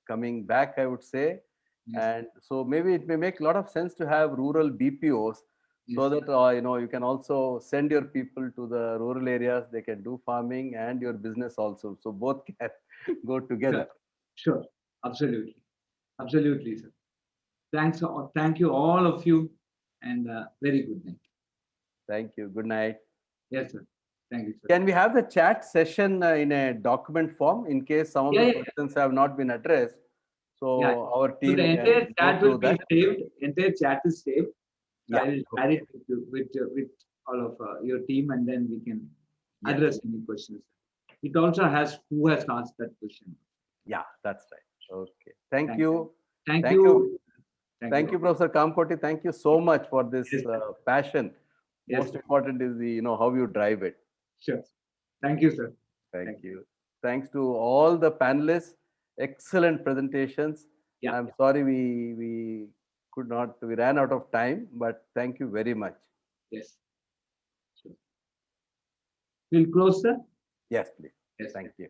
coming back, I would say. Yes. And so maybe it may make a lot of sense to have rural BPOs, so Yes. that you can also send your people to the rural areas. They can do farming and your business also, so both can go together. Sure. Absolutely. Absolutely, sir. Thank you all of you, and very good night. Thank you. Good night. Yes, sir. Thank you, sir. Can we have the chat session in a document form in case some of the questions have not been addressed? So our So team the can entire go chat through will be that. saved. Entire chat is saved. So I Yeah, will share it with all of your team, and then we can Yes. address any questions. It also has who has asked that question. Yeah, that's right. Okay. Thank Thank you. Thank Thank you. you. Thank you, Professor Kamkoti. Thank you so much for this Yes. passion. Yes. Most important is the how you drive it. Sure. Thank you, sir. Thank you. Thanks to all the panelists. Excellent presentations. Yeah. I'm sorry we ran out of time, but thank you very much. Yes. Sure. We'll close, sir. Yes, please. Yes. Thank you.